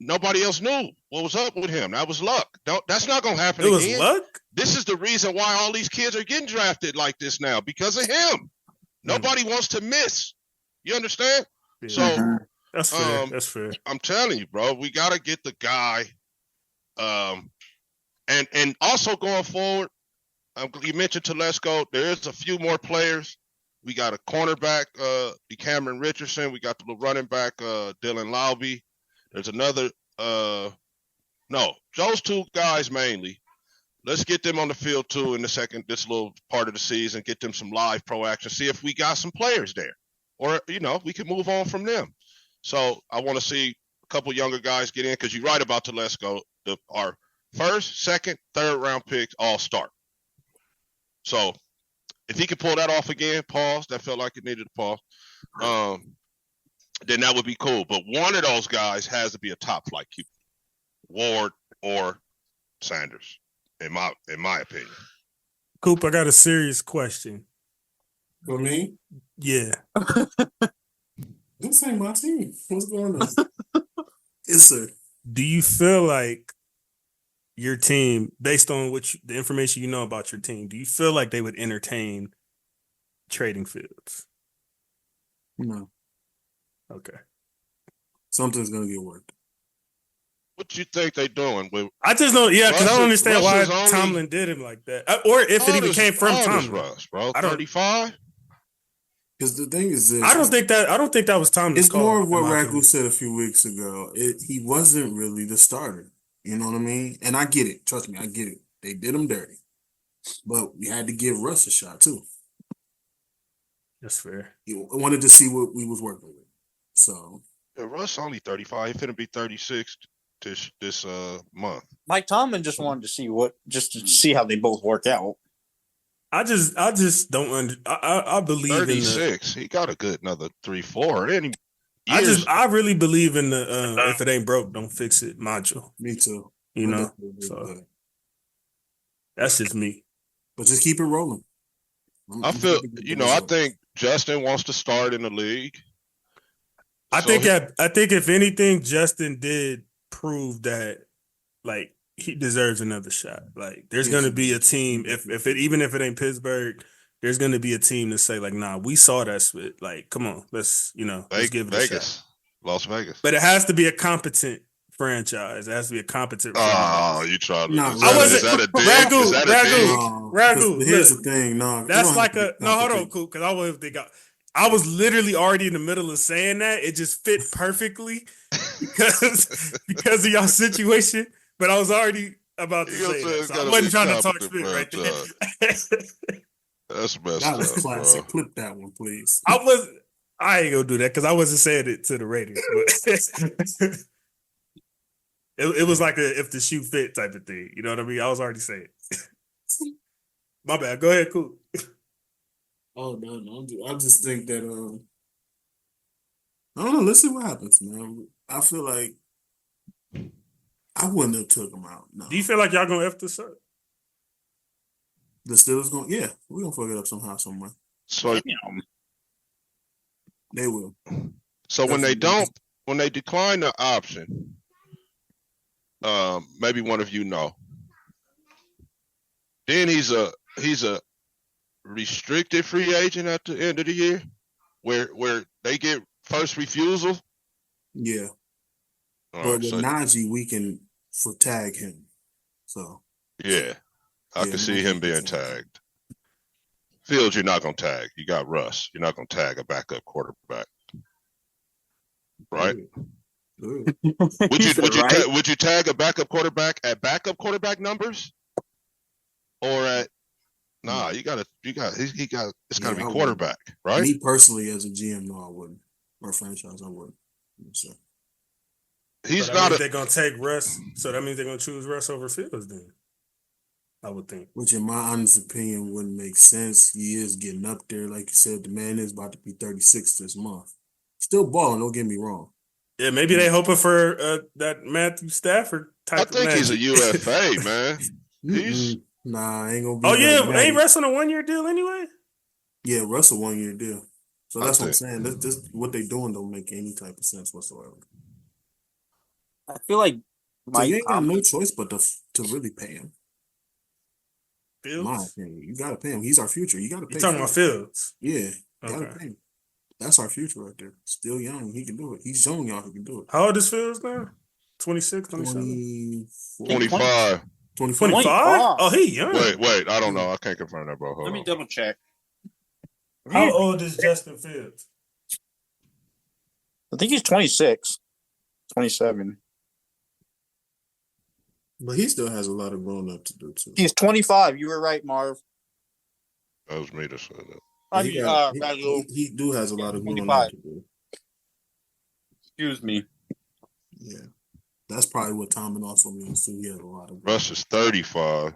Nobody else knew what was up with him. That was luck. That's not going to happen again. It was luck? This is the reason why all these kids are getting drafted like this now, because of him. Nobody wants to miss. You understand? Yeah. So that's fair. That's fair. I'm telling you, bro, we got to get the guy. And also going forward, you mentioned Telesco. There is a few more players. We got a cornerback, Cameron Richardson. We got the running back, Dylan Lowby. There's another. Those two guys mainly. Let's get them on the field too in this little part of the season. Get them some live pro action. See if we got some players there, or we can move on from them. So I want to see a couple younger guys get in, because you're right about Telesco. Our first, second, third round picks all start. So if he could pull that off again, pause. That felt like it needed a pause. Then that would be cool. But one of those guys has to be a top flight QB, Ward or Sanders, in my opinion. Coop, I got a serious question. For me? Yeah. This ain't my team. What's going on? Yes, sir. do you feel like your team, based on the information you know about your team, do you feel like they would entertain trading Fields? No. Okay. Something's gonna get worked. What you think they doing? I just don't. Yeah, because I don't understand why Russ Tomlin did him like that, or if it even came from Tomlin. Russ, bro, I don't. 35. Because the thing is this, I don't think that was Tomlin's it's call. more of what Ragu said a few weeks ago. He wasn't really the starter. You know what I mean? And I get it. Trust me, I get it. They did him dirty. But we had to give Russ a shot, too. That's fair. He wanted to see what we was working with. So. Yeah, Russ only 35. He's going to be 36 this month. Mike Tomlin just wanted to see how they both work out. I just don't I believe 36. He got a good another 3-4. I really believe in the if it ain't broke, don't fix it module. Me too. You know, so that's just me. But just keep it rolling. I think Justin wants to start in the league. I think if anything, Justin did prove that, like, he deserves another shot. Like, there's going to be a team, even if it ain't Pittsburgh, there's going to be a team to say, like, nah, we saw that split. Like, come on, let's give it a shot. Las Vegas. But it has to be a competent franchise. It has to be a competent franchise. You trying to... No, is that a dig? Ragu. Here's the thing. No, that's like a... No, hold on, cool, because I was literally already in the middle of saying that. It just fit perfectly because of y'all situation. But I was already about to say that. So I wasn't trying to talk spit right there. That's messed up. That was classic. Bro. Clip that one, please. I ain't gonna do that because I wasn't saying it to the ratings. But it was like a if the shoe fit type of thing. You know what I mean? I was already saying it. My bad. Go ahead, cool. Oh no! I just think that I don't know. Let's see what happens, man. I feel like I wouldn't have took him out. No. Do you feel like y'all gonna F this up? The Steelers going? Yeah, we're gonna fuck it up somehow, somewhere. So they will. So when they decline the option, maybe one of you know. Then he's a restricted free agent at the end of the year, where they get first refusal. Yeah, but with Najee, we can tag him. So yeah, I can see him being tagged. Fields, you're not gonna tag. You got Russ. You're not gonna tag a backup quarterback, right? Good. Would you tag a backup quarterback at backup quarterback numbers, or at? Nah, he got. It's gotta be quarterback, right? Me personally, as a GM, no, I wouldn't. Or franchise, I wouldn't. So. He's so not. They're gonna take Russ, so that means they're gonna choose Russ over Fields. Then I would think. Which, in my honest opinion, wouldn't make sense. He is getting up there, like you said. The man is about to be 36 this month. Still balling. Don't get me wrong. Yeah, maybe they hoping for that Matthew Stafford type. I think he's a UFA, man. Nah, ain't gonna be. Oh yeah, ain't Russ on a 1-year deal anyway? Yeah, Russ a 1-year deal. So that's what I'm saying. This what they doing don't make any type of sense whatsoever. I feel like so you ain't got no choice but to really pay him. Fields? My opinion, you gotta pay him. He's our future. You gotta pay. You talking about Fields? Yeah, gotta pay him. That's our future right there. Still young, he can do it. He's showing y'all he can do it. How old is Fields now? 26, 27? 25. 25? Oh, he young. Wait. I don't know. I can't confirm that, bro. Let me double check. How old is Justin Fields? I think he's 26, 27. But he still has a lot of growing up to do, too. He's 25. You were right, Marv. That was me that said that. He do has a lot of growing up to do. Excuse me. Yeah. That's probably what Tomlin also means, too. He has a lot of Russ is 35.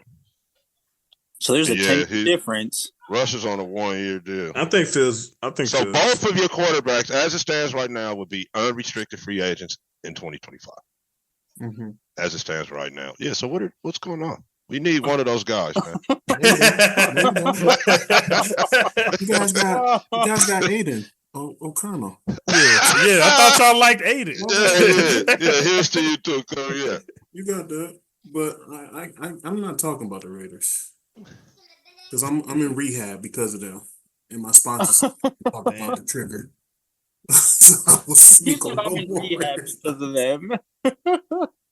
So there's a 10 difference. Russ is on a 1-year deal. I think Fields. So both of your quarterbacks, as it stands right now, would be unrestricted free agents in 2025. Mm-hmm. As it stands right now. Yeah, so what's going on? We need one of those guys, man. You guys got Aiden. Colonel. Yeah, I thought y'all liked Aiden. Yeah. Here's to you too, Colonel. Yeah, you got that. But I'm not talking about the Raiders because I'm in rehab because of them, and my sponsors talk about the trigger. So I will speak on I'm in rehab because of them.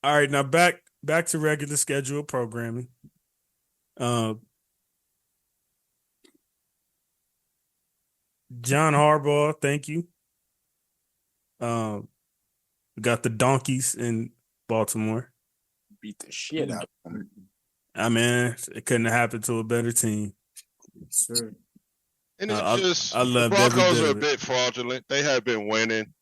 All right, now back to regular scheduled programming. John Harbaugh, thank you. We got the Donkeys in Baltimore. Beat the shit out of them. I mean, it couldn't have happened to a better team. Sure. and it's I the loved every Broncos bit are a of it. bit fraudulent. They have been winning.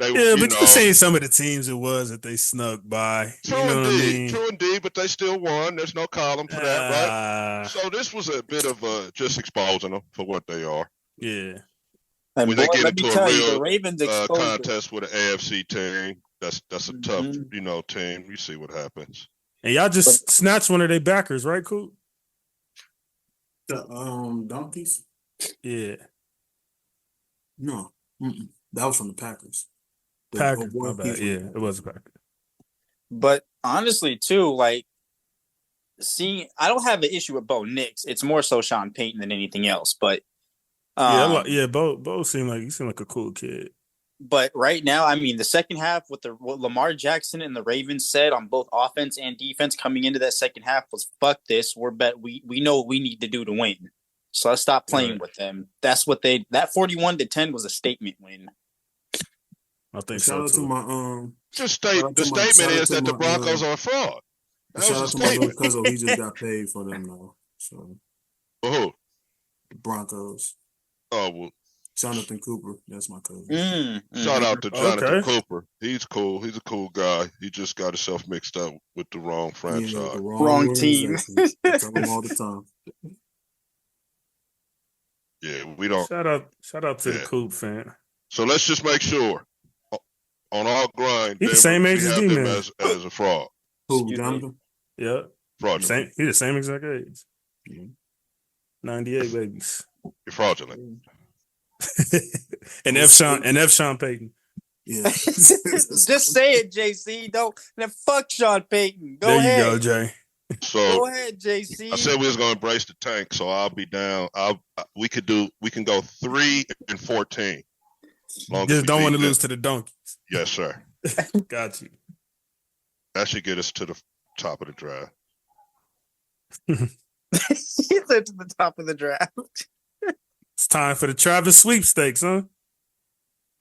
Yeah, but you seen some of the teams it was that they snuck by. True You know indeed, what I mean? true indeed, but they still won. There's no column for that, right? So this was a bit of just exposing them for what they are. Yeah. And when boy, they get let me into tell a you, real the Ravens exposed them. contest with an AFC team, that's a tough, team. You see what happens. And y'all just snatched one of their backers, right, Cool? The Donkeys? Yeah. No. That was from the Packers. Packers, my bad. Yeah, it was a Packer. But honestly, too, like, I don't have an issue with Bo Nix. It's more so Sean Payton than anything else. But Bo seemed like a cool kid. But right now, I mean, the second half with what Lamar Jackson and the Ravens said on both offense and defense coming into that second half was, fuck this. We know what we need to do to win. So let's stop playing with them. That's what that 41-10 was a statement win. I think shout out to my the statement is that the Broncos are a fraud. Shout out to my little cousin. He just got paid for them though. So who? The Broncos. Oh well. Jonathan Cooper, that's my cousin. Shout out to Jonathan Cooper. He's cool. He's a cool guy. He just got himself mixed up with the wrong franchise. Yeah, the wrong team. I tell him all the time. Yeah, we don't. Shout out to the Coop fan. So let's just make sure on our grind. He's the same age as D-Man. As a fraud. Who, Jonathan? Yeah. Fraudulent. He's the same exact age. 98 babies. You're fraudulent. and F. Sean Payton. Yeah. Just say it, JC. Then fuck Sean Payton. Go ahead. There you go, Jay. So go ahead, JC. I said we was gonna embrace the tank, so I'll be down. We can go 3-14. Just don't want to lose to the Donkeys. Yes, sir. Got you. That should get us to the top of the draft. He said to the top of the draft. It's time for the Travis sweepstakes, huh?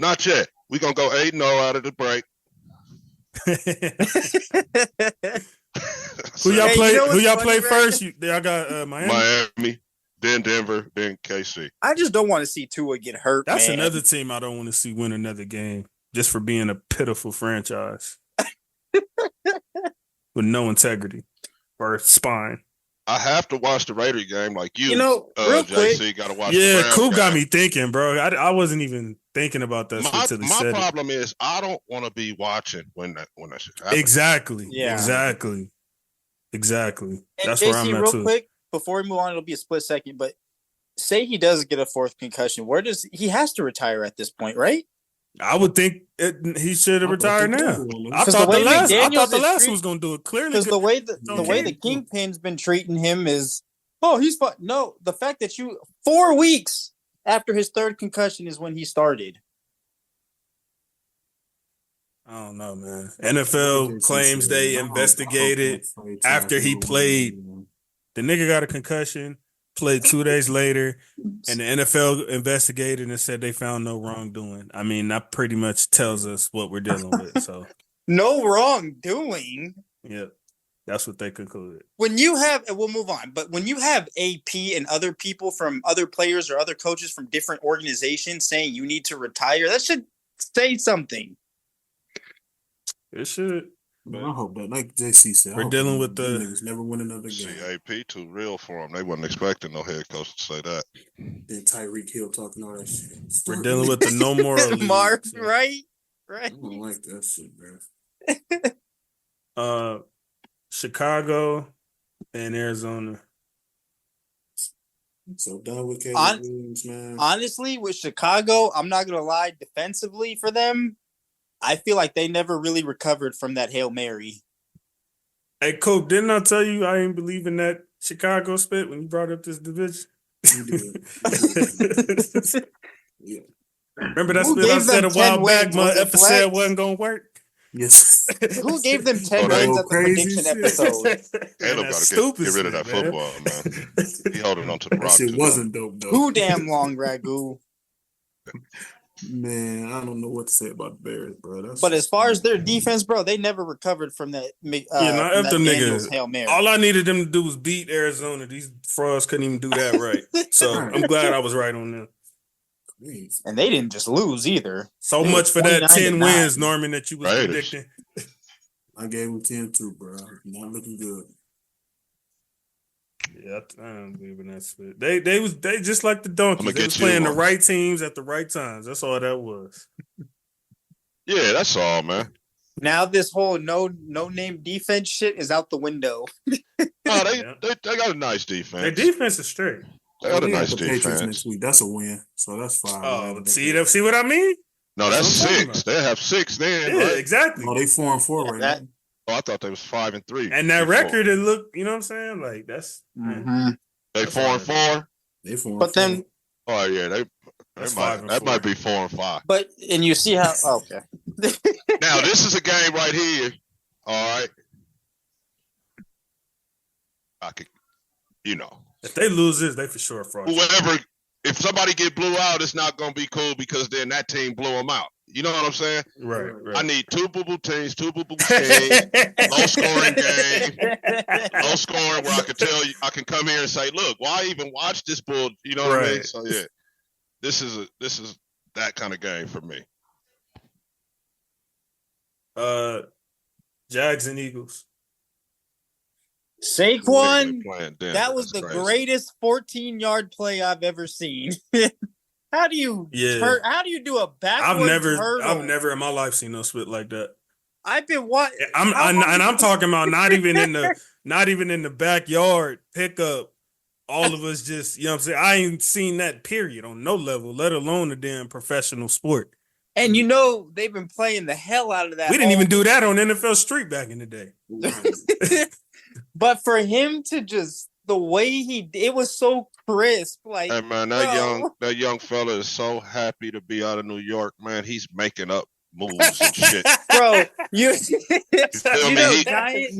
Not yet. We're gonna go 8-0 out of the break. Who y'all play first? Y'all got Miami, then Denver, then KC. I just don't want to see Tua get hurt. That's another team I don't want to see win another game just for being a pitiful franchise with no integrity or spine. I have to watch the Raider game like you. Real JC got to watch. Yeah, Coop got me thinking, bro. I wasn't even thinking about that until he said it. My problem is I don't want to be watching when that shit happens. Exactly. Yeah. Exactly. And That's JC, where I'm at real too. quick, before we move on, it'll be a split second. But say he does get a fourth concussion, he has to retire at this point, right? I would think he should have retired now. I thought the last one was going to do it clearly. Because the way the Kingpin's been treating him is, he's fine. No, the fact that 4 weeks after his third concussion is when he started. I don't know, man. NFL claims they investigated after he played. The nigga got a concussion, played 2 days later, and the NFL investigated and said they found no wrongdoing. I mean, that pretty much tells us what we're dealing with. So no wrongdoing. Yeah, that's what they concluded. When you have, and we'll move on, but when you have AP and other people from other players or other coaches from different organizations saying you need to retire, that should say something. It should. But I hope that, like JC said, we're dealing with the niggas never win another game. See, AP too real for them. They wasn't expecting no head coach to say that. Then Tyreek Hill talking all that shit. We're dealing with the no moral league. Mark, right? I don't like that shit, man. Chicago and Arizona. So done with Caleb Williams, man. Honestly, with Chicago, I'm not gonna lie. Defensively for them, I feel like they never really recovered from that Hail Mary. Hey, Cope, didn't I tell you I ain't believe in that Chicago spit when you brought up this division? You did. Yeah. Remember that spit I said a while back? My episode wasn't gonna work. Yes. Who gave them 10 wins at the prediction episode? Caleb got to get rid of that football, man. He holding on to the rock. That shit wasn't dope, though. Who damn long ragu? Man, I don't know what to say about the Bears, bro. But as far as their defense, bro, they never recovered from that. After niggas, Hail Mary. all I needed them to do was beat Arizona. These frauds couldn't even do that right. So I'm glad I was right on them. And they didn't just lose either. So they much for that 10 wins, Norman, that you was predicting. I gave him 10 too, bro. Not looking good. Yeah, I don't believe in that split. They just like the Donkeys. They was playing the right teams at the right times. That's all that was. Yeah, that's all, man. Now this whole no name defense shit is out the window. They got a nice defense. Their defense is straight. They got a nice defense. defense. Next week. That's a win. So that's 5. Oh, see what I mean? No, that's 6. They have 6 then. Yeah, right? Exactly. Oh, they 4-4 right now. Oh, I thought they was 5-3. And that record, it looked, you know what I'm saying? Like that's they 4-4. They 4-4. But then, oh yeah, that might be 4-5. But and you see how okay. Now this is a game right here. All right, I could, if they lose this, they for sure fraud. Whoever, if somebody get blew out, it's not gonna be cool because then that team blew them out. You know what I'm saying? Right. I need 2 boo-boo teams, 2 boo-boo teams, low scoring game, low scoring where I can tell you, I can come here and say, look, why even watch this bull? You know what I mean? So yeah, this is that kind of game for me. Jags and Eagles. Saquon, that was the greatest 14-yard play I've ever seen. How do you do a backwards hurdle? I've never in my life seen no split like that. I've been watching. I'm talking about not even in the backyard pickup. All of us just, you know what I'm saying? I ain't seen that period on no level, let alone a damn professional sport. And they've been playing the hell out of that. We didn't even do that on NFL Street back in the day. But for him to just the way it was so crisp. Like, hey man, that young fella is so happy to be out of New York, man. He's making up moves and shit. Bro, you feel me?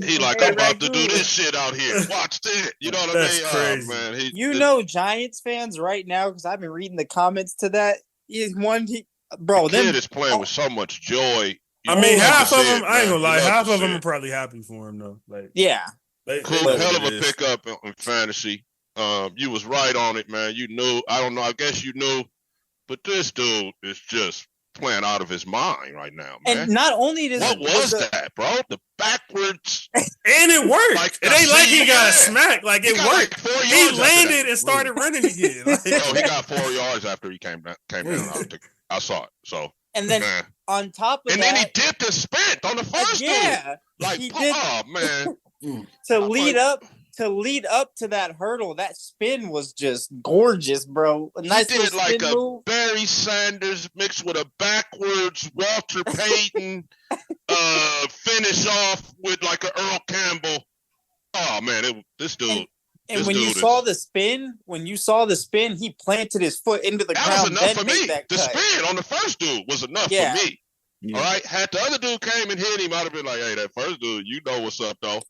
He like, I'm about to do this shit out here. Watch this. You know what I mean? Crazy. Oh, man. Giants fans right now, because I've been reading the comments to that. The kid is playing with so much joy. I mean, half of them, I ain't gonna lie, half of them are probably happy for him though. Like, yeah. Cool, hell of a pickup in fantasy. You was right on it, man. You knew. I don't know. I guess you knew. But this dude is just playing out of his mind right now, man. And not only does what was that, bro? The backwards, and it worked. Like, it ain't like he got smacked. Like it worked. Like he landed and started running again. Like, he got 4 yards after he came down. I saw it. So. And then on top of that, and then he dipped and spent on the first dude. Like, he did. Oh man. To lead up to that hurdle, that spin was just gorgeous, bro. He did like a Barry Sanders mixed with a backwards Walter Payton finish off with like an Earl Campbell. Oh man, this dude. And when you saw the spin, he planted his foot into the ground. That was enough for me. The spin on the first dude was enough for me. Yeah. All right. Had the other dude came and hit him, I'd have been like, hey, that first dude, you know what's up, though.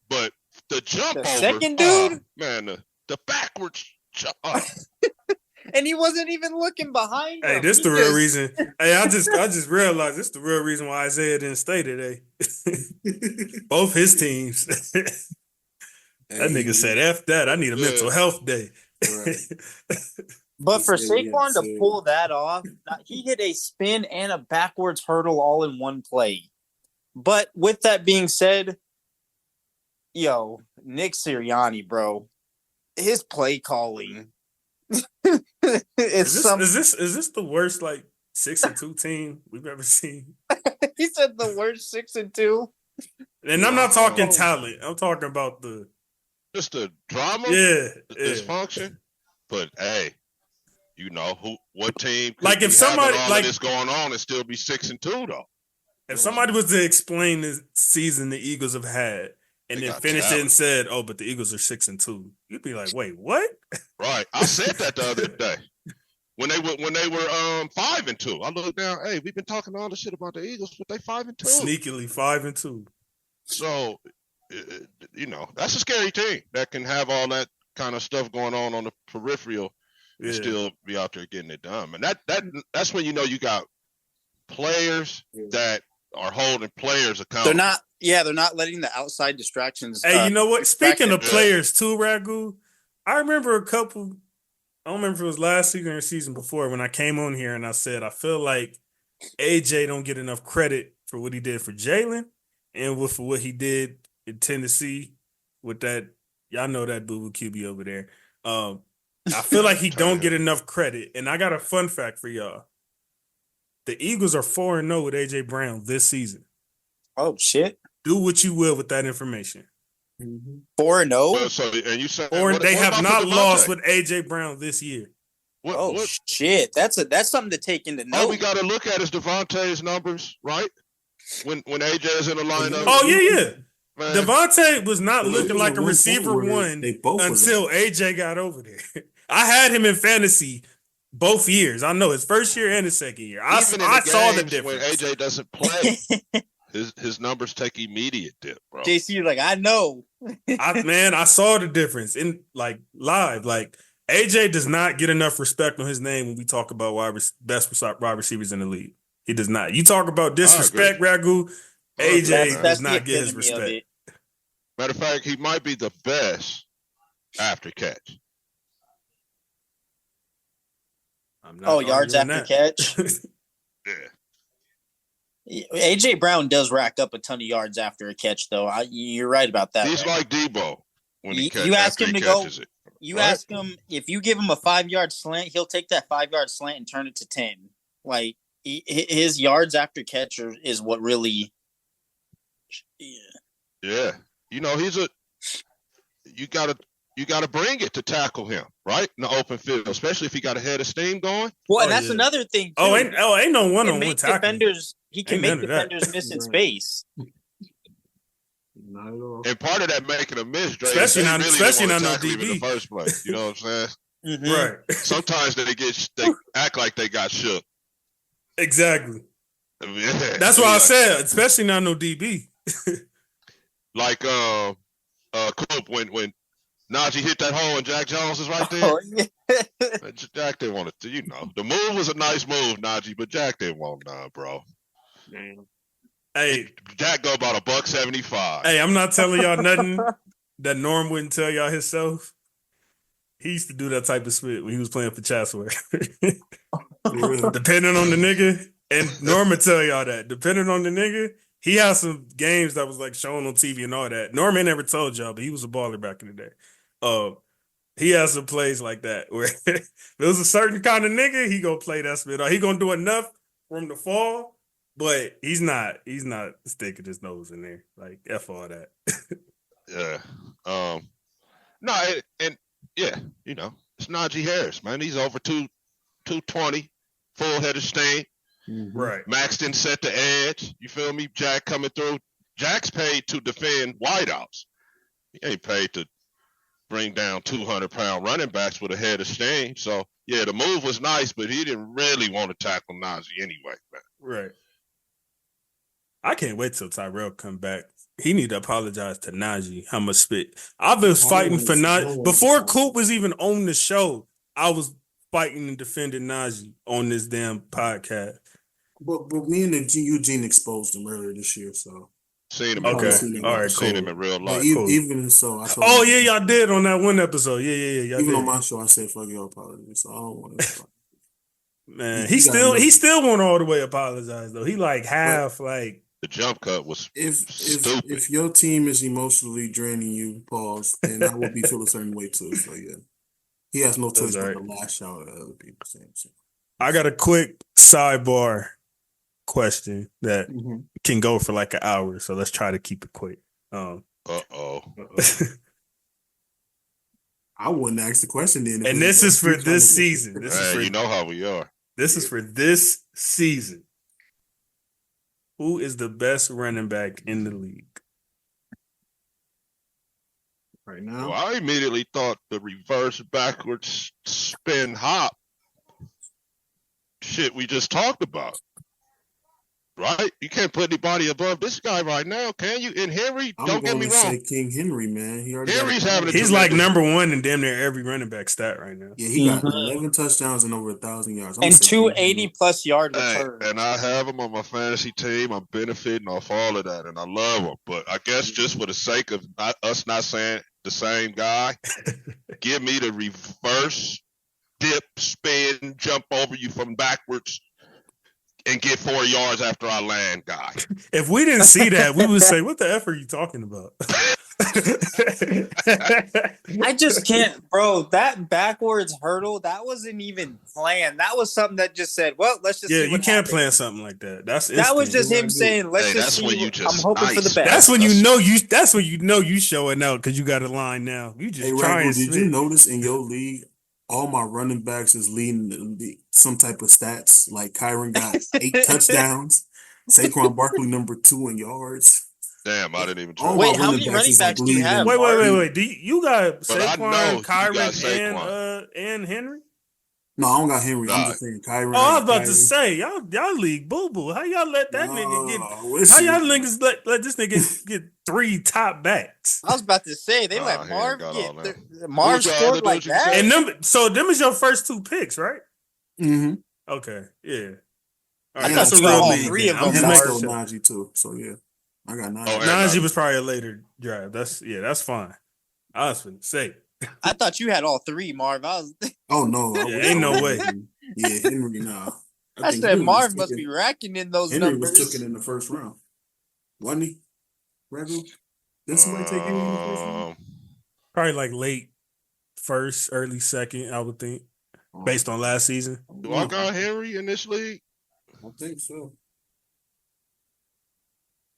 But the jump over. Second dude? Man, the backwards jump. And he wasn't even looking behind him. Hey, this the real reason. Hey, I just realized this the real reason why Isaiah didn't stay today. Both his teams. That nigga said, F that. I need a mental health day. Right. But for Saquon to pull that off, he hit a spin and a backwards hurdle all in one play. But with that being said, Nick Sirianni, bro, his play calling. Is this the worst 6-2 team we've ever seen? He said the worst 6-2. And I'm not talking talent. I'm talking about just the drama, the dysfunction. But hey, what team could like if somebody all like of this going on and still be 6-2 though? If somebody was to explain the season the Eagles have had and then finished it and said, "Oh, but the Eagles are 6-2," you'd be like, "Wait, what?" Right. I said that the other day when they were 5-2. I looked down. Hey, we've been talking all the shit about the Eagles, but they 5-2. Sneakily 5-2. So, that's a scary team that can have all that kind of stuff going on the peripheral and still be out there getting it done. And that's when you got players that are holding players accountable. They're not letting the outside distractions. Hey, you know what? Speaking of players too, Ragu, I remember I don't remember if it was last season or the season before when I came on here and I said I feel like AJ don't get enough credit for what he did for Jalen and for what he did in Tennessee with that. Y'all know that boo-boo QB over there. I feel like he don't get enough credit. And I got a fun fact for y'all. The Eagles are 4-0 with AJ Brown this season. Oh shit! Do what you will with that information. 4-0. So, and you said they have not lost with AJ Brown this year. Shit! That's something to take into note. All we got to look at is Devontae's numbers, right? When AJ is in the lineup. Oh yeah. Man. Devontae was not looking like a receiver one until AJ got over there. I had him in fantasy both years. I know his first year and his second year. I saw the difference. When AJ doesn't play, his numbers take immediate dip, bro. JC, you're like, I know. I saw the difference in live. Like AJ does not get enough respect on his name when we talk about best wide receivers in the league. He does not. You talk about disrespect, Ragu. AJ does not get his respect. Matter of fact, he might be the best after catch. Yards after catch. Yeah. AJ Brown does rack up a ton of yards after a catch, though. You're right about that. He's like Debo when you ask him to go. Ask him if you give him a 5-yard slant, he'll take that 5-yard slant and turn it to 10. Like his yards after catch is what really. Yeah. You gotta bring it to tackle him, right? In the open field, especially if he got a head of steam going. Well, and that's another thing too. Ain't no one-on-one tackle. He can make defenders miss in space. Not at all. And part of that making a miss, Dre, especially not no DB in the first place. You know what I'm saying? Mm-hmm. Right. Sometimes they act like they got shook. Exactly. Yeah. That's why I said, especially not no DB. Like Coop when Najee hit that hole and Jack Jones is right there. Oh, yeah. Jack didn't want to, the move was a nice move, Najee, but Jack didn't want none, bro. Damn. Hey, Jack go about $175. Hey, I'm not telling y'all nothing that Norm wouldn't tell y'all himself. He used to do that type of spit when he was playing for Chatsworth. Depending on the nigga, and Norm would tell y'all that. Depending on the nigga, he has some games that was shown on TV and all that. Norman never told y'all, but he was a baller back in the day. He has some plays like that where if it was a certain kind of nigga, he gonna play that spit. He gonna do enough for him to fall, but he's not sticking his nose in there. Like F all that. Yeah. It's Najee Harris, man. He's over 220, full head of steam. Right. Max didn't set the edge. You feel me? Jack coming through. Jack's paid to defend wideouts. He ain't paid to bring down 200-pound running backs with a head of steam. So, yeah, the move was nice, but he didn't really want to tackle Najee anyway, man. Right. I can't wait till Tyrell come back. He need to apologize to Najee. How much spit. I've been fighting for Najee. Before Coop was even on the show, I was fighting and defending Najee on this damn podcast. But me and Eugene exposed him earlier this year, so. Seen him. Okay. All right, seen him in real life. Cool. Even so, I told y'all did on that one episode. Yeah. Even did. On my show, I said, fuck your apology, so I don't want to. Man, he still won't all the way apologize, though. He half. The jump cut was stupid. If your team is emotionally draining you, pause, then I will be feel a certain way too. So yeah, he has no choice but to lash out at other people. I got a quick sidebar question that can go for an hour, so let's try to keep it quick. Uh-oh. I wouldn't ask the question then. And this is for this season. You know how we are. This is for this season. Who is the best running back in the league? Right now? Well, I immediately thought the reverse backwards spin hop shit we just talked about. Right? You can't put anybody above this guy right now, can you? And Henry, don't get me wrong. Say King Henry, man. He's like number one in damn near every running back stat right now. Yeah, he got 11 touchdowns and over 1,000 yards. And 280-plus yard returns. And I have him on my fantasy team. I'm benefiting off all of that, and I love him. But I guess just for the sake of us not saying the same guy, give me the reverse dip, spin, jump over you from backwards, and get 4 yards after I land guy. If we didn't see that, we would say, what the F are you talking about? I just can't, bro. That backwards hurdle, that wasn't even planned. That was something that just said, well, let's just see what you can't plan something like that. That was just him saying, let's just see. I'm hoping for the best. That's when you know you showing out because you got a line now. You just trying. Did you notice in your league, all my running backs is leading some type of stats? Like Kyron got 8 touchdowns. Saquon Barkley number 2 in yards. Damn, I didn't even try. Wait, how many running backs do you have? Wait. Do you got Saquon, Kyron, and Henry? No, I don't got Henry. I'm just saying Kyron. Oh, I was about to say, y'all league boo-boo. How y'all let that nigga get... How y'all niggas let this nigga get 3 top backs? I was about to say, they let Marv get... Marv scored like that? And them is your first 2 picks, right? Mm-hmm. Okay, yeah. All right, that's a real league. 3 of them. I'm still Najee too, so yeah. I got Najee. Najee was probably a later drive. That's fine. I was finna say. I thought you had all 3, Marv. Oh no, ain't no way. Yeah, Henry. Nah, I said Marv must be racking in those Henry numbers. Was took it in the first round, wasn't he? Regu? Did somebody take Henry in the first round? Probably like late first, early second. I would think, based on last season. Do I got Henry in this league? I think so.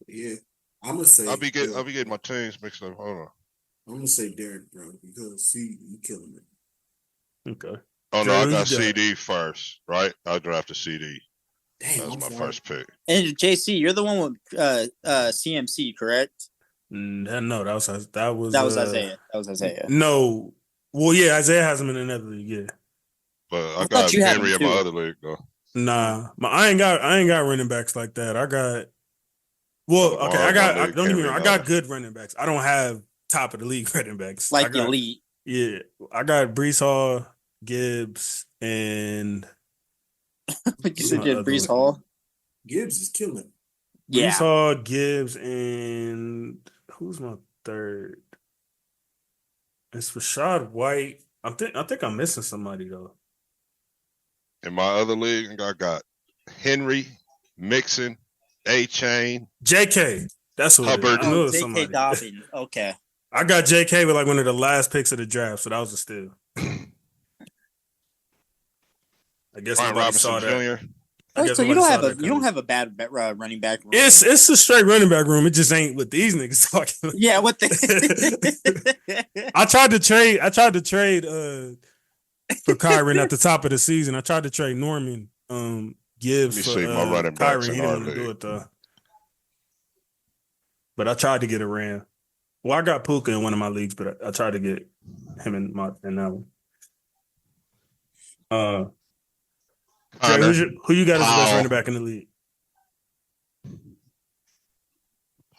Yeah, I'm gonna say I'll be getting my teams mixed up. Hold on. I'm gonna say Derek, bro, because he killing it. Okay. Oh no, I got CD first, right? I drafted CD. Damn, that was my first pick. And JC, you're the one with CMC, correct? No, that was Isaiah. That was Isaiah. No, well, yeah, Isaiah has him in another league, yeah. But I got Henry in my other league though. Nah, I ain't got running backs like that. I got. Well, okay, don't get me wrong. I got good running backs. I don't have top of the league running backs. Like elite. Yeah. I got Breece Hall, Gibbs, and you said you had Breece Hall? Gibbs is killing. Yeah. Breece Hall, Gibbs, and who's my third? It's Rashad White. I think I'm missing somebody though. In my other league, I got Henry, Mixon, A-Chain, JK. That's what Hubbard. JK Dobbins. Okay. I got JK with like one of the last picks of the draft, so that was a steal. I guess Brian Robinson saw that. Jr. So you don't have a bad running back room. It's a straight running back room. It just ain't what these niggas talking about. Yeah, what I tried to trade for Kyron at the top of the season. I tried to trade Norman Gibbs for Kyron. He didn't want to do it though. But I tried to get a Ram. Well, I got Puka in one of my leagues, but I tried to get him in that one. Jay, who you got as the best running back in the league?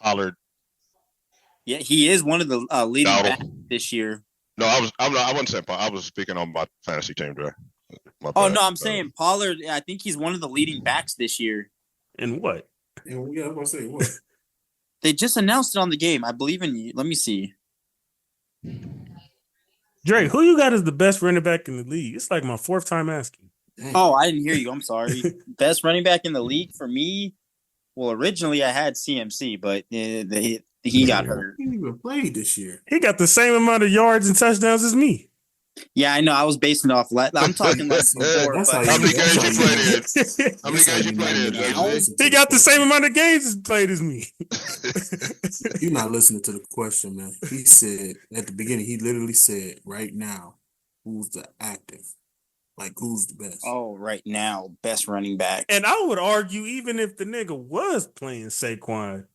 Pollard. Yeah, he is one of the leading backs this year. No, I wasn't saying Pollard. I was speaking on my fantasy team, Dre. I'm saying Pollard. I think he's one of the leading backs this year. In what? Yeah, I'm gonna say what? They just announced it on the game. I believe in you. Let me see. Drake, who you got as the best running back in the league? It's like my 4th time asking. Dang. Oh, I didn't hear you. I'm sorry. Best running back in the league for me? Well, originally I had CMC, but he got hurt. He didn't even play this year. He got the same amount of yards and touchdowns as me. Yeah, I know. I was basing it off. I'm talking like before. How many games you played in? How many games you played in, Jay? He got the same amount of games played as me. You're not listening to the question, man. He said at the beginning, he literally said, right now, who's the active? Like, who's the best? Oh, right now, best running back. And I would argue, even if the nigga was playing, Saquon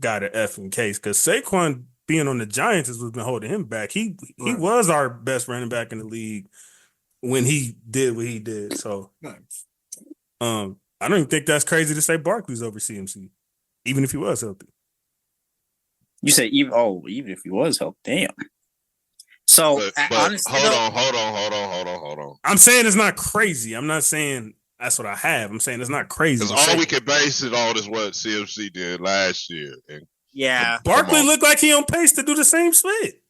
got an effing case, because Saquon being on the Giants has been holding him back. He was our best running back in the league when he did what he did. So, I don't even think that's crazy to say Barkley's over CMC, even if he was healthy. You say even if he was healthy, damn. So but honestly, hold on. I'm saying it's not crazy. I'm not saying that's what I have. I'm saying it's not crazy. Because all we can base it on is what CMC did last year. And yeah, Barkley looked like he on pace to do the same split.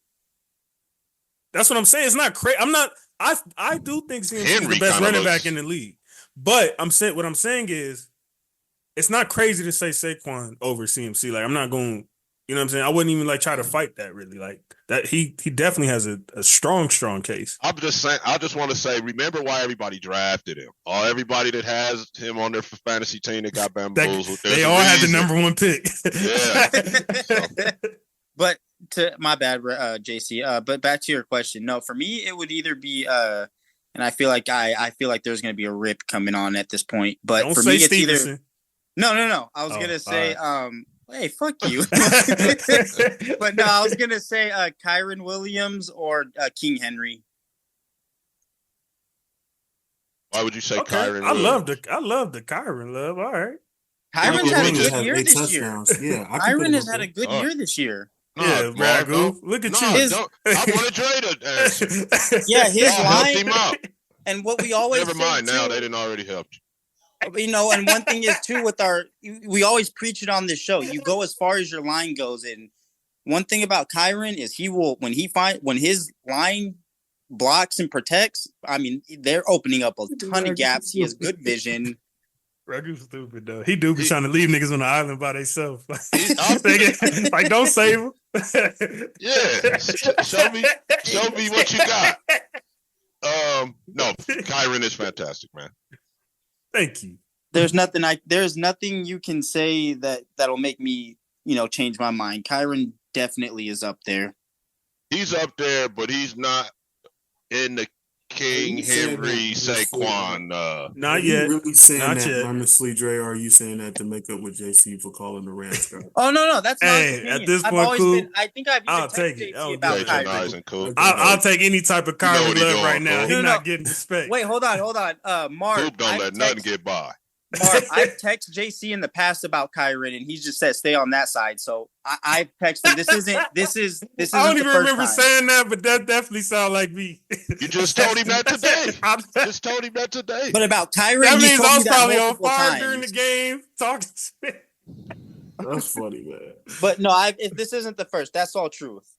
That's what I'm saying. It's not crazy. I'm not. I do think CMC is the best running back in the league. But what I'm saying is, it's not crazy to say Saquon over CMC. Like, I'm not going. You know what I'm saying? I wouldn't even try to fight that really. Like that, he definitely has a strong case. I'm just saying. I just want to say, remember why everybody drafted him. Everybody that has him on their fantasy team that got bamboozled. They all had the number one pick. Yeah. But my bad, JC. But back to your question. No, for me, it would either be and I feel like there's going to be a rip coming on at this point. But Don't for say me, it's Stevenson. either no. I was gonna say hey, fuck you. But no, I was going to say Kyren Williams or King Henry. Why would you say Okay. Kyren I Williams? love the Kyren love. All right. Kyren's had a good has year 8 this year. touchdowns. Yeah, Kyren has had a good year this year. Yeah, Ragu. Look at you. I wanted Dre to answer. Yeah, his Helped line. him out. And what we always Never mind. say Now too, they didn't already help you. And one thing is too with we always preach it on this show. You go as far as your line goes, and one thing about Kyren is he will when his line blocks and protects. I mean, they're opening up a ton of gaps. He has good vision. Ragu's stupid though. He do be trying to leave niggas on the island by themselves. Like, don't save him. Yeah, show me what you got. No, Kyren is fantastic, man. Thank you. There's nothing you can say that'll make me, change my mind. Kyren definitely is up there. He's up there, but he's not in the King Henry Saquon. Not yet. Really saying Not that yet. honestly, Dre? Or are you saying that to make up with JC for calling the Rams? Oh no, that's not. Hey, at this point, cool. I think I've I'll even take texted it. JC about Kyren. Cool. I'll take any type of Kyren You know what he love doing, right now. Coop. He's not getting respect. Wait, hold on. Mark, Coop don't let nothing get by. Mark, I've texted JC in the past about Kyren, and he just said stay on that side. So I've texted. This isn't. I don't even remember saying that, but that definitely sounds like me. You just told him that today. But about Kyren, That he means told I me was that probably on multiple fire times. during the game talking shit. That's funny, man. But no, if this isn't the first, that's all truth.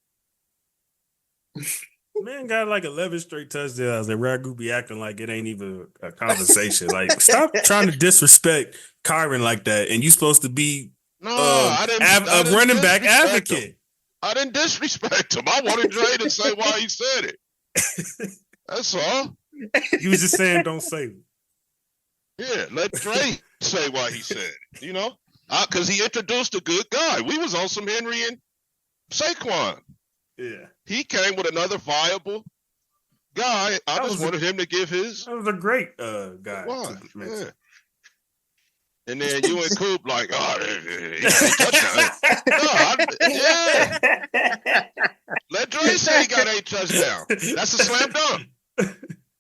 Man got like 11 straight touchdowns, and Ragu be acting like it ain't even a conversation. Like, stop trying to disrespect Kyren like that. And you supposed to be I didn't a running back disrespect advocate. him. I didn't disrespect him. I wanted Dre to say why he said it. That's all. You was just saying don't say it. Yeah, let Dre say why he said it. Because he introduced a good guy. We was on some Henry and Saquon. Yeah. He came with another viable guy. I just wanted him to give his. That was a great guy. Yeah. And then you and Coop like, he touchdown. Yeah. Let Dre say he got 8 touchdowns. That's a slam dunk.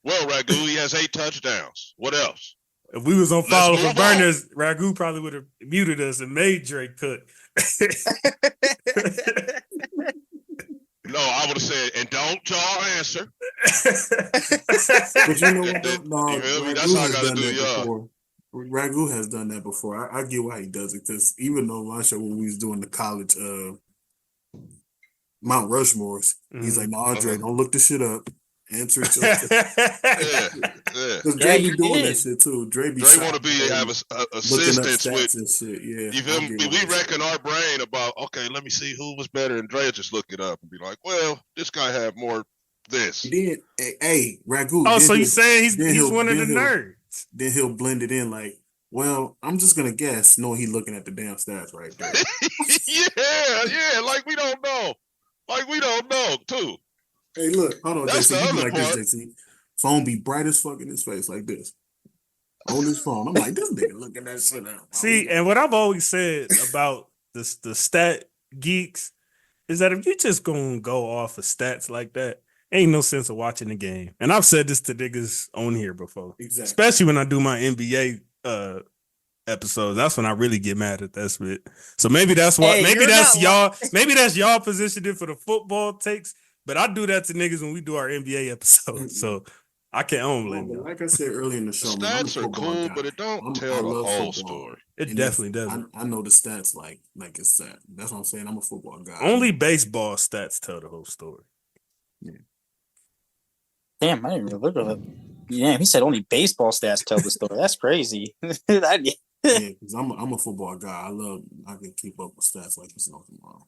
Well, Ragu, he has 8 touchdowns. What else? If we was on follow for move burners, Ragu probably would have muted us and made Drake cook. No, I would have said, and don't y'all answer. But you know what? No, You feel me? That's how I gotta do y'all. Ragu has done that before. I get why he does it, because even though my show when we was doing the college Mount Rushmores, he's like, "No, Dre, don't look this shit up. Answer it." Yeah. Because Dre be doing that shit too. Dre want to have assistance with. And shit. Yeah, You feel me? We reckon our brain about, okay, let me see who was better, and Dre just look it up and be like, well, this guy had more this. Then, hey, Ragu. Oh, so you saying he's one of the nerds? Then he'll blend it in like, well, I'm just gonna guess, knowing he looking at the damn stats right there. yeah, like we don't know. Like we don't know, too. Hey, look, hold on, That's JC. the You be other like part. this, JC. Phone be bright as fuck in his face like this. On his phone. I'm like, this nigga looking that shit up. See, and what I've always said about the stat geeks is that if you just gonna go off of stats like that, ain't no sense of watching the game. And I've said this to niggas on here before. Exactly. Especially when I do my NBA episodes. That's when I really get mad at that shit. So maybe that's why maybe that's y'all positioning for the football takes. But I do that to niggas when we do our NBA episodes. So I don't blame you. Like I said earlier in the show, Stats are cool, but it don't tell the whole story. It definitely doesn't. I know the stats like it's that. That's what I'm saying. I'm a football guy. Only baseball stats tell the whole story. Yeah. Damn, I didn't even look at it. Yeah, he said only baseball stats tell the story. That's crazy. Yeah, because I'm a football guy. I can keep up with stats like it's no tomorrow.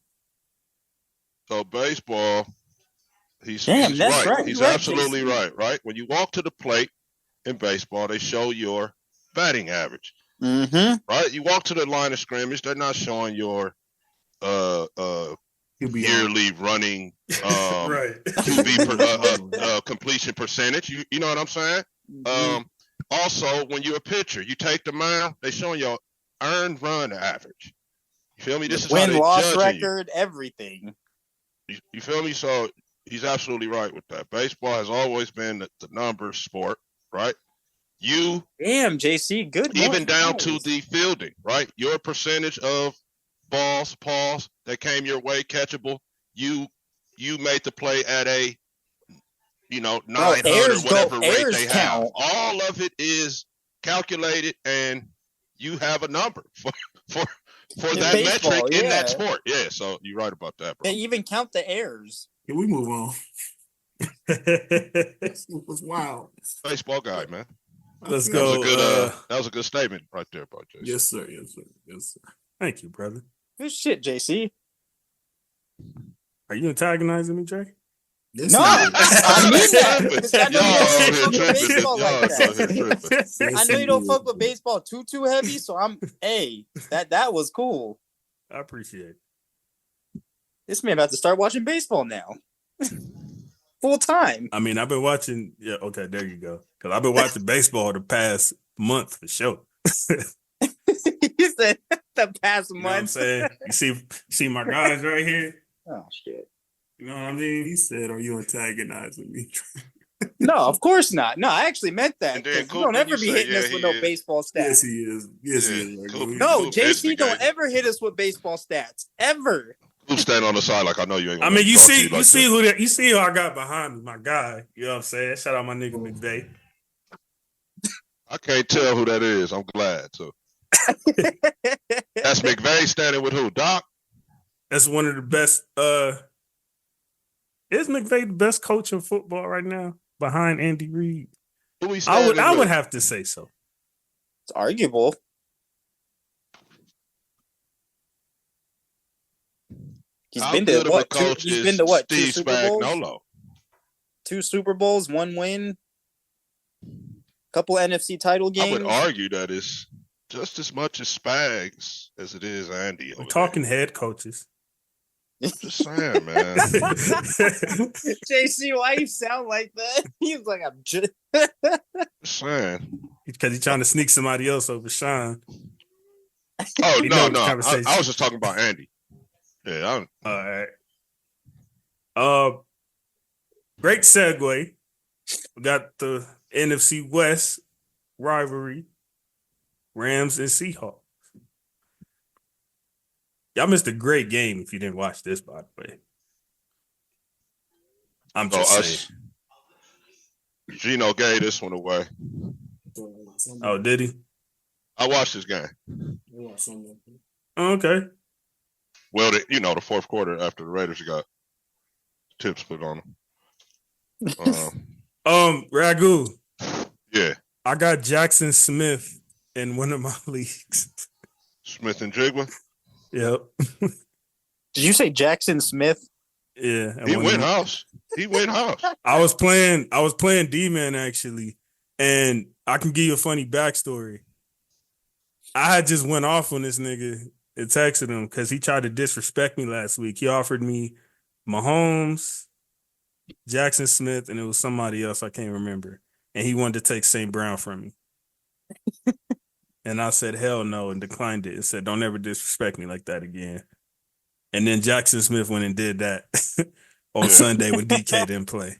So baseball, he's that's right. He's absolutely right. When you walk to the plate in baseball, they show your batting average. Mm-hmm. Right? You walk to the line of scrimmage, they're not showing your yearly running QB completion percentage. You know what I'm saying? Mm-hmm. Also, when you're a pitcher, you take the mound, they showing your earned run average. You feel me? This is win-loss record, everything. You feel me? So he's absolutely right with that. Baseball has always been the numbers sport, right? Damn, JC, good. Even down to the fielding, right? Your percentage of balls that came your way catchable, you made the play at a 900 whatever rate they have. All of it is calculated, and you have a number for that baseball, metric in that sport. Yeah, so you're right about that, bro. They even count the errors. Can we move on? It was wild. Baseball guy, man. Let's go. That was a good statement right there, bro. Jason. Yes, sir. Thank you, brother. Good shit, JC. Are you antagonizing me, Jay? Yes, No, I mean that. Because I know you don't fuck with baseball like that. I know you don't fuck with baseball too heavy, so that was cool. I appreciate it. This man about to start watching baseball now. Full time. I mean, I've been watching. Yeah, okay, there you go. Because I've been watching baseball the past month for sure. You said the past month. You know what I'm saying? You see my guys right here? Oh, shit. You know what I mean? He said, "Are you antagonizing me?" No, of course not. No, I actually meant that. And then You don't ever be hitting us with no baseball stats. Yes, he is. Yes, he is. No, JC don't ever hit us with baseball stats. Ever. Who's standing on the side like I know you ain't. I mean, you see who I got behind me, my guy. You know what I'm saying? Shout out my nigga McVay. I can't tell who that is. I'm glad. So that's McVay standing with who? Doc? That's one of the best. Is McVay the best coach in football right now behind Andy Reid? I would have to say so. It's arguable. He's been to what? Two Super Bowls? 2 Super Bowls, 1 win, couple NFC title games. I would argue that it's just as much as Spags as it is Andy. We're talking head coaches. Just saying, man. JC, why you sound like that? He's like, I'm just saying. Because he's trying to sneak somebody else over Sean. Oh, no. I was just talking about Andy. Yeah. All right. Great segue. We got the NFC West rivalry. Rams and Seahawks. Y'all missed a great game if you didn't watch this, by the way. I'm just saying. Gino gave this one away. Oh, did he? I watched this game. Okay. Well, the fourth quarter after the Raiders got tips put on them. Ragu. Yeah. I got Jackson Smith in one of my leagues. Smith and Jigba? Yep. Did you say Jackson Smith? Yeah, he went house. He went house. I was playing D-Man actually, and I can give you a funny backstory. I had just went off on this nigga and texted him because he tried to disrespect me last week. He offered me Mahomes, Jackson Smith, and it was somebody else I can't remember. And he wanted to take St. Brown from me. And I said, hell no, and declined it and said, don't ever disrespect me like that again. And then Jackson Smith went and did that on Sunday when DK didn't play.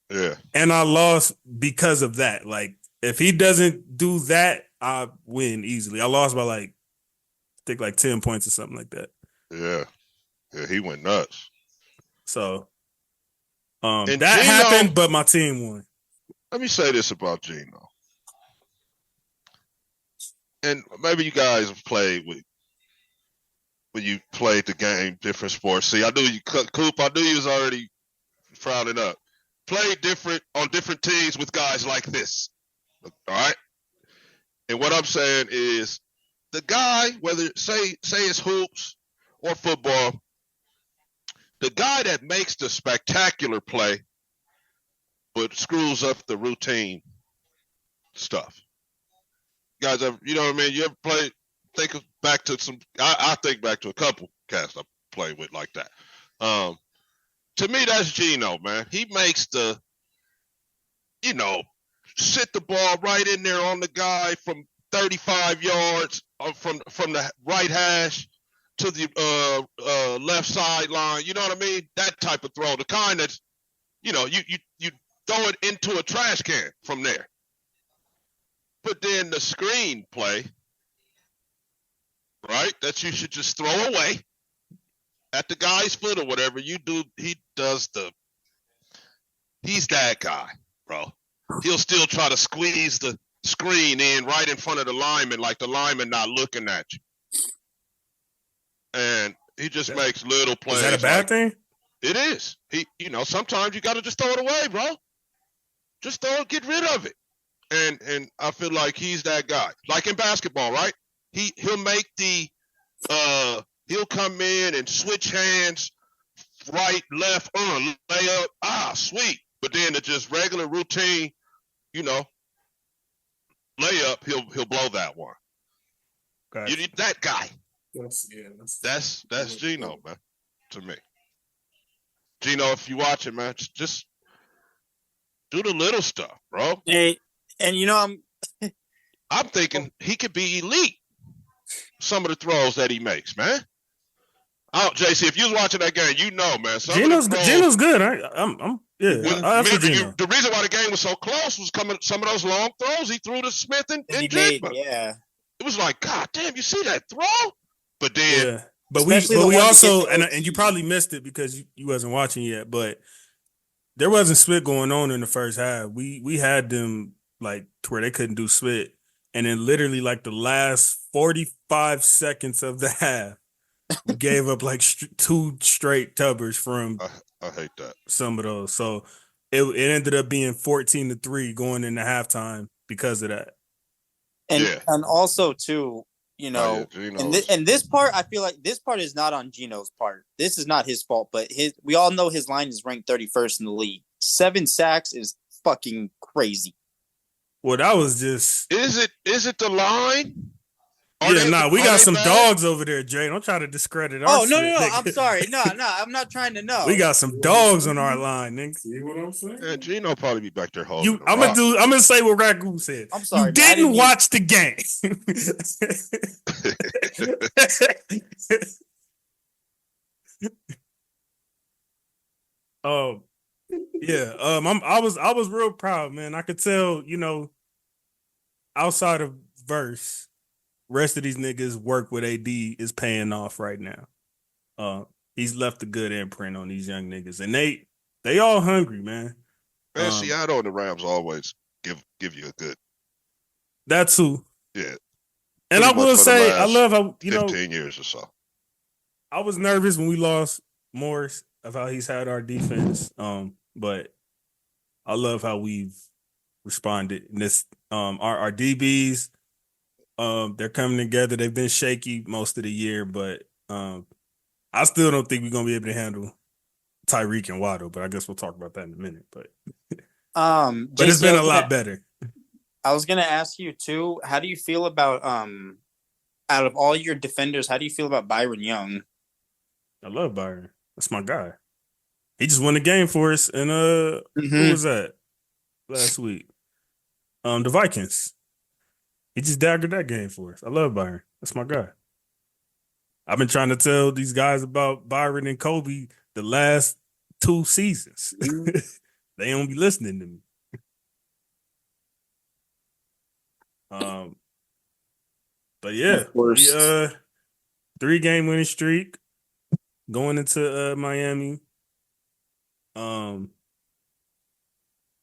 Yeah. And I lost because of that. Like, if he doesn't do that, I win easily. I lost by I think 10 points or something like that. Yeah. Yeah, he went nuts. So And that Geno, happened, but my team won. Let me say this about Geno. And maybe you guys have played when you played the game, different sports. See, I knew you, Coop, I knew you was already frowning up. Played different on different teams with guys like this. All right? And what I'm saying is the guy, whether say it's hoops or football, the guy that makes the spectacular play but screws up the routine stuff. You guys ever, you know what I mean? You ever play, think back to some, I think back to a couple cats I played with like that. To me, that's Geno, man. He makes the, sit the ball right in there on the guy from 35 yards from the right hash to the left sideline. You know what I mean? That type of throw, the kind that's, you throw it into a trash can from there. But then the screen play, right, that you should just throw away at the guy's foot or whatever you do, he's that guy, bro. He'll still try to squeeze the screen in right in front of the lineman, like the lineman not looking at you. And he just makes little plays. Is that a bad thing? It is. Sometimes you got to just throw it away, bro. Just throw it, get rid of it. And I feel like he's that guy. Like in basketball, right? He'll make he'll come in and switch hands, right, left, layup, sweet. But then it's just regular routine, layup, he'll blow that one. Gotcha. You need that guy. That's Geno, man, to me. Geno, if you watch it, man, just do the little stuff, bro. Hey, and I'm thinking he could be elite. Some of the throws that he makes, man. JC, if you was watching that game, man. Geno's good. The reason why the game was so close was some of those long throws he threw to Smith and Jigba. Yeah. It was like, God damn, you see that throw? But then, yeah. But we also and you probably missed it because you wasn't watching yet. But there wasn't split going on in the first half. We had them like to where they couldn't do split, and then literally like the last 45 seconds of the half, we gave up like 2 straight tubbers from. I hate that. Some of those. So it ended up being 14-3 going into halftime because of that. And also too, and this part, I feel like this part is not on Geno's part. This is not his fault, but we all know his line is ranked 31st in the league. 7 sacks is fucking crazy. Well, that was just. Is it the line? We got some dogs over there, Jay. Don't try to discredit our no. I'm sorry. No, I'm not trying to know. We got some dogs on our line, nigga. See what I'm saying? Yeah, Geno probably be back there holding. I'm gonna say what Ragu said. I'm sorry. You didn't watch the game. I was real proud, man. I could tell, outside of verse, rest of these niggas work with AD is paying off right now. He's left a good imprint on these young niggas, and they all hungry, man. Man, Seattle and the Rams always give you a good. That's who. Yeah. And I will say, I love how 15 years or so. I was nervous when we lost Morris of how he's had our defense, but I love how we've responded. And this, our DBs. They're coming together. They've been shaky most of the year, but I still don't think we're gonna be able to handle Tyreek and Waddle, but I guess we'll talk about that in a minute. But JC, it's been a lot better. I was gonna ask you too. How do you feel about out of all your defenders? How do you feel about Byron Young? I love Byron. That's my guy. He just won the game for us, and who was that last week? The Vikings. He just daggered that game for us. I love Byron. That's my guy. I've been trying to tell these guys about Byron and Kobe the last 2 seasons. They don't be listening to me. But yeah, 3-game winning streak going into Miami.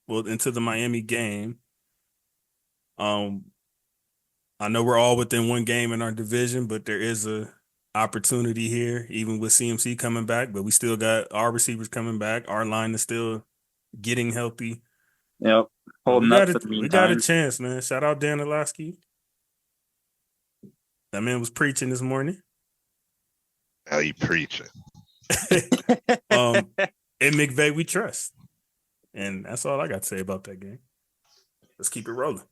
Into the Miami game. I know we're all within 1 game in our division, but there is a opportunity here, even with CMC coming back. But we still got our receivers coming back. Our line is still getting healthy. Yep, holding up for the meantime. We got a chance, man. Shout out Dan Orlovsky. That man was preaching this morning. How you preaching? And McVay, we trust. And that's all I got to say about that game. Let's keep it rolling.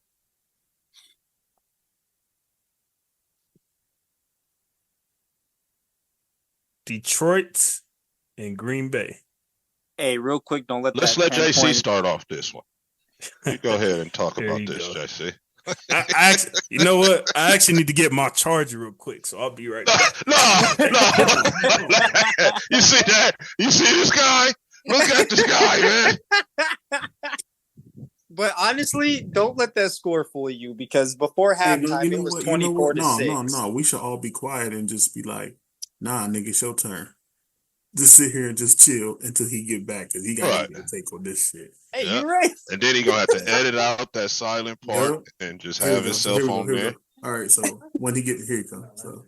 Detroit and Green Bay. Hey, real quick, don't let Let's let JC start off this one. You go ahead and talk about this, JC. You know what? I actually need to get my charger real quick, so I'll be right back. No. You see that? You see this guy? Look at this guy, man. But honestly, don't let that score fool you, because before halftime it was 24-6. No. We should all be quiet and just be like, nah, nigga, it's your turn. Just sit here and just chill until he get back, because he got to take on this shit. Hey, you're right. And then he gonna have to edit out that silent part and just have his cell phone there. All right, so when he get here, he comes. So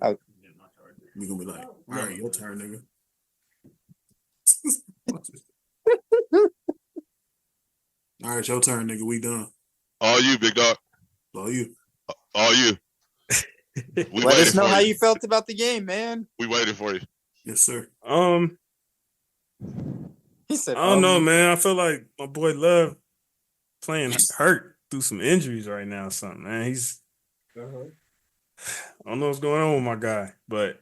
we gonna be like, all right, your turn, nigga. All right, your turn, nigga. We done. All you, big dog. All you. All you. Let us know how you felt about the game, man. We waited for you. Yes, sir. He said, I don't know, man. I feel like my boy Love playing hurt through some injuries right now or something, man. I don't know what's going on with my guy, but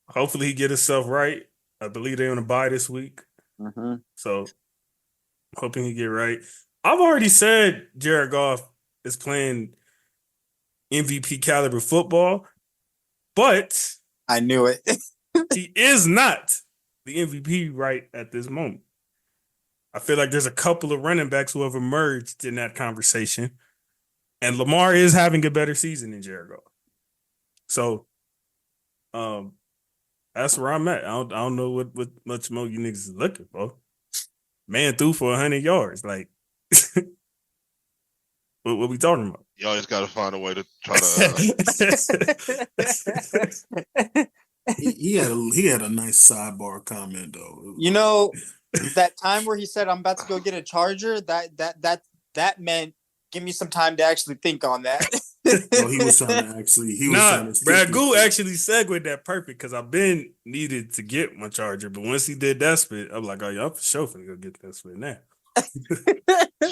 hopefully he get himself right. I believe they're on a bye this week. So I'm hoping he get right. I've already said Jared Goff is playing MVP caliber football, but I knew it. he is not the MVP right at this moment. I feel like there's a couple of running backs who have emerged in that conversation, and Lamar is having a better season than Jared Goff. So, that's where I'm at. I don't know what much more you niggas is looking for. Man threw for 100 yards. Like, what we talking about? You always got to find a way to try to. He had a nice sidebar comment though. You know, that time where he said, "I'm about to go get a charger," that meant give me some time to actually think on that. No, he was trying to actually. Brad Goo actually segued that perfect, because I've been needed to get my charger, but once he did that spit, I'm like, oh, y'all for sure finna go get that spit now.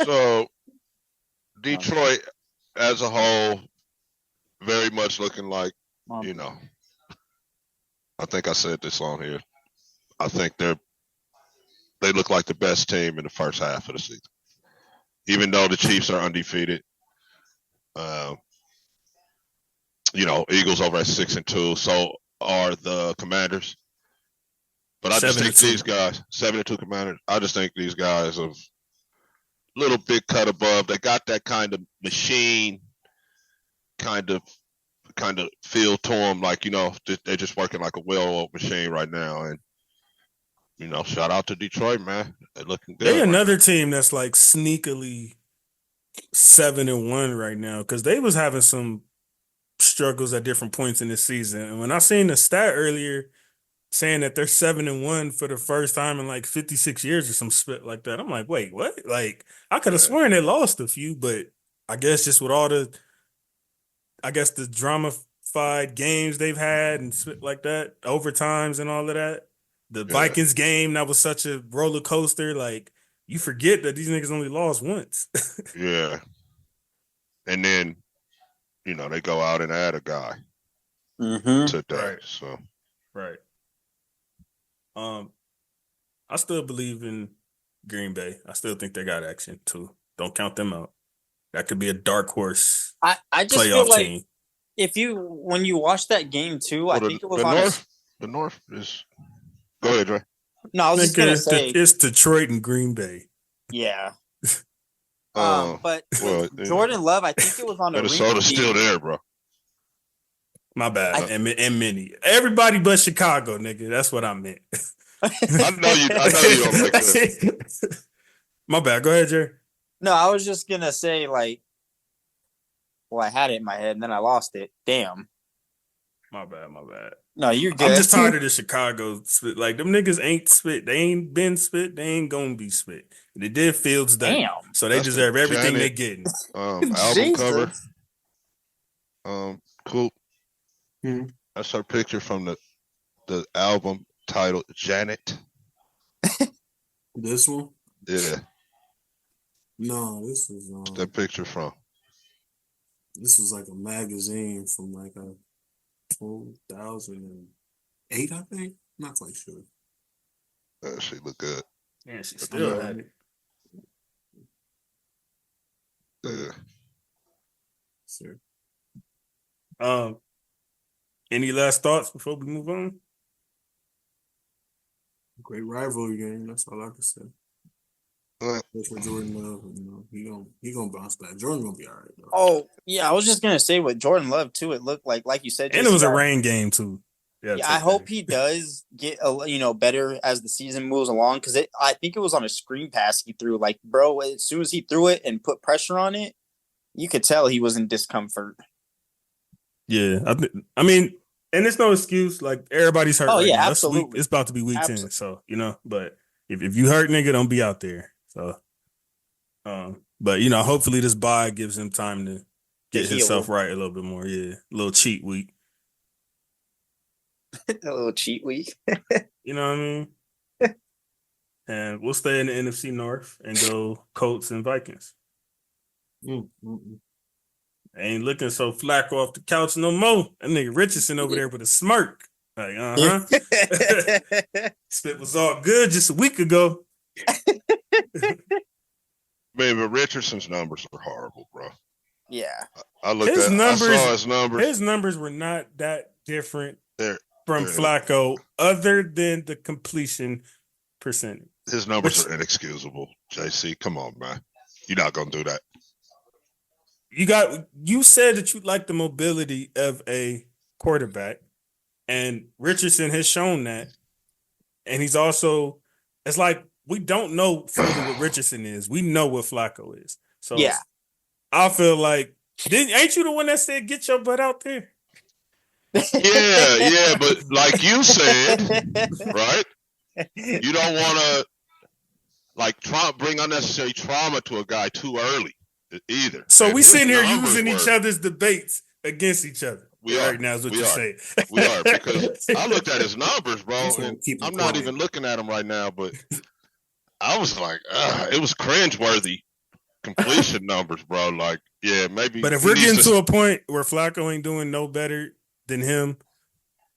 So, Detroit as a whole, very much looking like, I think I said this on here. I think they look like the best team in the first half of the season, even though the Chiefs are undefeated. Eagles over at 6-2. So are the Commanders. But I just think these guys, 7-2 Commanders. I just think these guys have a little bit cut above. They got that kind of machine, kind of feel to them, like, they're just working like a well-oiled machine right now. And, shout out to Detroit, man. They're looking good. They're another team that's like sneakily 7-1 right now, because they was having some struggles at different points in this season. And when I seen the stat earlier saying that they're 7-1 for the first time in like 56 years or some spit like that, I'm like, wait, what? Like, I could have sworn they lost a few, but I guess just with all the drama-fied games they've had and spit like that, overtimes and all of that, the Vikings game, that was such a roller coaster. Like, you forget that these niggas only lost once. Yeah. And then, they go out and add a guy today. Right. So right. I still believe in Green Bay. I still think they got action too. Don't count them out. That could be a dark horse. I just playoff feel like team. when you watch that game too, I think it was on the North is. Go ahead, Dre. No, I was just gonna say it's Detroit and Green Bay. Yeah. But Jordan Love, I think it was on a Minnesota's still there, bro. My bad. And many. Everybody but Chicago, nigga. That's what I meant. I know you don't like that. My bad. Go ahead, Jerry. No, I was just gonna say, like, I had it in my head and then I lost it. Damn. My bad. No, you're good. I'm just tired of the Chicago spit. Like, them niggas ain't spit. They ain't been spit. They ain't gonna be spit. They did Fields done. Damn. So they deserve everything they getting. Album cover. Cool. Mm-hmm. That's her picture from the album titled Janet. This one? Yeah. No, this was that picture from. This was like a magazine from like a 2008, I think. Not quite sure. She look good. Yeah, she still had it. Yeah. Sure. Any last thoughts before we move on? Great rivalry game. That's all I can say. For Jordan Love, he gonna bounce back. Jordan gonna be all right though. Oh yeah, I was just gonna say with Jordan Love too. It looked like you said, and it was a rain game too. Yeah, I hope he does get better as the season moves along, because I think it was on a screen pass he threw. Like, bro, as soon as he threw it and put pressure on it, you could tell he was in discomfort. Yeah, I mean, and it's no excuse. Like, everybody's hurt. Oh right yeah, now. absolutely. It's about to be week 10, so But if you hurt, nigga, don't be out there. So, but hopefully this bye gives him time to get himself right a little bit more. Yeah, a little cheat week. A little cheat week. You know what I mean? And we'll stay in the NFC North and go Colts and Vikings. Ain't looking so Flacco off the couch no more. That nigga Richardson over there with a smirk. Like, Spit was all good just a week ago. Man, but Richardson's numbers are horrible, bro. Yeah. I saw his numbers. His numbers were not that different from Flacco, other than the completion percentage. His numbers are inexcusable. JC, come on, man. You're not gonna do that. You said that you like the mobility of a quarterback, and Richardson has shown that. And he's also, it's like, we don't know fully what Richardson is. We know what Flacco is. So yeah, I feel like, ain't you the one that said get your butt out there? Yeah, but like you said, right? You don't want to bring unnecessary trauma to a guy too early either. So we sitting here using each other's debates against each other. We are. Right now is what you're saying. We are, because I looked at his numbers, bro, and I'm not even looking at them right now, but I was like, it was cringeworthy completion numbers, bro. Like, yeah, maybe. But if we're getting to a point where Flacco ain't doing no better than him,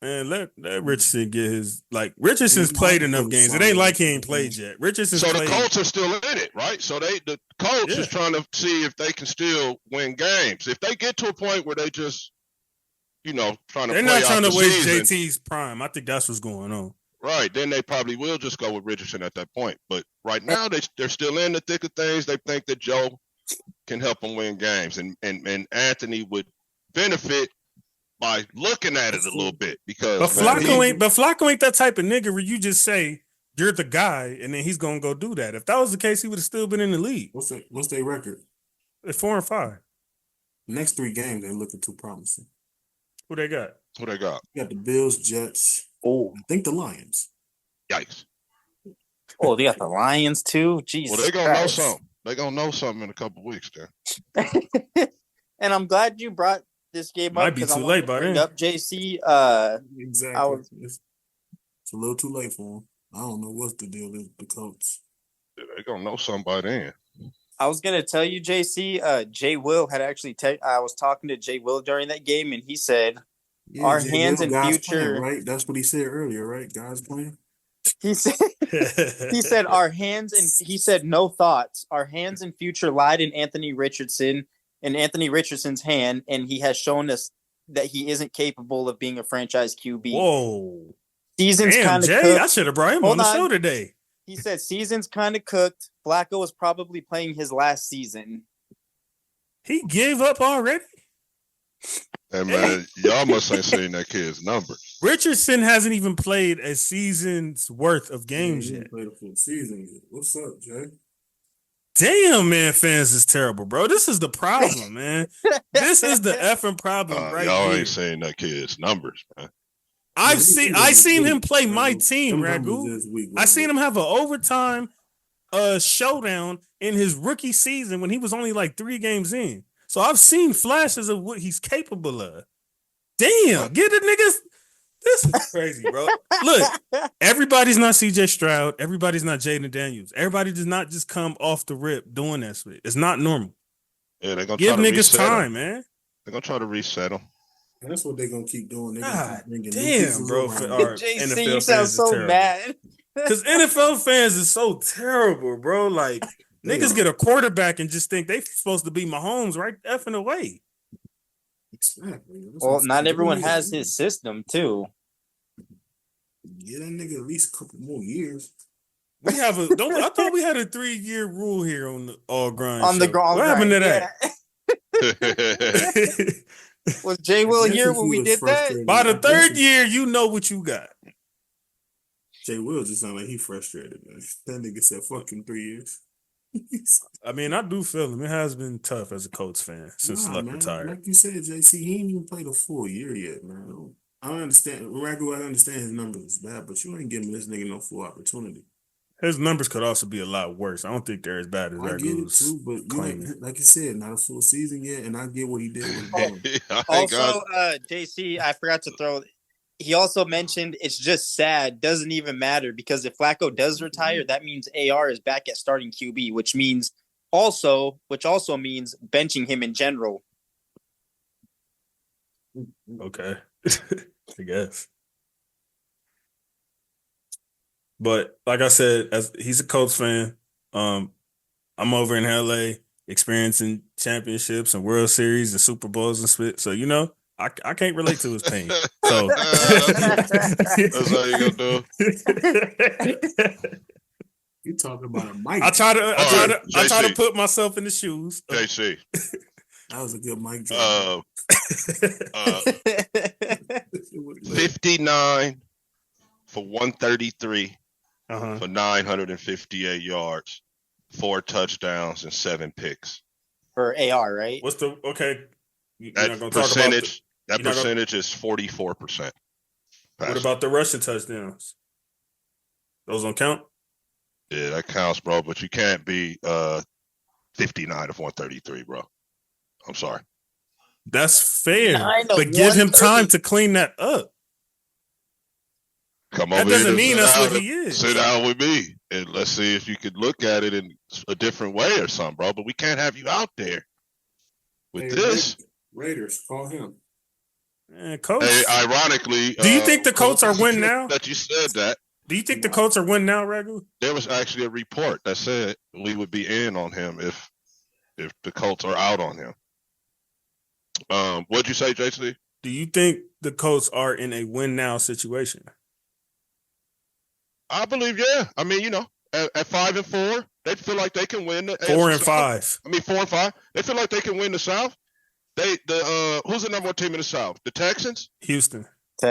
man, let Richardson get his. Like, Richardson's played enough games. It ain't like he ain't played yet. Richardson's the Colts are still in it, right? So the Colts is trying to see if they can still win games. If they get to a point where they just, trying to They're play not trying out to the waste season, JT's prime. I think that's what's going on. Right, then they probably will just go with Richardson at that point. But right now, they're still in the thick of things. They think that Joe can help them win games, and Anthony would benefit by looking at it a little bit, because Flacco ain't that type of nigga where you just say you're the guy and then he's gonna go do that. If that was the case, he would have still been in the league. What's their record? They're 4-5. Next 3 games ain't looking too promising. Who they got? Who they got? You got the Bills, Jets. I think the Lions. Yikes. Oh, they got the Lions too. Jesus. Well, they gonna know something. They gonna know something in a couple weeks, then. And I'm glad you brought this game Might up. be too late by then. Up JC. Exactly. It's a little too late for him. I don't know what's the deal with the Colts. They're gonna know somebody then. I was gonna tell you, JC. Jay Will had actually. I was talking to Jay Will during that game, and he said, "Our Jay hands Will, and God's future." plan, right? That's what he said earlier, right? God's plan. He said, "He said our hands and he said no thoughts. Our hands and future lied in Anthony Richardson's hand, and he has shown us that he isn't capable of being a franchise QB." Whoa. Season's kind of Jay, cooked. I should have brought him on the show today. He said season's kind of cooked. Flacco is probably playing his last season. He gave up already? And man, y'all must ain't seen that kid's numbers. Richardson hasn't even played a season's worth of games yet. Played a full season yet. What's up, Jay? Damn, man, fans is terrible, bro. This is the problem, man. This is the effing problem right y'all here. ain't seen that kid's numbers, man. I seen him play my team, Ragu. I seen him have an overtime showdown in his rookie season when he was only like 3 games in. So I've seen flashes of what he's capable of. Damn, get the niggas. This is crazy, bro. Look, everybody's not CJ Stroud. Everybody's not Jaden Daniels. Everybody does not just come off the rip doing that shit. It's not normal. Yeah, they're gonna give try to niggas time, man. They're gonna try to reset them. And that's what they're gonna keep doing. God damn, bro. For our JC, NFL you sound so mad. Because NFL fans is so terrible, bro. Like, niggas get a quarterback and just think they supposed to be Mahomes right effing away. Exactly. Well, not everyone has his system, too. Get that nigga at least a couple more years. We have I thought we had a 3-year rule here on the All Grind. On the grind. What happened to that? Was Jay Will here when we did that? By the 3rd year, you know what you got. Jay Will just sound like he frustrated, man. That nigga said fucking 3 years. I mean, I do feel him. It has been tough as a Colts fan since Luck retired. Like you said, JC, he ain't even played a full year yet, man. I understand. Ragu, I understand his numbers is bad, but you ain't giving this nigga no full opportunity. His numbers could also be a lot worse. I don't think they're as bad as Ragu's too, but like you said, not a full season yet, and I get what he did. Also, JC, I forgot to throw. He also mentioned it's just sad. Doesn't even matter because if Flacco does retire, that means AR is back at starting QB, which also means benching him in general. Okay, I guess. But like I said, as he's a Colts fan, I'm over in LA experiencing championships and World Series and Super Bowls and spit. So I can't relate to his pain. So that's how you gonna do. You talking about a mic? I try to put myself in the shoes. JC. That was a good mic drop. 59 for 133 for 958 yards, 4 touchdowns, and 7 picks. For AR, right? What's the That percentage? That percentage is 44%. What about the rushing touchdowns? Those don't count? Yeah, that counts, bro. But you can't be 59 of 133, bro. I'm sorry. That's fair, but give him time to clean that up. Come that over doesn't here mean that's what he is. Sit down with me and let's see if you could look at it in a different way or something, bro. But we can't have you out there with this. Raiders, call him. Coach. Hey, ironically, do you think the Colts are win now? That you said that. Do you think the Colts are win now, Ragu? There was actually a report that said we would be in on him if the Colts are out on him. What'd you say, JC? Do you think the Colts are in a win now situation? I believe, yeah. I mean, at 5-4, they feel like they can win the 4 and 5. I mean, 4 and 5. They feel like they can win the South. Who's the number 1 team in the South? The Texans? Houston.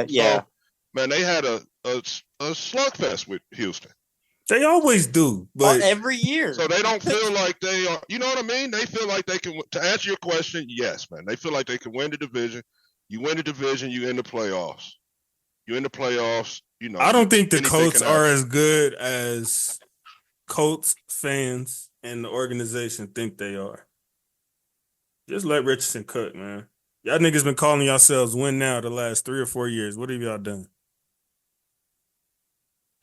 Yeah. So, man, they had a slugfest with Houston. They always do, but every year. So they don't feel like they are. You know what I mean? They feel like they can. To answer your question, yes, man. They feel like they can win the division. You win the division, you in the playoffs. You in the playoffs. I don't think the Colts are as good as Colts fans and the organization think they are. Just let Richardson cook, man. Y'all niggas been calling yourselves win now the last 3 or 4 years. What have y'all done?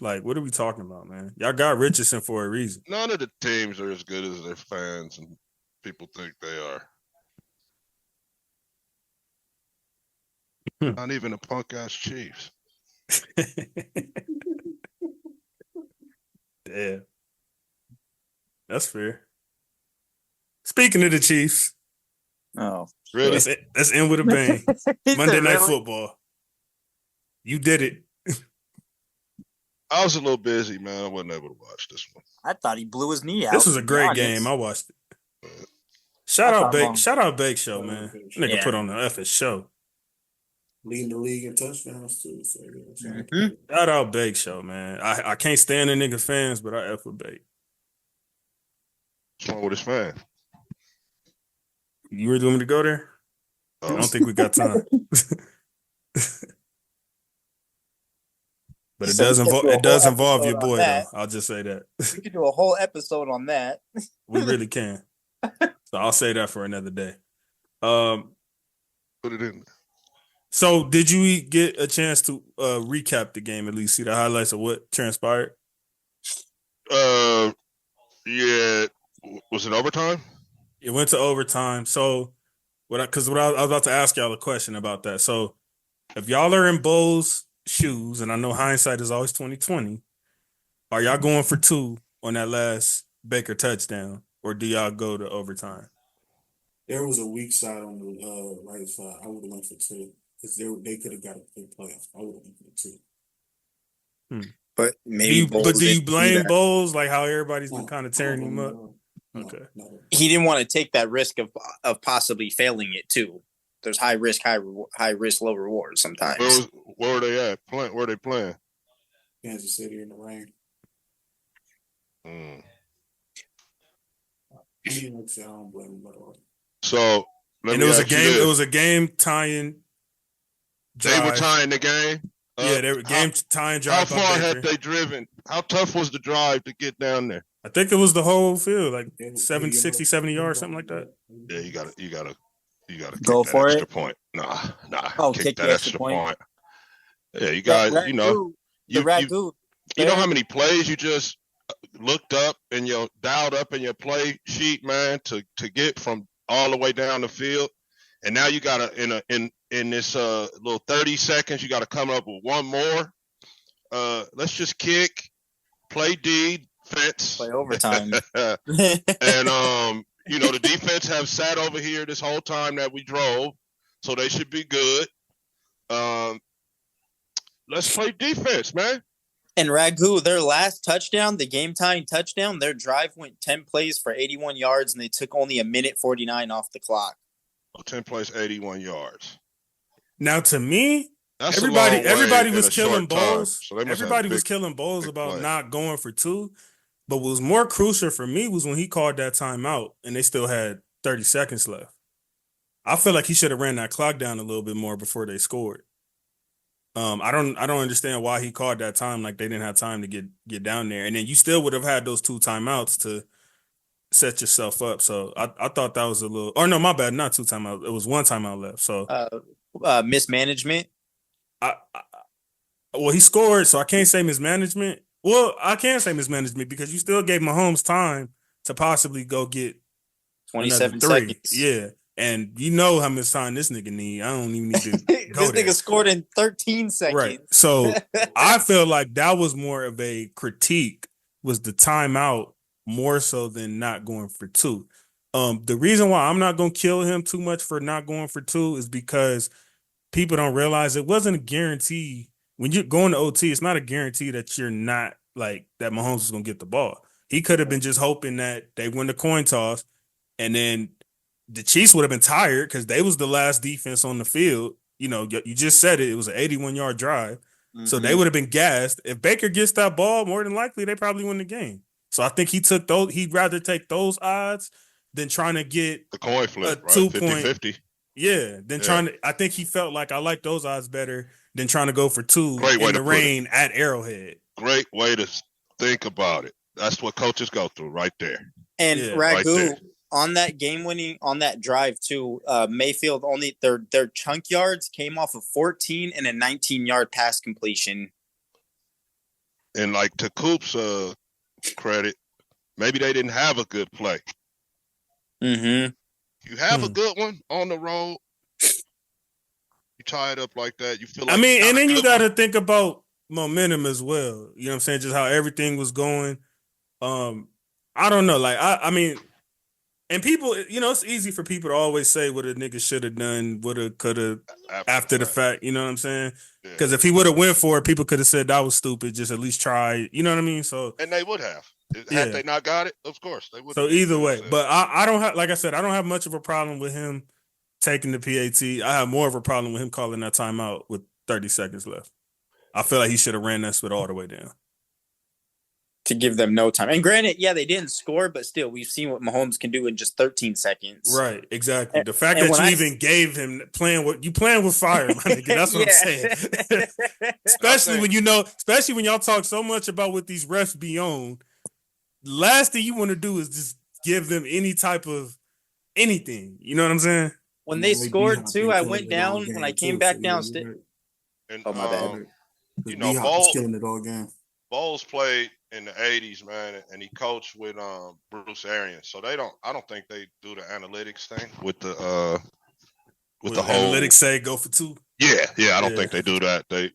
Like, what are we talking about, man? Y'all got Richardson for a reason. None of the teams are as good as their fans and people think they are. Not even the punk ass Chiefs. Damn. That's fair. Speaking of the Chiefs. Oh, really? Let's end with a bang. Monday Night Football. You did it. I was a little busy, man. I wasn't able to watch this one. I thought he blew his knee out. This was a great game. I watched it. Shout out Bake Show, man. Nigga put on the effing show. Leading the league in touchdowns too. So Shout out Bake Show, man. I can't stand the nigga fans, but I F with Bake. What's wrong with his fan? You really want me to go there? I don't think we got time. But it does involve your boy, though. I'll just say that. We could do a whole episode on that. We really can. So I'll say that for another day. Put it in. So did you get a chance to recap the game, at least see the highlights of what transpired? Yeah. Was it overtime? It went to overtime. So I was about to ask y'all a question about that. So if y'all are in Bo's shoes, and I know hindsight is always 20/20, are y'all going for 2 on that last Baker touchdown, or do y'all go to overtime? There was a weak side on the right side. I would have went for 2 because they could have got a good playoff. I would have went for 2. But maybe. Do you blame Bowles, like how everybody's been kind of tearing him up? Okay. No. He didn't want to take that risk of possibly failing it too. There's high risk, low reward sometimes. Where were they at? Where are they playing? Kansas City in the rain. I don't blame him at all. So it was a game tying. They were tying the game. They were game tying drive. How far had they driven? How tough was the drive to get down there? I think it was the whole field, like 70 yards, something like that. Yeah, you gotta go for extra it. Point. Nah. Oh, kick that the extra point. Yeah, you guys, you know how many plays you just looked up and dialed up in your play sheet, man, to get from all the way down the field, and now you gotta in this little 30 seconds, you gotta come up with one more. Let's just kick, play defense, play overtime, and the defense have sat over here this whole time that we drove, so they should be good. Let's play defense, man. And Ragu, their last touchdown, the game-tying touchdown, their drive went 10 plays for 81 yards, and they took only a minute 49 off the clock. 10 plays, 81 yards. Now, to me, everybody was killing balls. So everybody was killing balls about not going for 2. But what was more crucial for me was when he called that timeout, and they still had 30 seconds left. I feel like he should have ran that clock down a little bit more before they scored. I don't understand why he called that time like they didn't have time to get down there. And then you still would have had those 2 timeouts to set yourself up. So I thought that was a little – or no, my bad, not 2 timeouts. It was 1 timeout left. So mismanagement? Well, he scored, so I can't say mismanagement. Well, I can say mismanagement because you still gave Mahomes time to possibly go get 27 seconds. seconds. Yeah. And you know how much time this nigga need. I don't even need to go This nigga scored in 13 seconds. Right. So I feel like that was more of a critique, was the timeout more so than not going for 2. The reason why I'm not going to kill him too much for not going for 2 is because people don't realize it wasn't a guarantee. When you're going to OT, it's not a guarantee that you're not like that Mahomes is going to get the ball. He could have been just hoping that they win the coin toss, and then the Chiefs would have been tired because they was the last defense on the field. You know, you just said it. It was an 81-yard drive. Mm-hmm. So they would have been gassed. If Baker gets that ball, more than likely, they probably win the game. So I think he took those. He'd rather take those odds than trying to get the coin flip, right? 50-50. Yeah. I think he felt like I like those odds better than trying to go for 2 in the rain at Arrowhead. Great way to think about it. That's what coaches go through right there. And Ragu, right on that game-winning, on that drive too, Mayfield only their chunk yards came off of 14 and a 19-yard pass completion. And like to Coop's credit, maybe they didn't have a good play. Mm-hmm. You have a good one on the road. You tie it up like that. You feel like and then you got to think about momentum as well. You know what I'm saying? Just how everything was going. I don't know. Like I mean, and people, it's easy for people to always say what a nigga should have done, woulda, coulda, after the fact. You know what I'm saying? Because if he would have went for it, people could have said that was stupid. Just at least try. You know what I mean? So and they would have. Had they not got it, of course they would. So either way, but I don't have, like I said, I don't have much of a problem with him taking the PAT. I have more of a problem with him calling that timeout with 30 seconds left. I feel like he should have ran that spit all the way down. To give them no time. And granted, they didn't score, but still, we've seen what Mahomes can do in just 13 seconds. Right, exactly. The fact that you even gave him playing with fire, my nigga. That's what I'm saying. especially when y'all talk so much about what these refs be on. Last thing you want to do is just give them any type of anything. You know what I'm saying? When they scored too, I went down. When I came back downstairs. And, my bad. Bowles killing it all game. Bowles played in the 80s, man, and he coached with Bruce Arians. So I don't think they do the analytics thing with the whole analytics say go for two. Yeah, I don't think they do that. They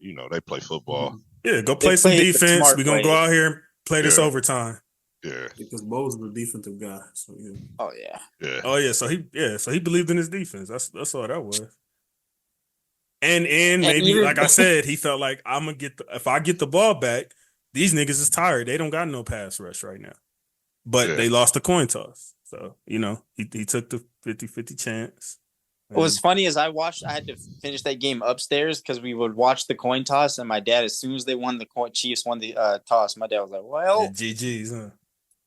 play football. Yeah, go play some defense. We're gonna go out here and play this overtime. Yeah, because Bowles is a defensive guy. So yeah. Oh yeah. Yeah. Oh yeah. So he believed in his defense. That's all that was. And maybe like I said, he felt like I'm gonna if I get the ball back, these niggas is tired. They don't got no pass rush right now. But they lost the coin toss. So, he took the 50-50 chance. What was funny is I had to finish that game upstairs because we would watch the coin toss, and my dad, as soon as they won Chiefs won the toss, my dad was like, well, GG's, huh?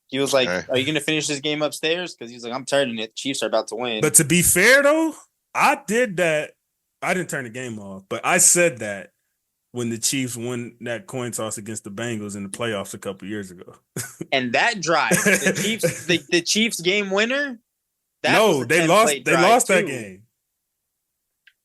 He was like, are you going to finish this game upstairs? Because he's like, I'm tired of it. Chiefs are about to win. But to be fair, though, I did that. I didn't turn the game off, but I said that when the Chiefs won that coin toss against the Bengals in the playoffs a couple years ago. And that drive, the Chiefs game winner. They lost that game.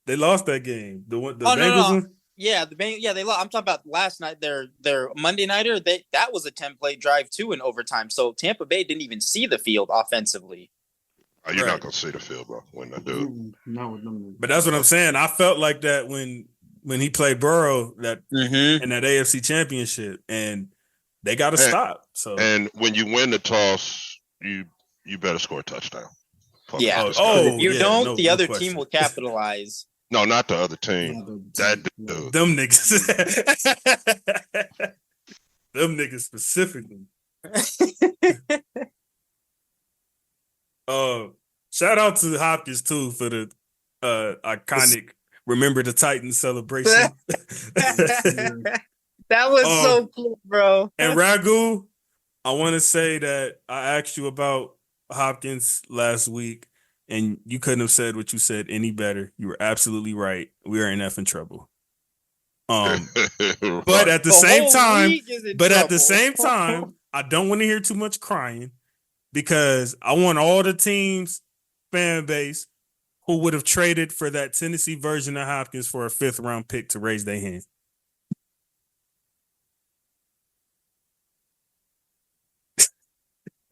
They lost that game. The Bengals one? Yeah, they lost. I'm talking about last night. Their Monday nighter. That was a 10-play drive too in overtime. So Tampa Bay didn't even see the field offensively. Oh, you're not gonna see the field, bro. When they do. Not with them. But that's what I'm saying. I felt like that when he played Burrow in that AFC Championship, and they got to stop. So when you win the toss, you better score a touchdown. Yeah. If you don't, the other team will capitalize. No, not the other team. That dude. Them niggas. Them niggas specifically. Shout out to Hopkins too for the iconic Remember the Titans celebration. That was so cool, bro. And Ragu, I want to say that I asked you about Hopkins last week, and you couldn't have said what you said any better. You were absolutely right. We are in effing trouble. But at the same time, I don't want to hear too much crying because I want all the teams' fan base who would have traded for that Tennessee version of Hopkins for a 5th-round pick to raise their hand.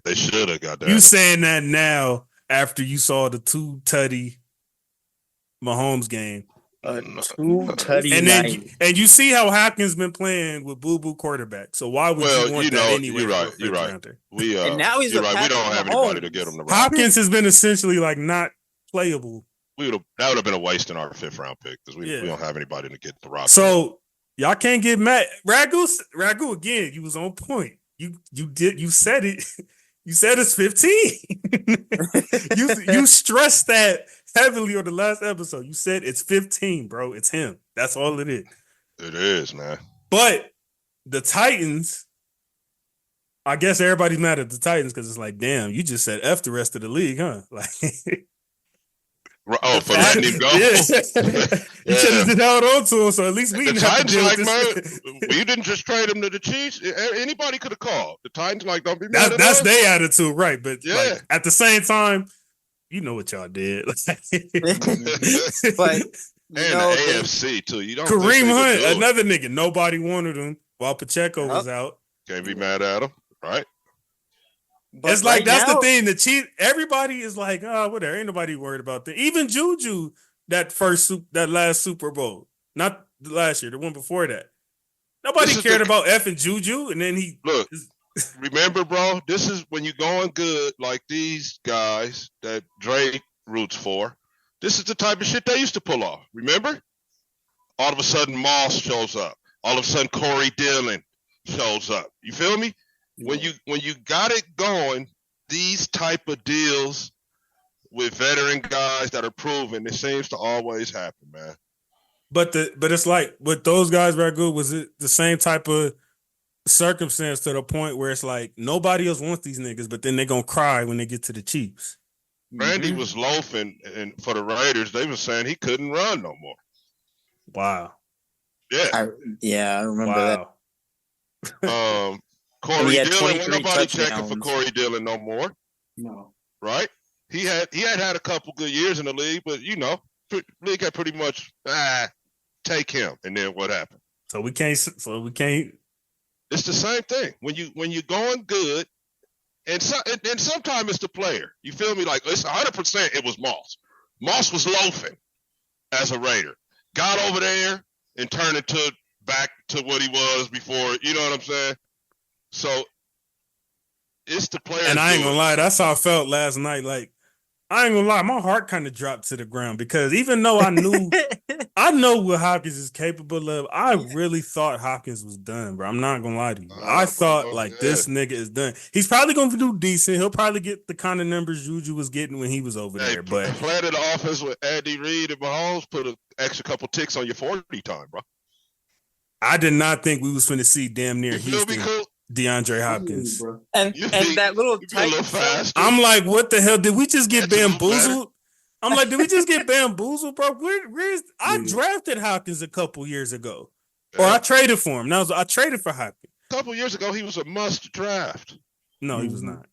They should have got that. You saying that now after you saw the 2-tutty Mahomes game. 2-tutty night. And you see how Hopkins been playing with boo-boo quarterback. So why would you want that anyway? You're right. And now he's right. We don't have anybody to get him the Hopkins has been essentially like not playable. That would have been a waste in our 5th-round pick because we don't have anybody to get the roster. So y'all can't get mad. Ragu again, you was on point. You said it. You said it's 15. you stressed that heavily on the last episode. You said it's 15, bro. It's him. That's all it is. It is, man. But the Titans, I guess everybody's mad at the Titans because it's like, damn, you just said F the rest of the league, huh? Like, for letting him go. You should have just held on to him, so at least we didn't have to deal with this. You didn't just trade him to the Chiefs. Anybody could have called. The Titans don't be mad at that's us. their attitude, right? But like, at the same time, you know what y'all did. But the AFC too. You don't Kareem Hunt, another nigga. Nobody wanted him. while Pacheco was out. Can't be mad at him, right? But it's like that's the thing. The Chiefs, everybody is like, oh, whatever. Ain't nobody worried about that. Even Juju, that last Super Bowl, not last year, the one before that. Nobody cared about effing Juju, and then he look. Remember, bro, this is when you're going good, like these guys that Drake roots for. This is the type of shit they used to pull off. Remember? All of a sudden, Moss shows up. All of a sudden, Corey Dillon shows up. You feel me? When you got it going, these type of deals with veteran guys that are proven, it seems to always happen, man. But it's like with those guys, Ragu, was it the same type of circumstance to the point where it's like nobody else wants these niggas, but then they're gonna cry when they get to the Chiefs. Randy was loafing, and for the Raiders, they were saying he couldn't run no more. Wow. Yeah. I remember that. Corey Dillon, when nobody checking for Corey Dillon no more. No. Right? He had a couple good years in the league, but league had pretty much take him. And then what happened? So we can't. It's the same thing. When you're going good, and sometimes it's the player. You feel me? Like it's 100%. It was Moss. Moss was loafing as a Raider. Got over there and turned it back to what he was before. You know what I'm saying? So it's the player. And I ain't gonna lie, that's how I felt last night. Like I ain't gonna lie, my heart kind of dropped to the ground because even though I knew I know what Hopkins is capable of, I really thought Hopkins was done, bro. I'm not gonna lie to you. I thought this nigga is done. He's probably gonna do decent. He'll probably get the kind of numbers Juju was getting when he was over there. But planted the offense with Andy Reid and Mahomes, put an extra couple ticks on your 40 time, bro. I did not think we was finna see damn near Houston. DeAndre Hopkins. And that little tight fast. I'm like, what the hell? Did we just get bamboozled? I'm like, did we just get bamboozled, bro? Where's I drafted Hopkins a couple years ago. Or I traded for him. I traded for Hopkins. A couple years ago, he was a must draft. No, he was not.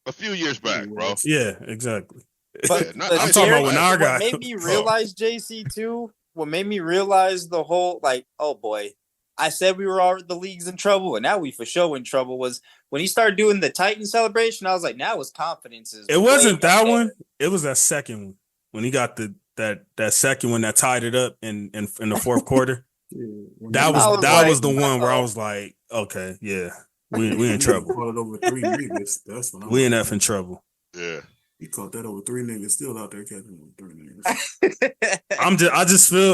A few years back, bro. Yeah, exactly. But I'm talking about when our guy. What made me realize, JC, too, what made me realize the whole, like, oh boy, I said we were all the league's in trouble, and now we for sure in trouble. Was when he started doing the Titan celebration. I was like, now his confidence is. It wasn't that one. It was that second one when he got that second one that tied it up in the fourth quarter. That was the one where I was like, okay, yeah, we in trouble. Caught it over 3 niggas. That's when we in effing trouble. Yeah. He caught that over 3 niggas. Still out there catching over 3 niggas.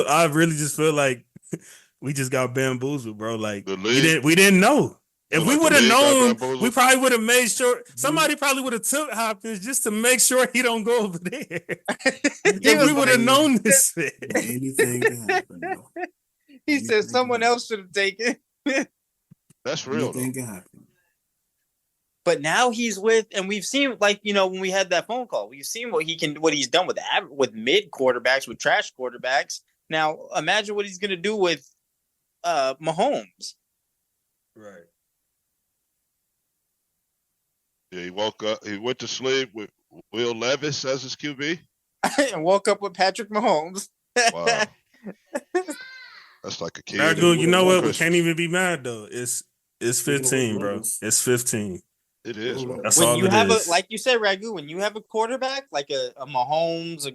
I really just feel like. We just got bamboozled, bro. Like we didn't know. If we would have known, we probably would have made sure somebody probably would have took Hopkins just to make sure he don't go over there. If we would have known this shit. Anything can happen, bro. He said someone else should have taken. That's real. Anything can happen. But now he's with, and we've seen, like, when we had that phone call, we've seen what he's done with mid quarterbacks, with trash quarterbacks. Now imagine what he's gonna do with Mahomes. Right. Yeah, he woke up. He went to sleep with Will Levis as his QB, and woke up with Patrick Mahomes. Wow, that's like a kid. Ragu, you know what? We can't even be mad though. It's 15, bro. It's 15. It is. Bro. That's when all you it have is. like you said, Ragu, when you have a quarterback like a Mahomes,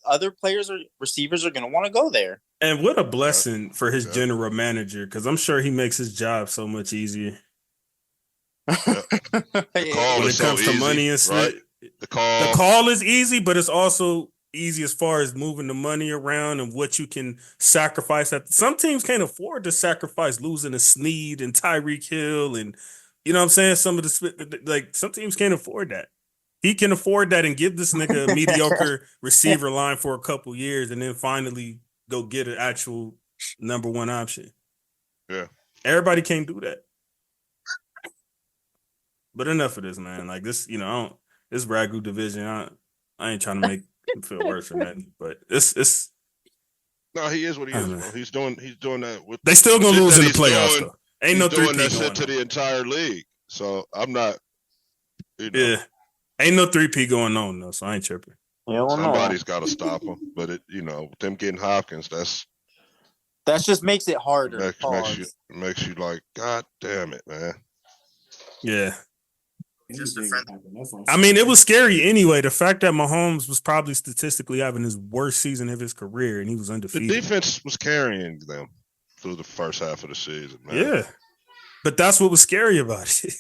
other players or receivers are gonna want to go there. And what a blessing for his general manager, because I'm sure he makes his job so much easier. When it comes to money and shit, right? The call is easy, but it's also easy as far as moving the money around and what you can sacrifice. Some teams can't afford to sacrifice losing a Snead and Tyreek Hill, and you know what I'm saying. Some of some teams can't afford that. He can afford that and give this nigga a mediocre receiver line for a couple years, and then finally go get an actual number one option. Yeah, everybody can't do that. But enough of this, man. Like this, this Ragu division. I ain't trying to make him feel worse than that, but it's. No, he is what he is. Bro. He's doing that. With they still gonna lose in the playoffs, though. Ain't no doing that shit to the entire league. So I'm not. Yeah, ain't no 3P going on though. So I ain't tripping. Somebody's got to stop him. But with them getting Hopkins, That just makes it harder. Makes you like, God damn it, man. Yeah. I mean, it was scary anyway. The fact that Mahomes was probably statistically having his worst season of his career and he was undefeated. The defense was carrying them through the first half of the season, man. Yeah. But that's what was scary about it.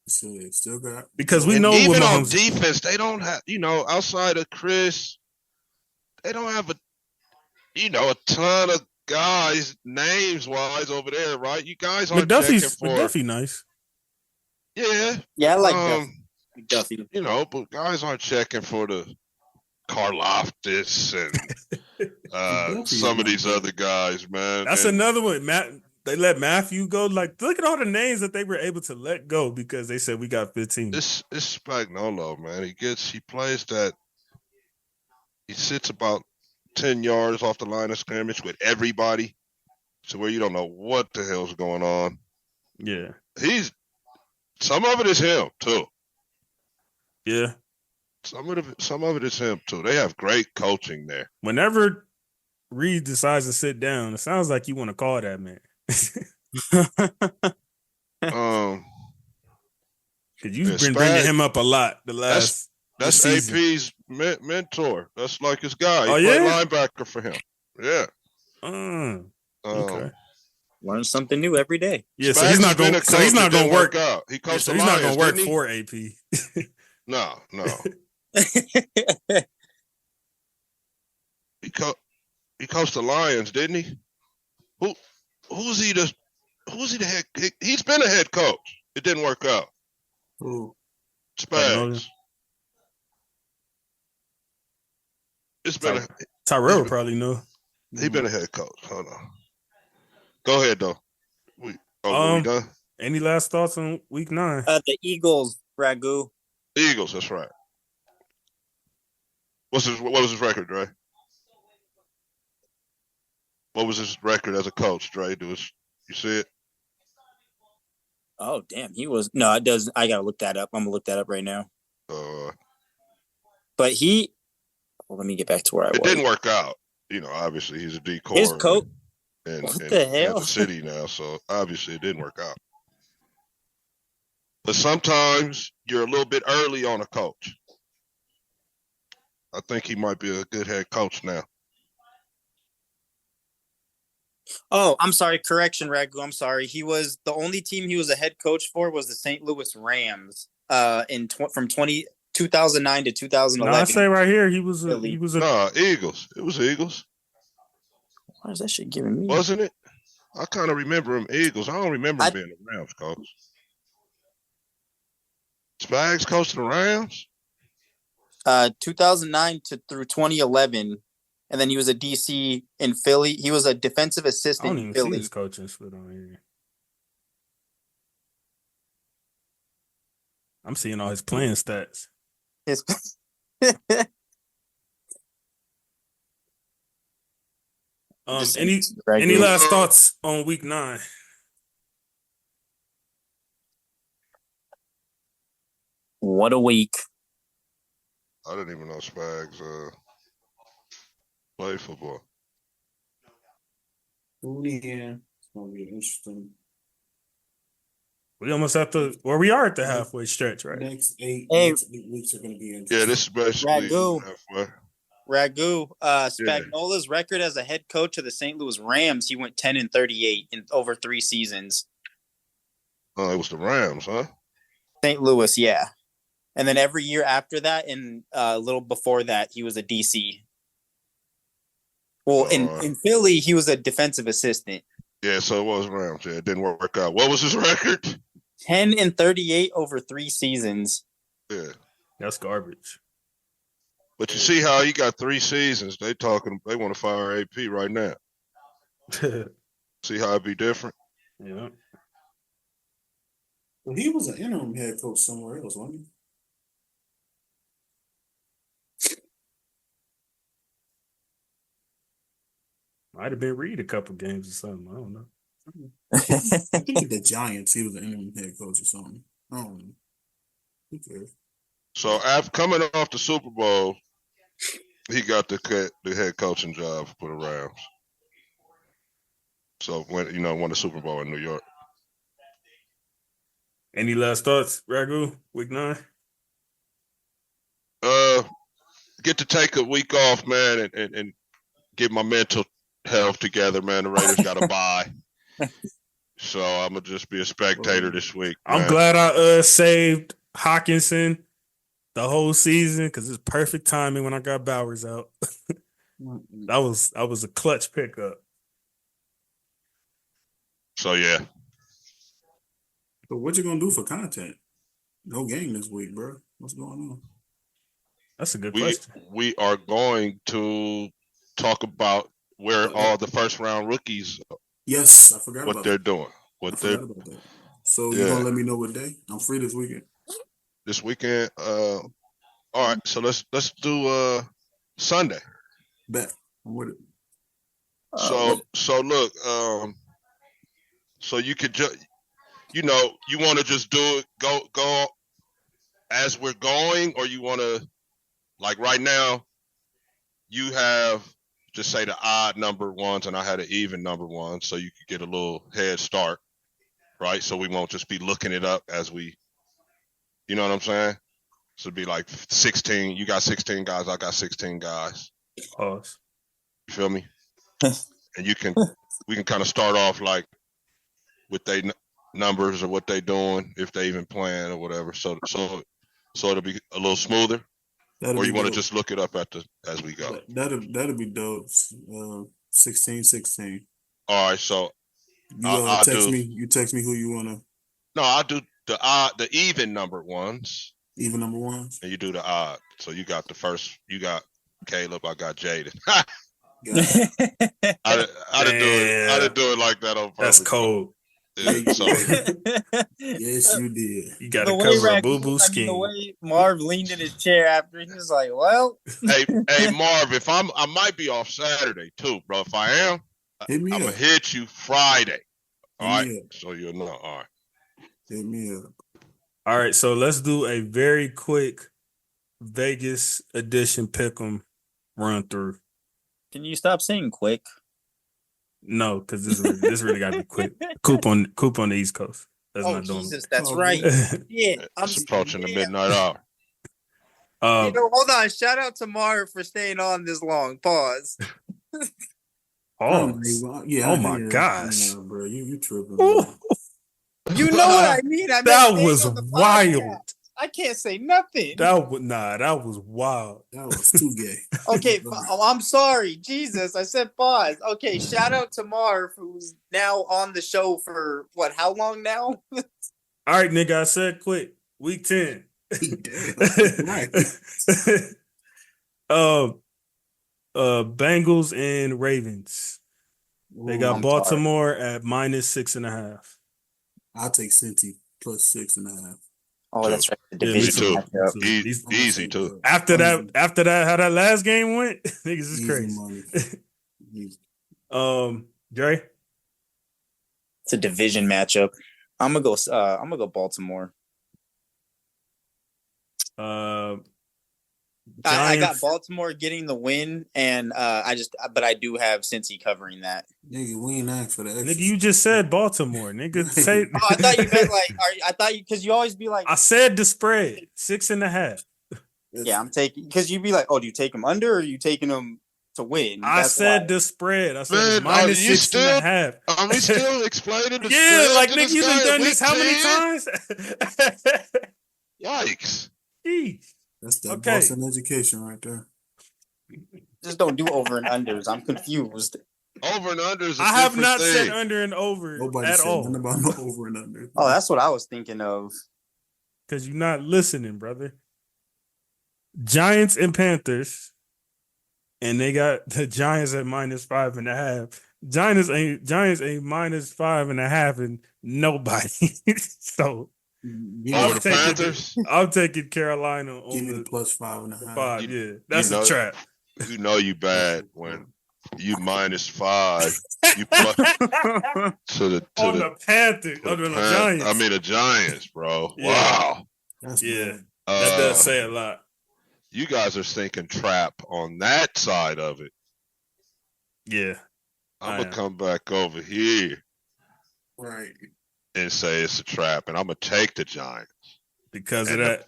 So they still got, because we know even what on defense, they don't have, outside of Chris, they don't have a ton of guys names wise over there, right? You guys aren't checking for McDuffie nice. Yeah. Yeah, I like McDuffie. But guys aren't checking for the Karlaftis and some of these other guys, man. That's another one. They let Matthew go. Like, look at all the names that they were able to let go because they said we got 15. It's Spagnuolo, man. He plays that. He sits about 10 yards off the line of scrimmage with everybody, to where you don't know what the hell's going on. Yeah, some of it is him too. Yeah, some of it is him too. They have great coaching there. Whenever Reed decides to sit down, it sounds like you want to call that man. Because you've been bringing him up a lot the last. That's AP's mentor. That's like his guy. He played linebacker for him. Yeah. Okay. Learn something new every day. Yeah, so he's not going to work out. He coached he's not going to work for AP. No. He coached the Lions, didn't he? Who's he the head? He's been a head coach. It didn't work out. Who? Spags. It's been Tyrell would probably know. He been a head coach. Hold on. Go ahead though. We done? Any last thoughts on week 9? The Eagles, Ragu. Eagles, that's right. What was his record, Dre? What was his record as a coach, Dre? You see it? Oh, damn. He was... No, it doesn't. I got to look that up. I'm going to look that up right now. But he... Well, let me get back to where I was. It didn't work out. Obviously, he's a decor. His coach... What the hell? The city now, so obviously it didn't work out. But sometimes you're a little bit early on a coach. I think he might be a good head coach now. Oh, I'm sorry. Correction, Ragu. I'm sorry. He was the only team he was a head coach for was the St. Louis Rams. From 2009 to 2011. No, I say right here he was Eagles. It was Eagles. Why is that shit giving me? Wasn't it? I kind of remember him Eagles. I don't remember him being the Rams coach. Spags coached the Rams? 2009 through 2011. And then he was a DC in Philly. He was a defensive assistant in Philly. See his coaching split on here. I'm seeing all his playing stats. Any last thoughts on week 9? What a week. I didn't even know Spags played football. Yeah, it's going to be interesting. We almost have to, we are at the halfway stretch, right? Next 8 weeks are going to be interesting. Yeah, this is basically halfway. Ragu, Spagnola's record as a head coach of the St. Louis Rams, he went 10-38 in over 3 seasons. Oh, it was the Rams, huh? St. Louis, yeah. And then every year after that, and a little before that, he was a DC. Well, in Philly, he was a defensive assistant. Yeah, so it was Rams. Yeah, it didn't work out. What was his record? 10-38 over 3 seasons. Yeah. That's garbage. But you see how he got 3 seasons. They want to fire AP right now. See how it'd be different? Yeah. Well, he was an interim head coach somewhere else, wasn't he? Might have been Reed a couple games or something. I don't know. I think the Giants, he was an interim head coach or something. I don't know. Who cares? So after coming off the Super Bowl, he got the head coaching job for the Rams. So won the Super Bowl in New York. Any last thoughts, Ragu? Week 9. Get to take a week off, man, and get my mental health together, man. The Raiders got to bye. So I'm gonna just be a spectator this week. Man. I'm glad I saved Hawkinson the whole season because it's perfect timing when I got Bowers out. that was a clutch pickup. So yeah. So what you gonna do for content? No game this week, bro. What's going on? That's a good question. We are going to talk about where all the first round rookies. Yes, I forgot what about they're that. doing. What they're about that. So you're gonna let me know what day? I'm free this weekend. This weekend. All right. So let's do Sunday. Bet. I'm with it. So look. So you could just, you want to just do it. Go as we're going, or you want to, like right now, you have just say the odd number ones, and I had an even number one, so you could get a little head start, right? So we won't just be looking it up as we, you know what I'm saying? So it'd be like 16. You got 16 guys, I got 16 guys. Pause. You feel me? And we can kind of start off like with they numbers or what they doing, if they even playing or whatever. So it'll be a little smoother. Or you want to just look it up as we go? That'll be dope. 16. All right, so you text me who you wanna. No, I'll do the even number ones. Even number ones. And you do the odd. So you got the first. You got Caleb. I got Jaden. I didn't do it like that on purpose. That's cold. So. Yes, you did. You got to cover a boo-boo scheme. The way Marv leaned in his chair after, he was like, "Well, hey, Marv, if I might be off Saturday too, bro. If I am, I'm gonna hit you Friday. All right, so you'll know. All right, hit me up. All right, so let's do a very quick Vegas edition pick'em run through. Can you stop saying quick? No, because this really got to be quick. Coop on the East Coast. That's not doing Jesus, that's right. Yeah, it's approaching the midnight hour. Hold on. Shout out to Marv for staying on this long. Pause. Pause. Yeah. Oh my gosh, bro, you tripping? You know what I mean? That was wild. I can't say nothing. That was wild. That was too gay. Okay, I'm sorry. Jesus, I said pause. Okay, shout out to Marv, who's now on the show for how long now? All right, nigga, I said quick. Week 10. Right. Bengals and Ravens. They got Baltimore at -6.5. I'll take Cincy plus 6.5. Oh, that's right. The division easy too. After that, how that last game went, niggas is crazy. Dre? It's a division matchup. I'm gonna go Baltimore. I got Baltimore getting the win, and but I do have Cincy covering that. Nigga, we ain't asked for that. Nigga, you just said Baltimore. Nigga, say. Oh, I thought you meant because you always be like. I said the spread 6.5. Yeah, I'm taking because you'd be like, oh, do you take them under or are you taking them to win? I said the spread. I said -6.5. Are we still explaining the spread? Yeah, like nigga, you done this how many times? Yikes. Jeez. That's that Boston education right there. Just don't do over and unders. I'm confused. Over and unders. I have not said under and over at all. Nothing about no over and under. Oh, that's what I was thinking of. Because you're not listening, brother. Giants and Panthers, and they got the Giants at -5.5. Giants ain't -5.5, and nobody. So. Over the Panthers? I'm taking Carolina on Give me the plus 5.5. 5, yeah. That's a trap. You know you bad when you -5. You plus to the Panthers. Under the Giants. I mean the Giants, bro. Yeah. Wow. That's that does say a lot. You guys are thinking trap on that side of it. Yeah. I'm gonna come back over here, right, and say it's a trap, and I'm gonna take the Giants because of that.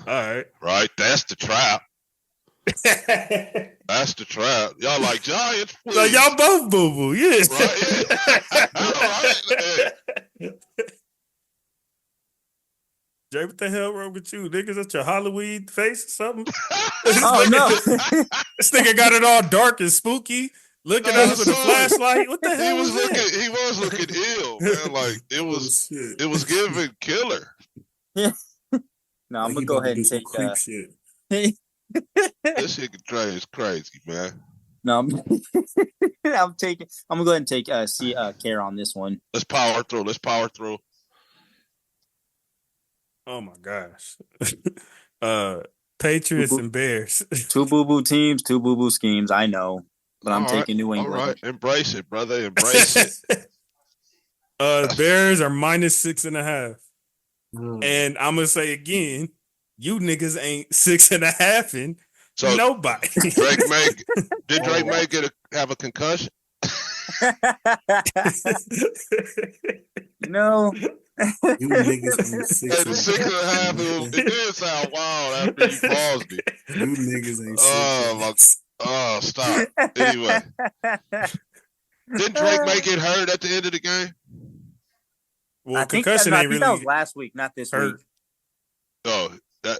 All right, right. That's the trap. That's the trap. Y'all like Giants? Please. So y'all both boo boo, yeah. Right? Yeah. All right. Hey. Jay, what the hell wrong with you? Niggas at your Halloween face or something? Oh no! This nigga got it all dark and spooky. Looking at us with a flashlight. What the hell He was that? looking. He was looking ill, man. Like it was. It was giving killer. Yeah. No, I'm gonna go ahead and take. Shit. This shit is crazy, man. No, I'm gonna go ahead and take care on this one. Let's power through. Oh my gosh. Patriots and Bears. Two boo boo teams, two boo boo schemes. I know, but I'm taking New England. All right, embrace it, brother. Embrace it. Bears are -6.5. And I'm gonna say again, you niggas ain't 6.5 So nobody. Did Drake May have a concussion? No. You niggas ain't 6.5. It did sound wild after you paused it. You niggas ain't 6. Oh, stop. Anyway. Didn't Drake May get hurt at the end of the game? Well, I think concussion ain't really that was last week, not this week. Oh,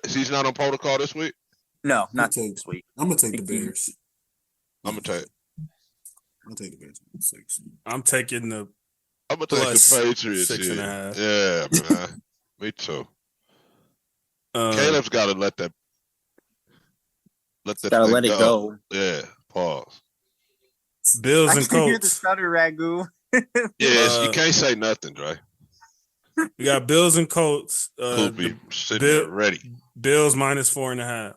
he's not on protocol this week? No, not this week. I'm gonna take the Bears. I'm gonna take the Bears. 6. I'm taking the I'm gonna take the Patriots. 6.5. Yeah, man. Me too. Caleb's gotta let that gotta let it go. Yeah, pause. Bills and I can hear the Colts. stutter ragu. Yes, you can't say nothing, Dre. We got Bills and Colts. Poopy sitting there ready. Bills -4.5.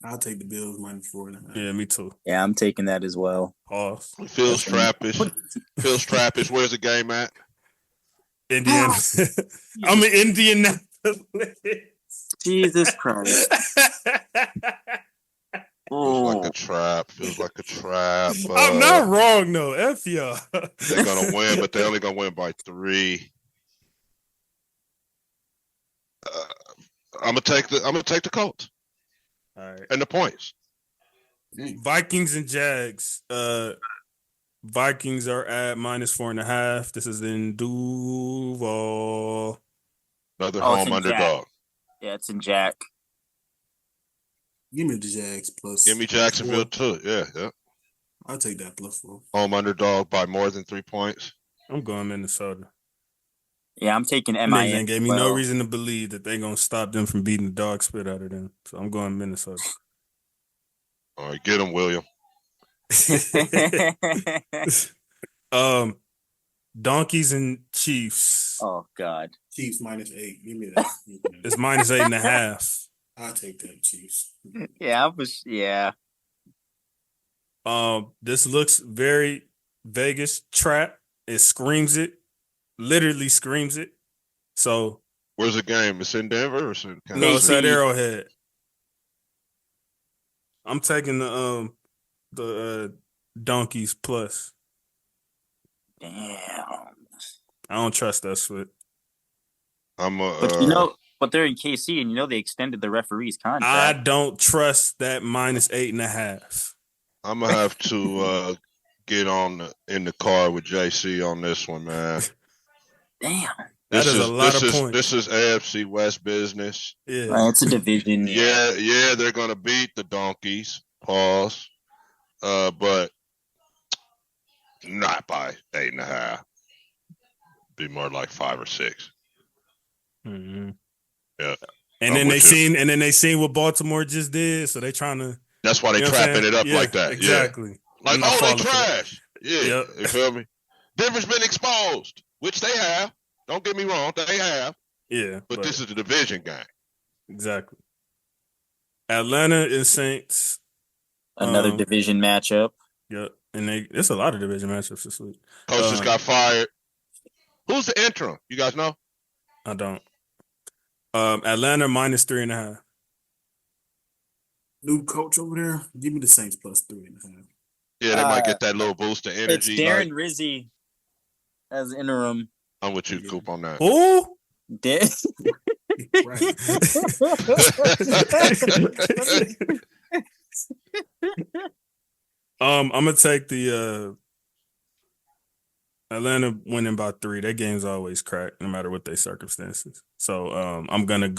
I'll take the Bills -4.5. Yeah, me too. Yeah, I'm taking that as well. Pause. Feels trappish. Where's the game at? Indiana. I'm in Indianapolis. Jesus Christ. Feels like a trap. I'm not wrong though. F y'all. They're gonna win, but they're only gonna win by 3. I'm gonna take the Colts. All right. And the points. Vikings and Jags. Vikings are at -4.5. This is in Duval. Another home underdog. Yeah, it's in Jack. Give me the Jags plus. Give me Jacksonville too. Yeah. I'll take that +4. Home underdog by more than 3 points. I'm going Minnesota. Yeah, I'm taking MIA. They gave me no reason to believe that they're gonna stop them from beating the dog spit out of them. So I'm going Minnesota. All right, get him, William. Donkeys and Chiefs. Oh God. Chiefs -8. Give me that. It's -8.5. I'll take that, Chiefs. Yeah, This looks very Vegas trap. It screams it. Literally screams it. So where's the game? It's in Denver or it's in Kansas? No, it's at Arrowhead. I'm taking the Donkeys plus. Damn. I don't trust that shit. But they're in KC, and they extended the referee's contract. I don't trust that -8.5. I'm gonna have to get in the car with JC on this one, man. Damn. That is a lot of points. This is AFC West business. Yeah. It's a division. Yeah, they're gonna beat the Donkeys. Pause. But not by 8.5. Be more like 5 or 6. Mm-hmm. Yeah. And then they seen what Baltimore just did, so they trying to. That's why they trapping it up like that. Exactly. Yeah. Like, they trash. Yeah. Yep. You feel me? Denver's been exposed, which they have. Don't get me wrong, they have. Yeah. But this is a division game. Exactly. Atlanta and Saints. Another division matchup. Yep. And there's a lot of division matchups this week. Coach just got fired. Who's the interim? You guys know? I don't. Atlanta -3.5. New coach over there. Give me the Saints +3.5. Yeah, they might get that little boost of It's energy. Darren Rizzi as interim. I'm with you, Coop, on that. Who? I'm gonna take the Atlanta winning by 3. That game's always cracked, no matter what their circumstances. So I'm gonna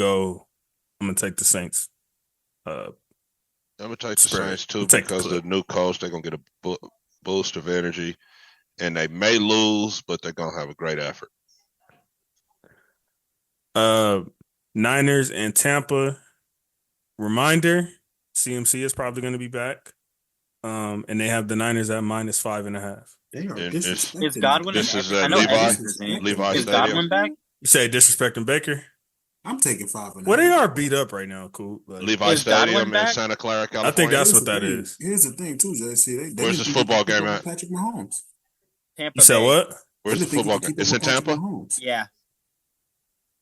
take the Saints. I'm gonna take the Spread. Saints too because the new coach, they're gonna get a boost of energy, and they may lose, but they're gonna have a great effort. Niners and Tampa. Reminder: CMC is probably going to be back. And they have the Niners at -5.5. Is Godwin? This is Levi. Is Godwin back? You say disrespecting Baker? I'm taking 5.5. Well, they are beat up right now, cool. Like, Levi Stadium in Santa Clara, California. I think that's what that is. Here's the thing, too, JC. Where's this football game at? Patrick Mahomes. Tampa you said Bay. what? Where's the football game? It's in Tampa? Yeah.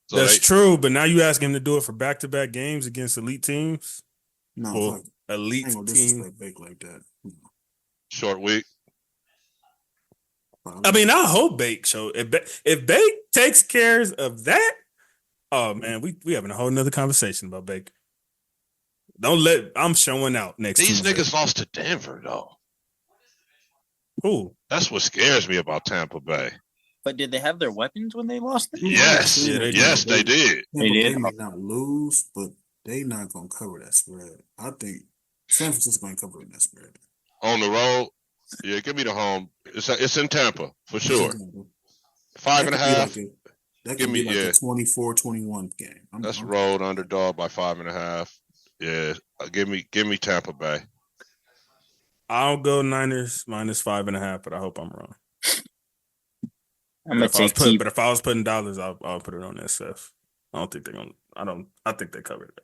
So that's true, but now you ask him to do it for back-to-back games against elite teams? No, well, elite teams. Like that. Short week. I mean, I hope Bake show. If Bake takes care of that, oh man, we having a whole nother conversation about Bake. I'm showing out next. These Tuesday. niggas lost to Denver though. Who? That's what scares me about Tampa Bay. But did they have their weapons when they lost? Yes, they did. They did. They may not lose, but they not gonna cover that spread. I think San Francisco ain't covering that spread. On the road, yeah, give me the home. It's in Tampa for sure. 5.5. That could be like a 24-21 game. That's road underdog by 5.5. Yeah, give me Tampa Bay. I'll go Niners -5.5, but I hope I'm wrong. I'm gonna take but if I was putting dollars, I'll put it on SF. I don't think they're gonna. I think they covered it.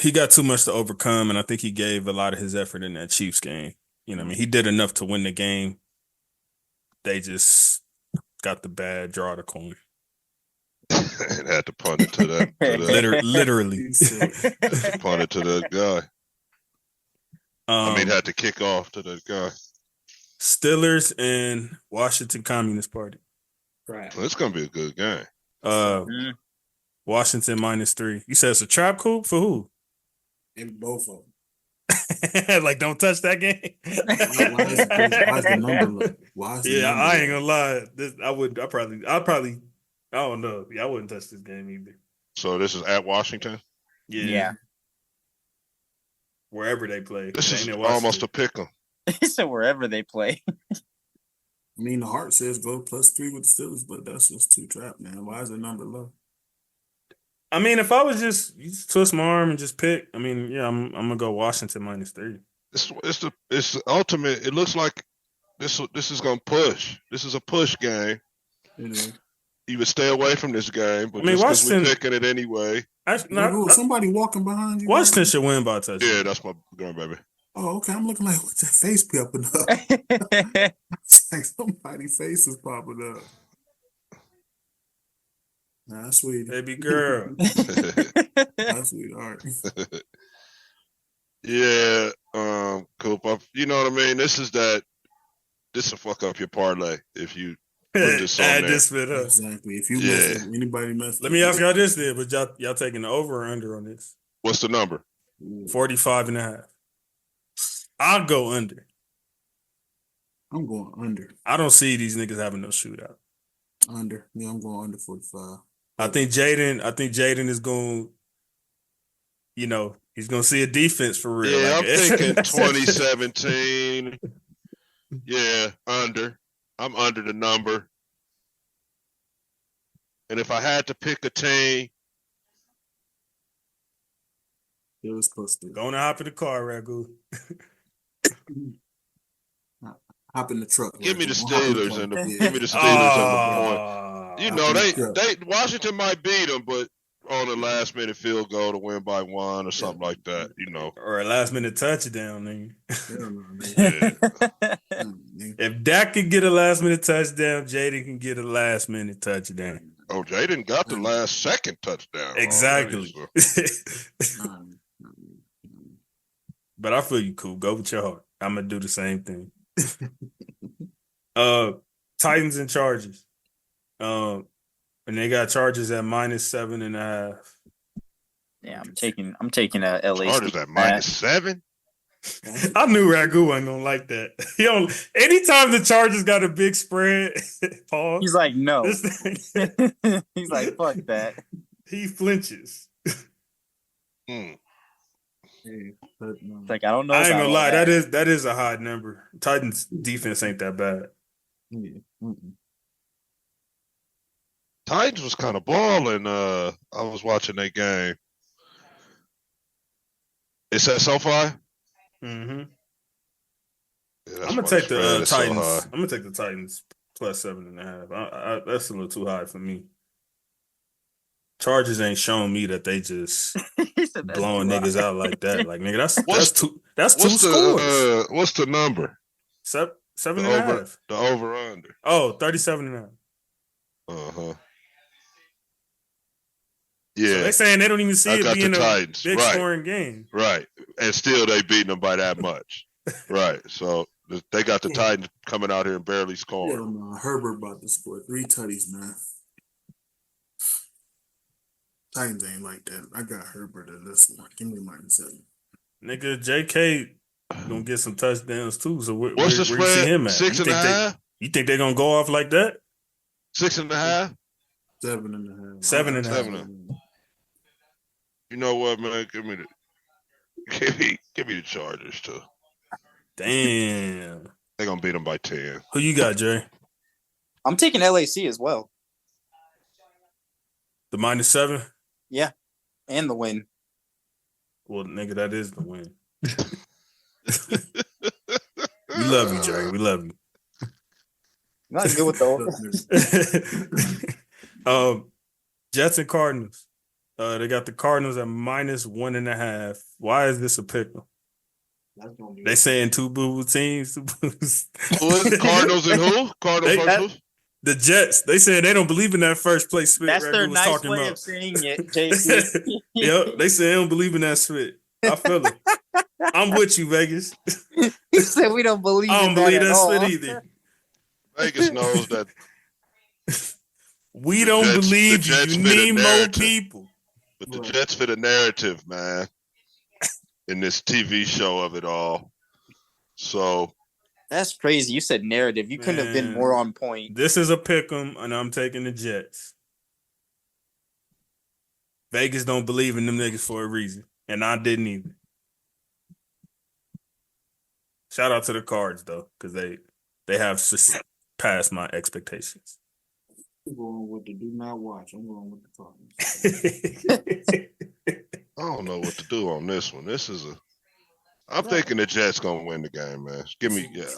He got too much to overcome, and I think he gave a lot of his effort in that Chiefs game. You know what I mean? He did enough to win the game. They just got the bad draw of the coin. And had to punt it to that. Literally. Punt it to that guy. Had to kick off to that guy. Steelers and Washington Communist Party. Right. Well, it's gonna be a good game. Washington -3. You said it's a trap coup for who? In both of them. Like, don't touch that game. Why is the number low? I ain't gonna lie. I don't know. Yeah, I wouldn't touch this game either. So this is at Washington? Yeah. Wherever they play. This is almost a pick 'em. So wherever they play. I mean, the heart says go +3 with the Steelers, but that's just too trap, man. Why is the number low? I mean, if I was just twist my arm and just pick, I mean, yeah, I'm gonna go Washington -3. It's the ultimate. It looks like this is gonna push. This is a push game. You would stay away from this game, but just because we're picking it anyway. Somebody walking behind you. Washington should win by a touchdown. Yeah, that's my grandbaby. Oh, okay. I'm looking like, what's that face popping up? It's like somebody's face is popping up. Nah, sweet. Baby girl. That's sweetheart. Yeah, Coop. You know what I mean? This will fuck up your parlay if you put this on Add there. this bit up. Exactly. If you mess with anybody mess Let me ask y'all this then, but y'all taking the over or under on this? What's the number? 45.5. I'll go under. I'm going under. I don't see these niggas having no shootout. Under. Yeah, I'm going under 45. I think Jaden is going, he's going to see a defense for real. Yeah, I'm thinking 2017. Yeah, under. I'm under the number. And if I had to pick a team. It was close to. Going to hop in the car, Ragu. Hop in the truck. Give me the Steelers and give me the Steelers and the point. Washington might beat them, but on a last minute field goal to win by 1 or something like that, or a last minute touchdown, nigga. Yeah. If Dak can get a last minute touchdown, Jaden can get a last minute touchdown. Oh, Jaden got the last second touchdown. Exactly. But I feel you, cool. Go with your heart. I'm gonna do the same thing. Titans and Chargers. And they got Chargers at -7.5. Yeah, I'm taking a LA. Chargers at -7. I knew Ragu wasn't gonna like that. Anytime the Chargers got a big spread, Paul, he's like, no. He's like, fuck that. He flinches. It's like, I don't know. I ain't gonna lie, that is a high number. Titans defense ain't that bad. Yeah. Titans was kind of balling. I was watching that game. It's at SoFi. Mm-hmm. Yeah, I'm gonna take the Titans. I'm gonna take the Titans +7.5. That's a little too high for me. Chargers ain't showing me that they just blowing niggas out like that. Like, nigga, that's two scores. What's the number? 7.5. The over under. Oh, 37.5. Uh-huh. Yeah. So they saying they don't even see it being a Titans. big scoring game. Right. And still they beating them by that much. Right. So they got the Titans coming out here and barely scoring. Hell no. Herbert about to score 3 tutties, man. Titans ain't like that. I got Herbert at this one. Give me -7. Nigga, JK gonna get some touchdowns too. So what's the spread? You see him at? 6.5? You think they're gonna go off like that? 6.5? 7.5. 7.5. You know what, man? Give me the Chargers too. Damn. They're gonna beat them by 10. Who you got, Jay? I'm taking LAC as well. The -7? Yeah. And the win. Well, nigga, that is the win. We love you, Jay. We love you. Not good with the Jets and Cardinals. They got the Cardinals at -1.5. Why is this a pick? They saying two boo teams. Cardinals and who? Cardinals. The Jets. They said they don't believe in that first place spit. That's their was nice talking way about. of saying it, JC. Yep, they say they don't believe in that spit. I feel it. I'm with you, Vegas. He said we don't believe. I don't believe that spit either. Vegas knows that. We don't believe you. You need more people. But the Jets fit a narrative, man, in this TV show of it all. So that's crazy. You said narrative. You couldn't have been more on point. This is a pick'em, and I'm taking the Jets. Vegas don't believe in them niggas for a reason, and I didn't either. Shout out to the Cards though, because they have surpassed my expectations. I'm going with the do not watch. I'm going with the Falcons. I don't know what to do on this one. I'm thinking the Jets gonna win the game, man.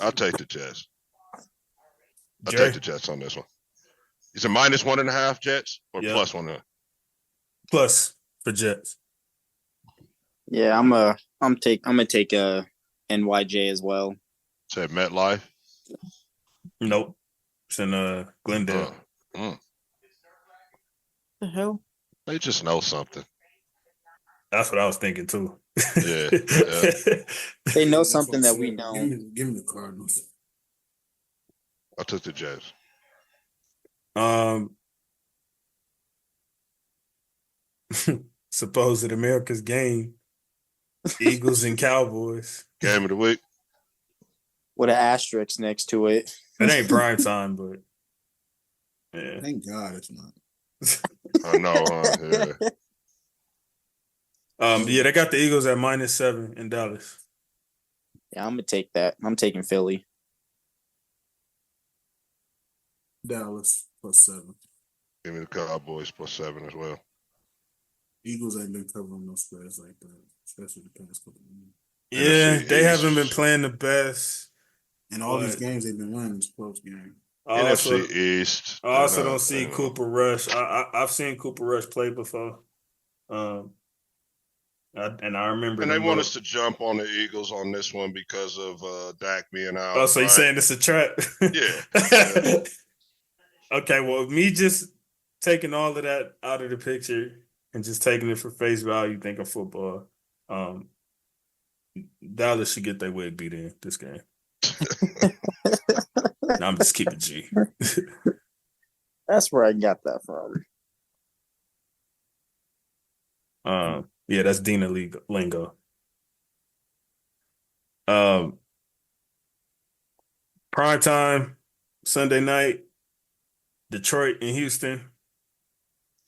I'll take the Jets. I'll take the Jets on this one. Is it -1.5 Jets or +1.5? Plus for Jets. Yeah, I'm gonna take a NYJ as well. Say MetLife. Nope. It's in Glendale. The hell? They just know something. That's what I was thinking too. Yeah. They know something that we know. Give me the Cardinals. I took the Jets. Supposed America's game. Eagles and Cowboys. Game of the week. With an asterisk next to it. It ain't prime time, but yeah. Thank God it's not. I know. Yeah, they got the Eagles at -7 in Dallas. Yeah, I'm gonna take that. I'm taking Philly. Dallas +7. Give me the Cowboys +7 as well. Eagles ain't been covering no spreads like that, especially the past couple of years. Yeah, they haven't been playing the best. And all these games they've been winning is close game. NFC East. I also don't see Cooper Rush. I've seen Cooper Rush play before. And I remember. And they want us to jump on the Eagles on this one because of Dak being out. Oh, so you're saying it's a trap? Yeah. Okay, well, me just taking all of that out of the picture and just taking it for face value, thinking football. Dallas should get their wig beat in this game. No, I'm just keeping G. That's where I got that from. Yeah, that's Dina lingo. Prime time, Sunday night, Detroit and Houston.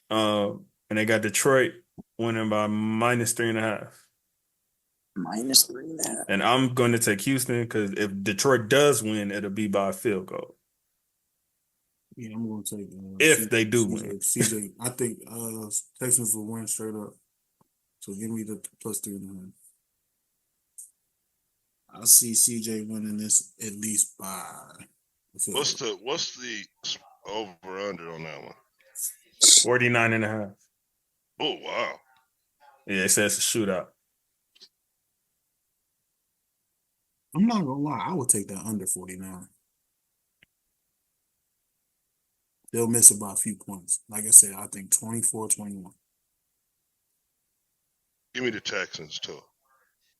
And they got Detroit winning by -3.5. -3.5. And I'm going to take Houston because if Detroit does win, it'll be by a field goal. Yeah, I'm going to take. If they do win. CJ, I think Texans will win straight up. So give me the +3.5. I see CJ winning this at least by. What's the over under on that one? 49.5. Oh wow. Yeah, it says a shootout. I'm not gonna lie, I would take that under 49. They'll miss it by a few points. Like I said, I think 24-21. Give me the Texans too.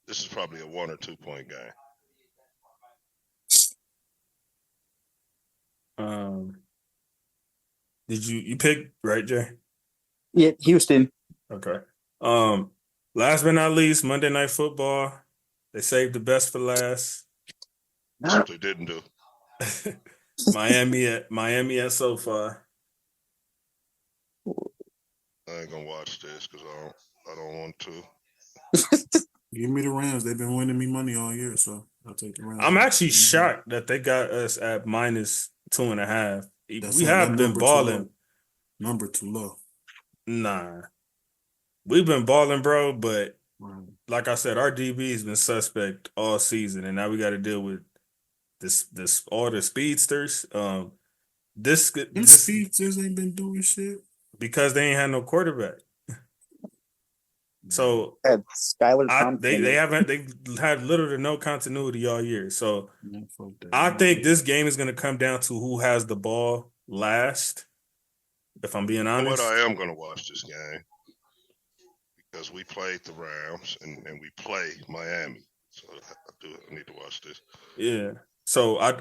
This is probably a 1 or 2 point game. Did you pick right, Jay? Yeah, Houston. Okay. Last but not least, Monday Night Football. They saved the best for last. That's what they didn't do. Miami at SoFi. I ain't gonna watch this because I don't want to. Give me the Rams. They've been winning me money all year, so I'll take the Rams. I'm actually shocked that they got us at -2.5. That's We have been balling. Number too low. Nah. We've been balling, bro, but Right. like I said, our DB has been suspect all season, and now we got to deal with this all the speedsters. This Speedsters ain't been doing shit because they ain't had no quarterback. So Skylar Thompson. they've had little to no continuity all year. So Yeah, fuck that. I think this game is going to come down to who has the ball last. If I'm being honest, But I am going to watch this game because we played the Rams and we play Miami, so I need to watch this. Yeah. So I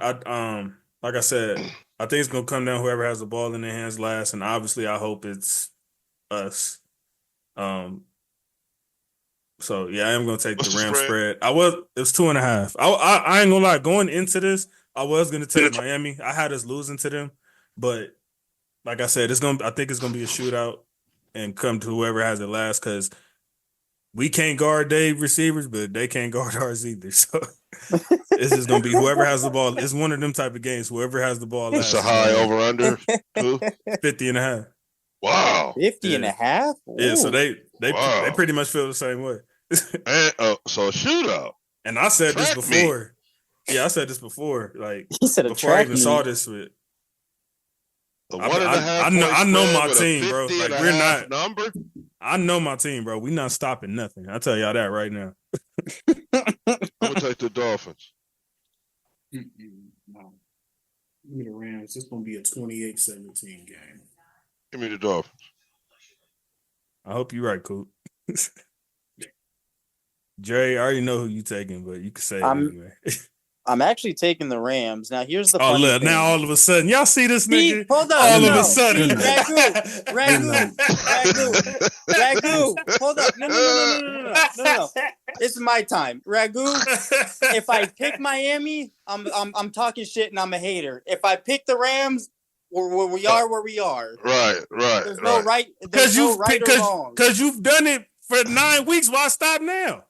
like I said, I think it's going to come down whoever has the ball in their hands last, and obviously I hope it's us. So yeah, I am gonna take the Rams spread. It was 2.5. I ain't gonna lie, going into this, I was gonna take Miami. I had us losing to them, but like I said, I think it's gonna be a shootout and come to whoever has it last because we can't guard their receivers, but they can't guard ours either. So it's just gonna be whoever has the ball. It's one of them type of games. Whoever has the ball last. It's a high over under 50.5. Wow. 50.5? Yeah, so they pretty much feel the same way. And, so a shootout. And I said this before. Yeah, I said this before. Like he said before I even saw this with. I know my team, bro. Like we're not number. I know my team, bro. We not stopping nothing. I tell y'all that right now. I'm gonna take the Dolphins. No. Give me the Rams. It's gonna be a 28-17 game. Give me the Dolphins. I hope you're right, Coop. Dre, I already know who you taking, but you can say it anyway. I'm actually taking the Rams. Now, here's the funny thing. Now all of a sudden, y'all see this nigga? Hold on. All of a sudden. Ragu. Hold up. No. It's my time. Ragu, if I pick Miami, I'm talking shit and I'm a hater. If I pick the Rams, we are where we are. Right. There's no right. There's no right or wrong. Because you've done it for 9 weeks. Why stop now?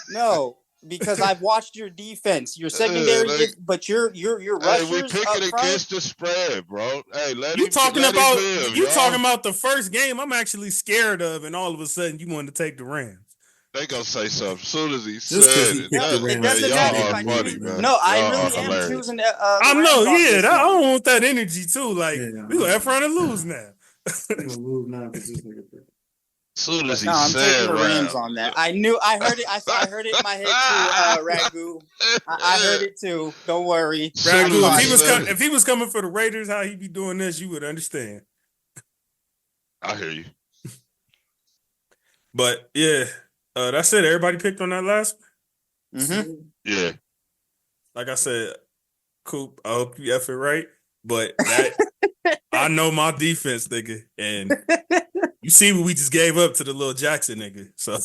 No. Because I've watched your defense, your secondary, but your rushers. Hey, we picking against the spread, bro. Hey, you talking about the first game I'm actually scared of, and all of a sudden you want to take the Rams. They gonna say something as soon as he said it. It doesn't matter. No, I really am choosing. I know, I don't want that energy too. Like we gonna have fun and lose now. We gonna lose now because this nigga. Soon as he I'm said taking the Rams on that. I heard it. I heard it in my head too, Ragu. I heard it too. Don't worry. Ragu, if he was coming for the Raiders, how he be doing this, you would understand. I hear you. But yeah, that's it. Everybody picked on that last one? Mm-hmm. Yeah. Like I said, Coop, I hope you F it right. But that I know my defense, nigga. And you see what we just gave up to the little Jackson nigga. So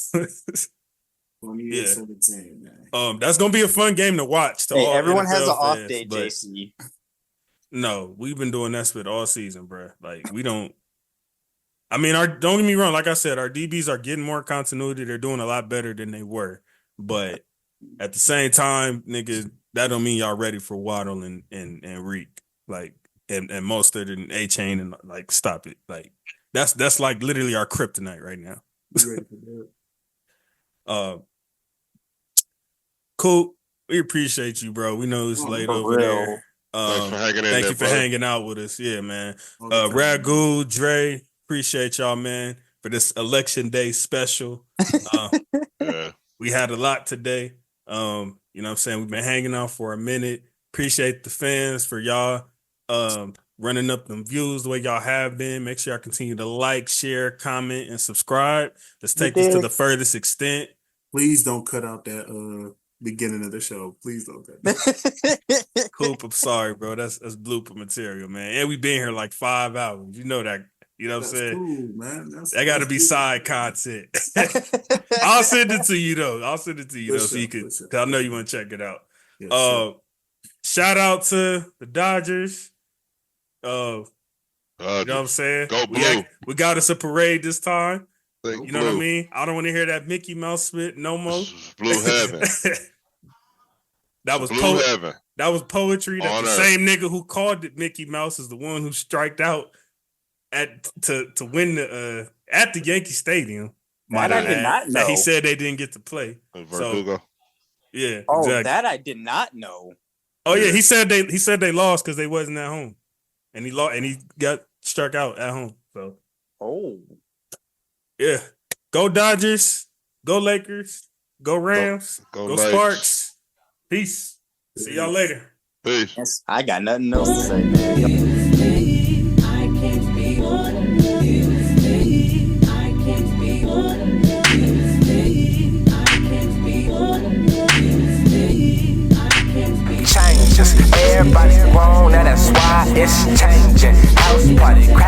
28-17, man. that's gonna be a fun game to watch. To Hey, all everyone NFL has an off fans, day, but JC. No, we've been doing that spit all season, bro. Like we don't. I mean, don't get me wrong. Like I said, our DBs are getting more continuity. They're doing a lot better than they were. But at the same time, nigga, that don't mean y'all ready for Waddle and Reek. Like and Mostert and A-Chain and like stop it. Like that's like literally our kryptonite right now. Cool. We appreciate you, bro. We know it's late over there. Thanks for hanging in Thank there, you for brother. hanging out with us. Yeah, man. Ragu, Dre, appreciate y'all, man, for this election day special. Yeah. We had a lot today. You know what I'm saying? We've been hanging out for a minute. Appreciate the fans for y'all running up them views the way y'all have been. Make sure y'all continue to like, share, comment, and subscribe. Let's take this to the furthest extent. Please don't cut out that beginning of the show. Please don't cut that. Coop, I'm sorry, bro. That's blooper material, man. And we've been here like 5 hours. You know that. You know what I'm saying? Cool, man. That got to be side content. I'll send it to you, though. So you can, because I know you want to check it out. Yes, shout out to the Dodgers. You know what I'm saying? Go blue. We got us a parade this time. Think You know what I mean? I don't want to hear that Mickey Mouse spit no more. This is blue heaven. That was blue heaven. That was poetry. That's On the earth. same nigga who called it Mickey Mouse is the one who striked out to win the at the Yankee Stadium. That I did not know. That he said they didn't get to play. Verdugo. So, yeah. Oh, exactly. that I did not know. Oh yeah, he said they lost because they wasn't at home, and he lost and he got struck out at home. So yeah, go Dodgers, go Lakers, go Rams, go Lakes. Sparks. Peace. See y'all later. Peace. Yes, I got nothing else to say, man. Changes. Everybody grown, and that's why it's changing. House party.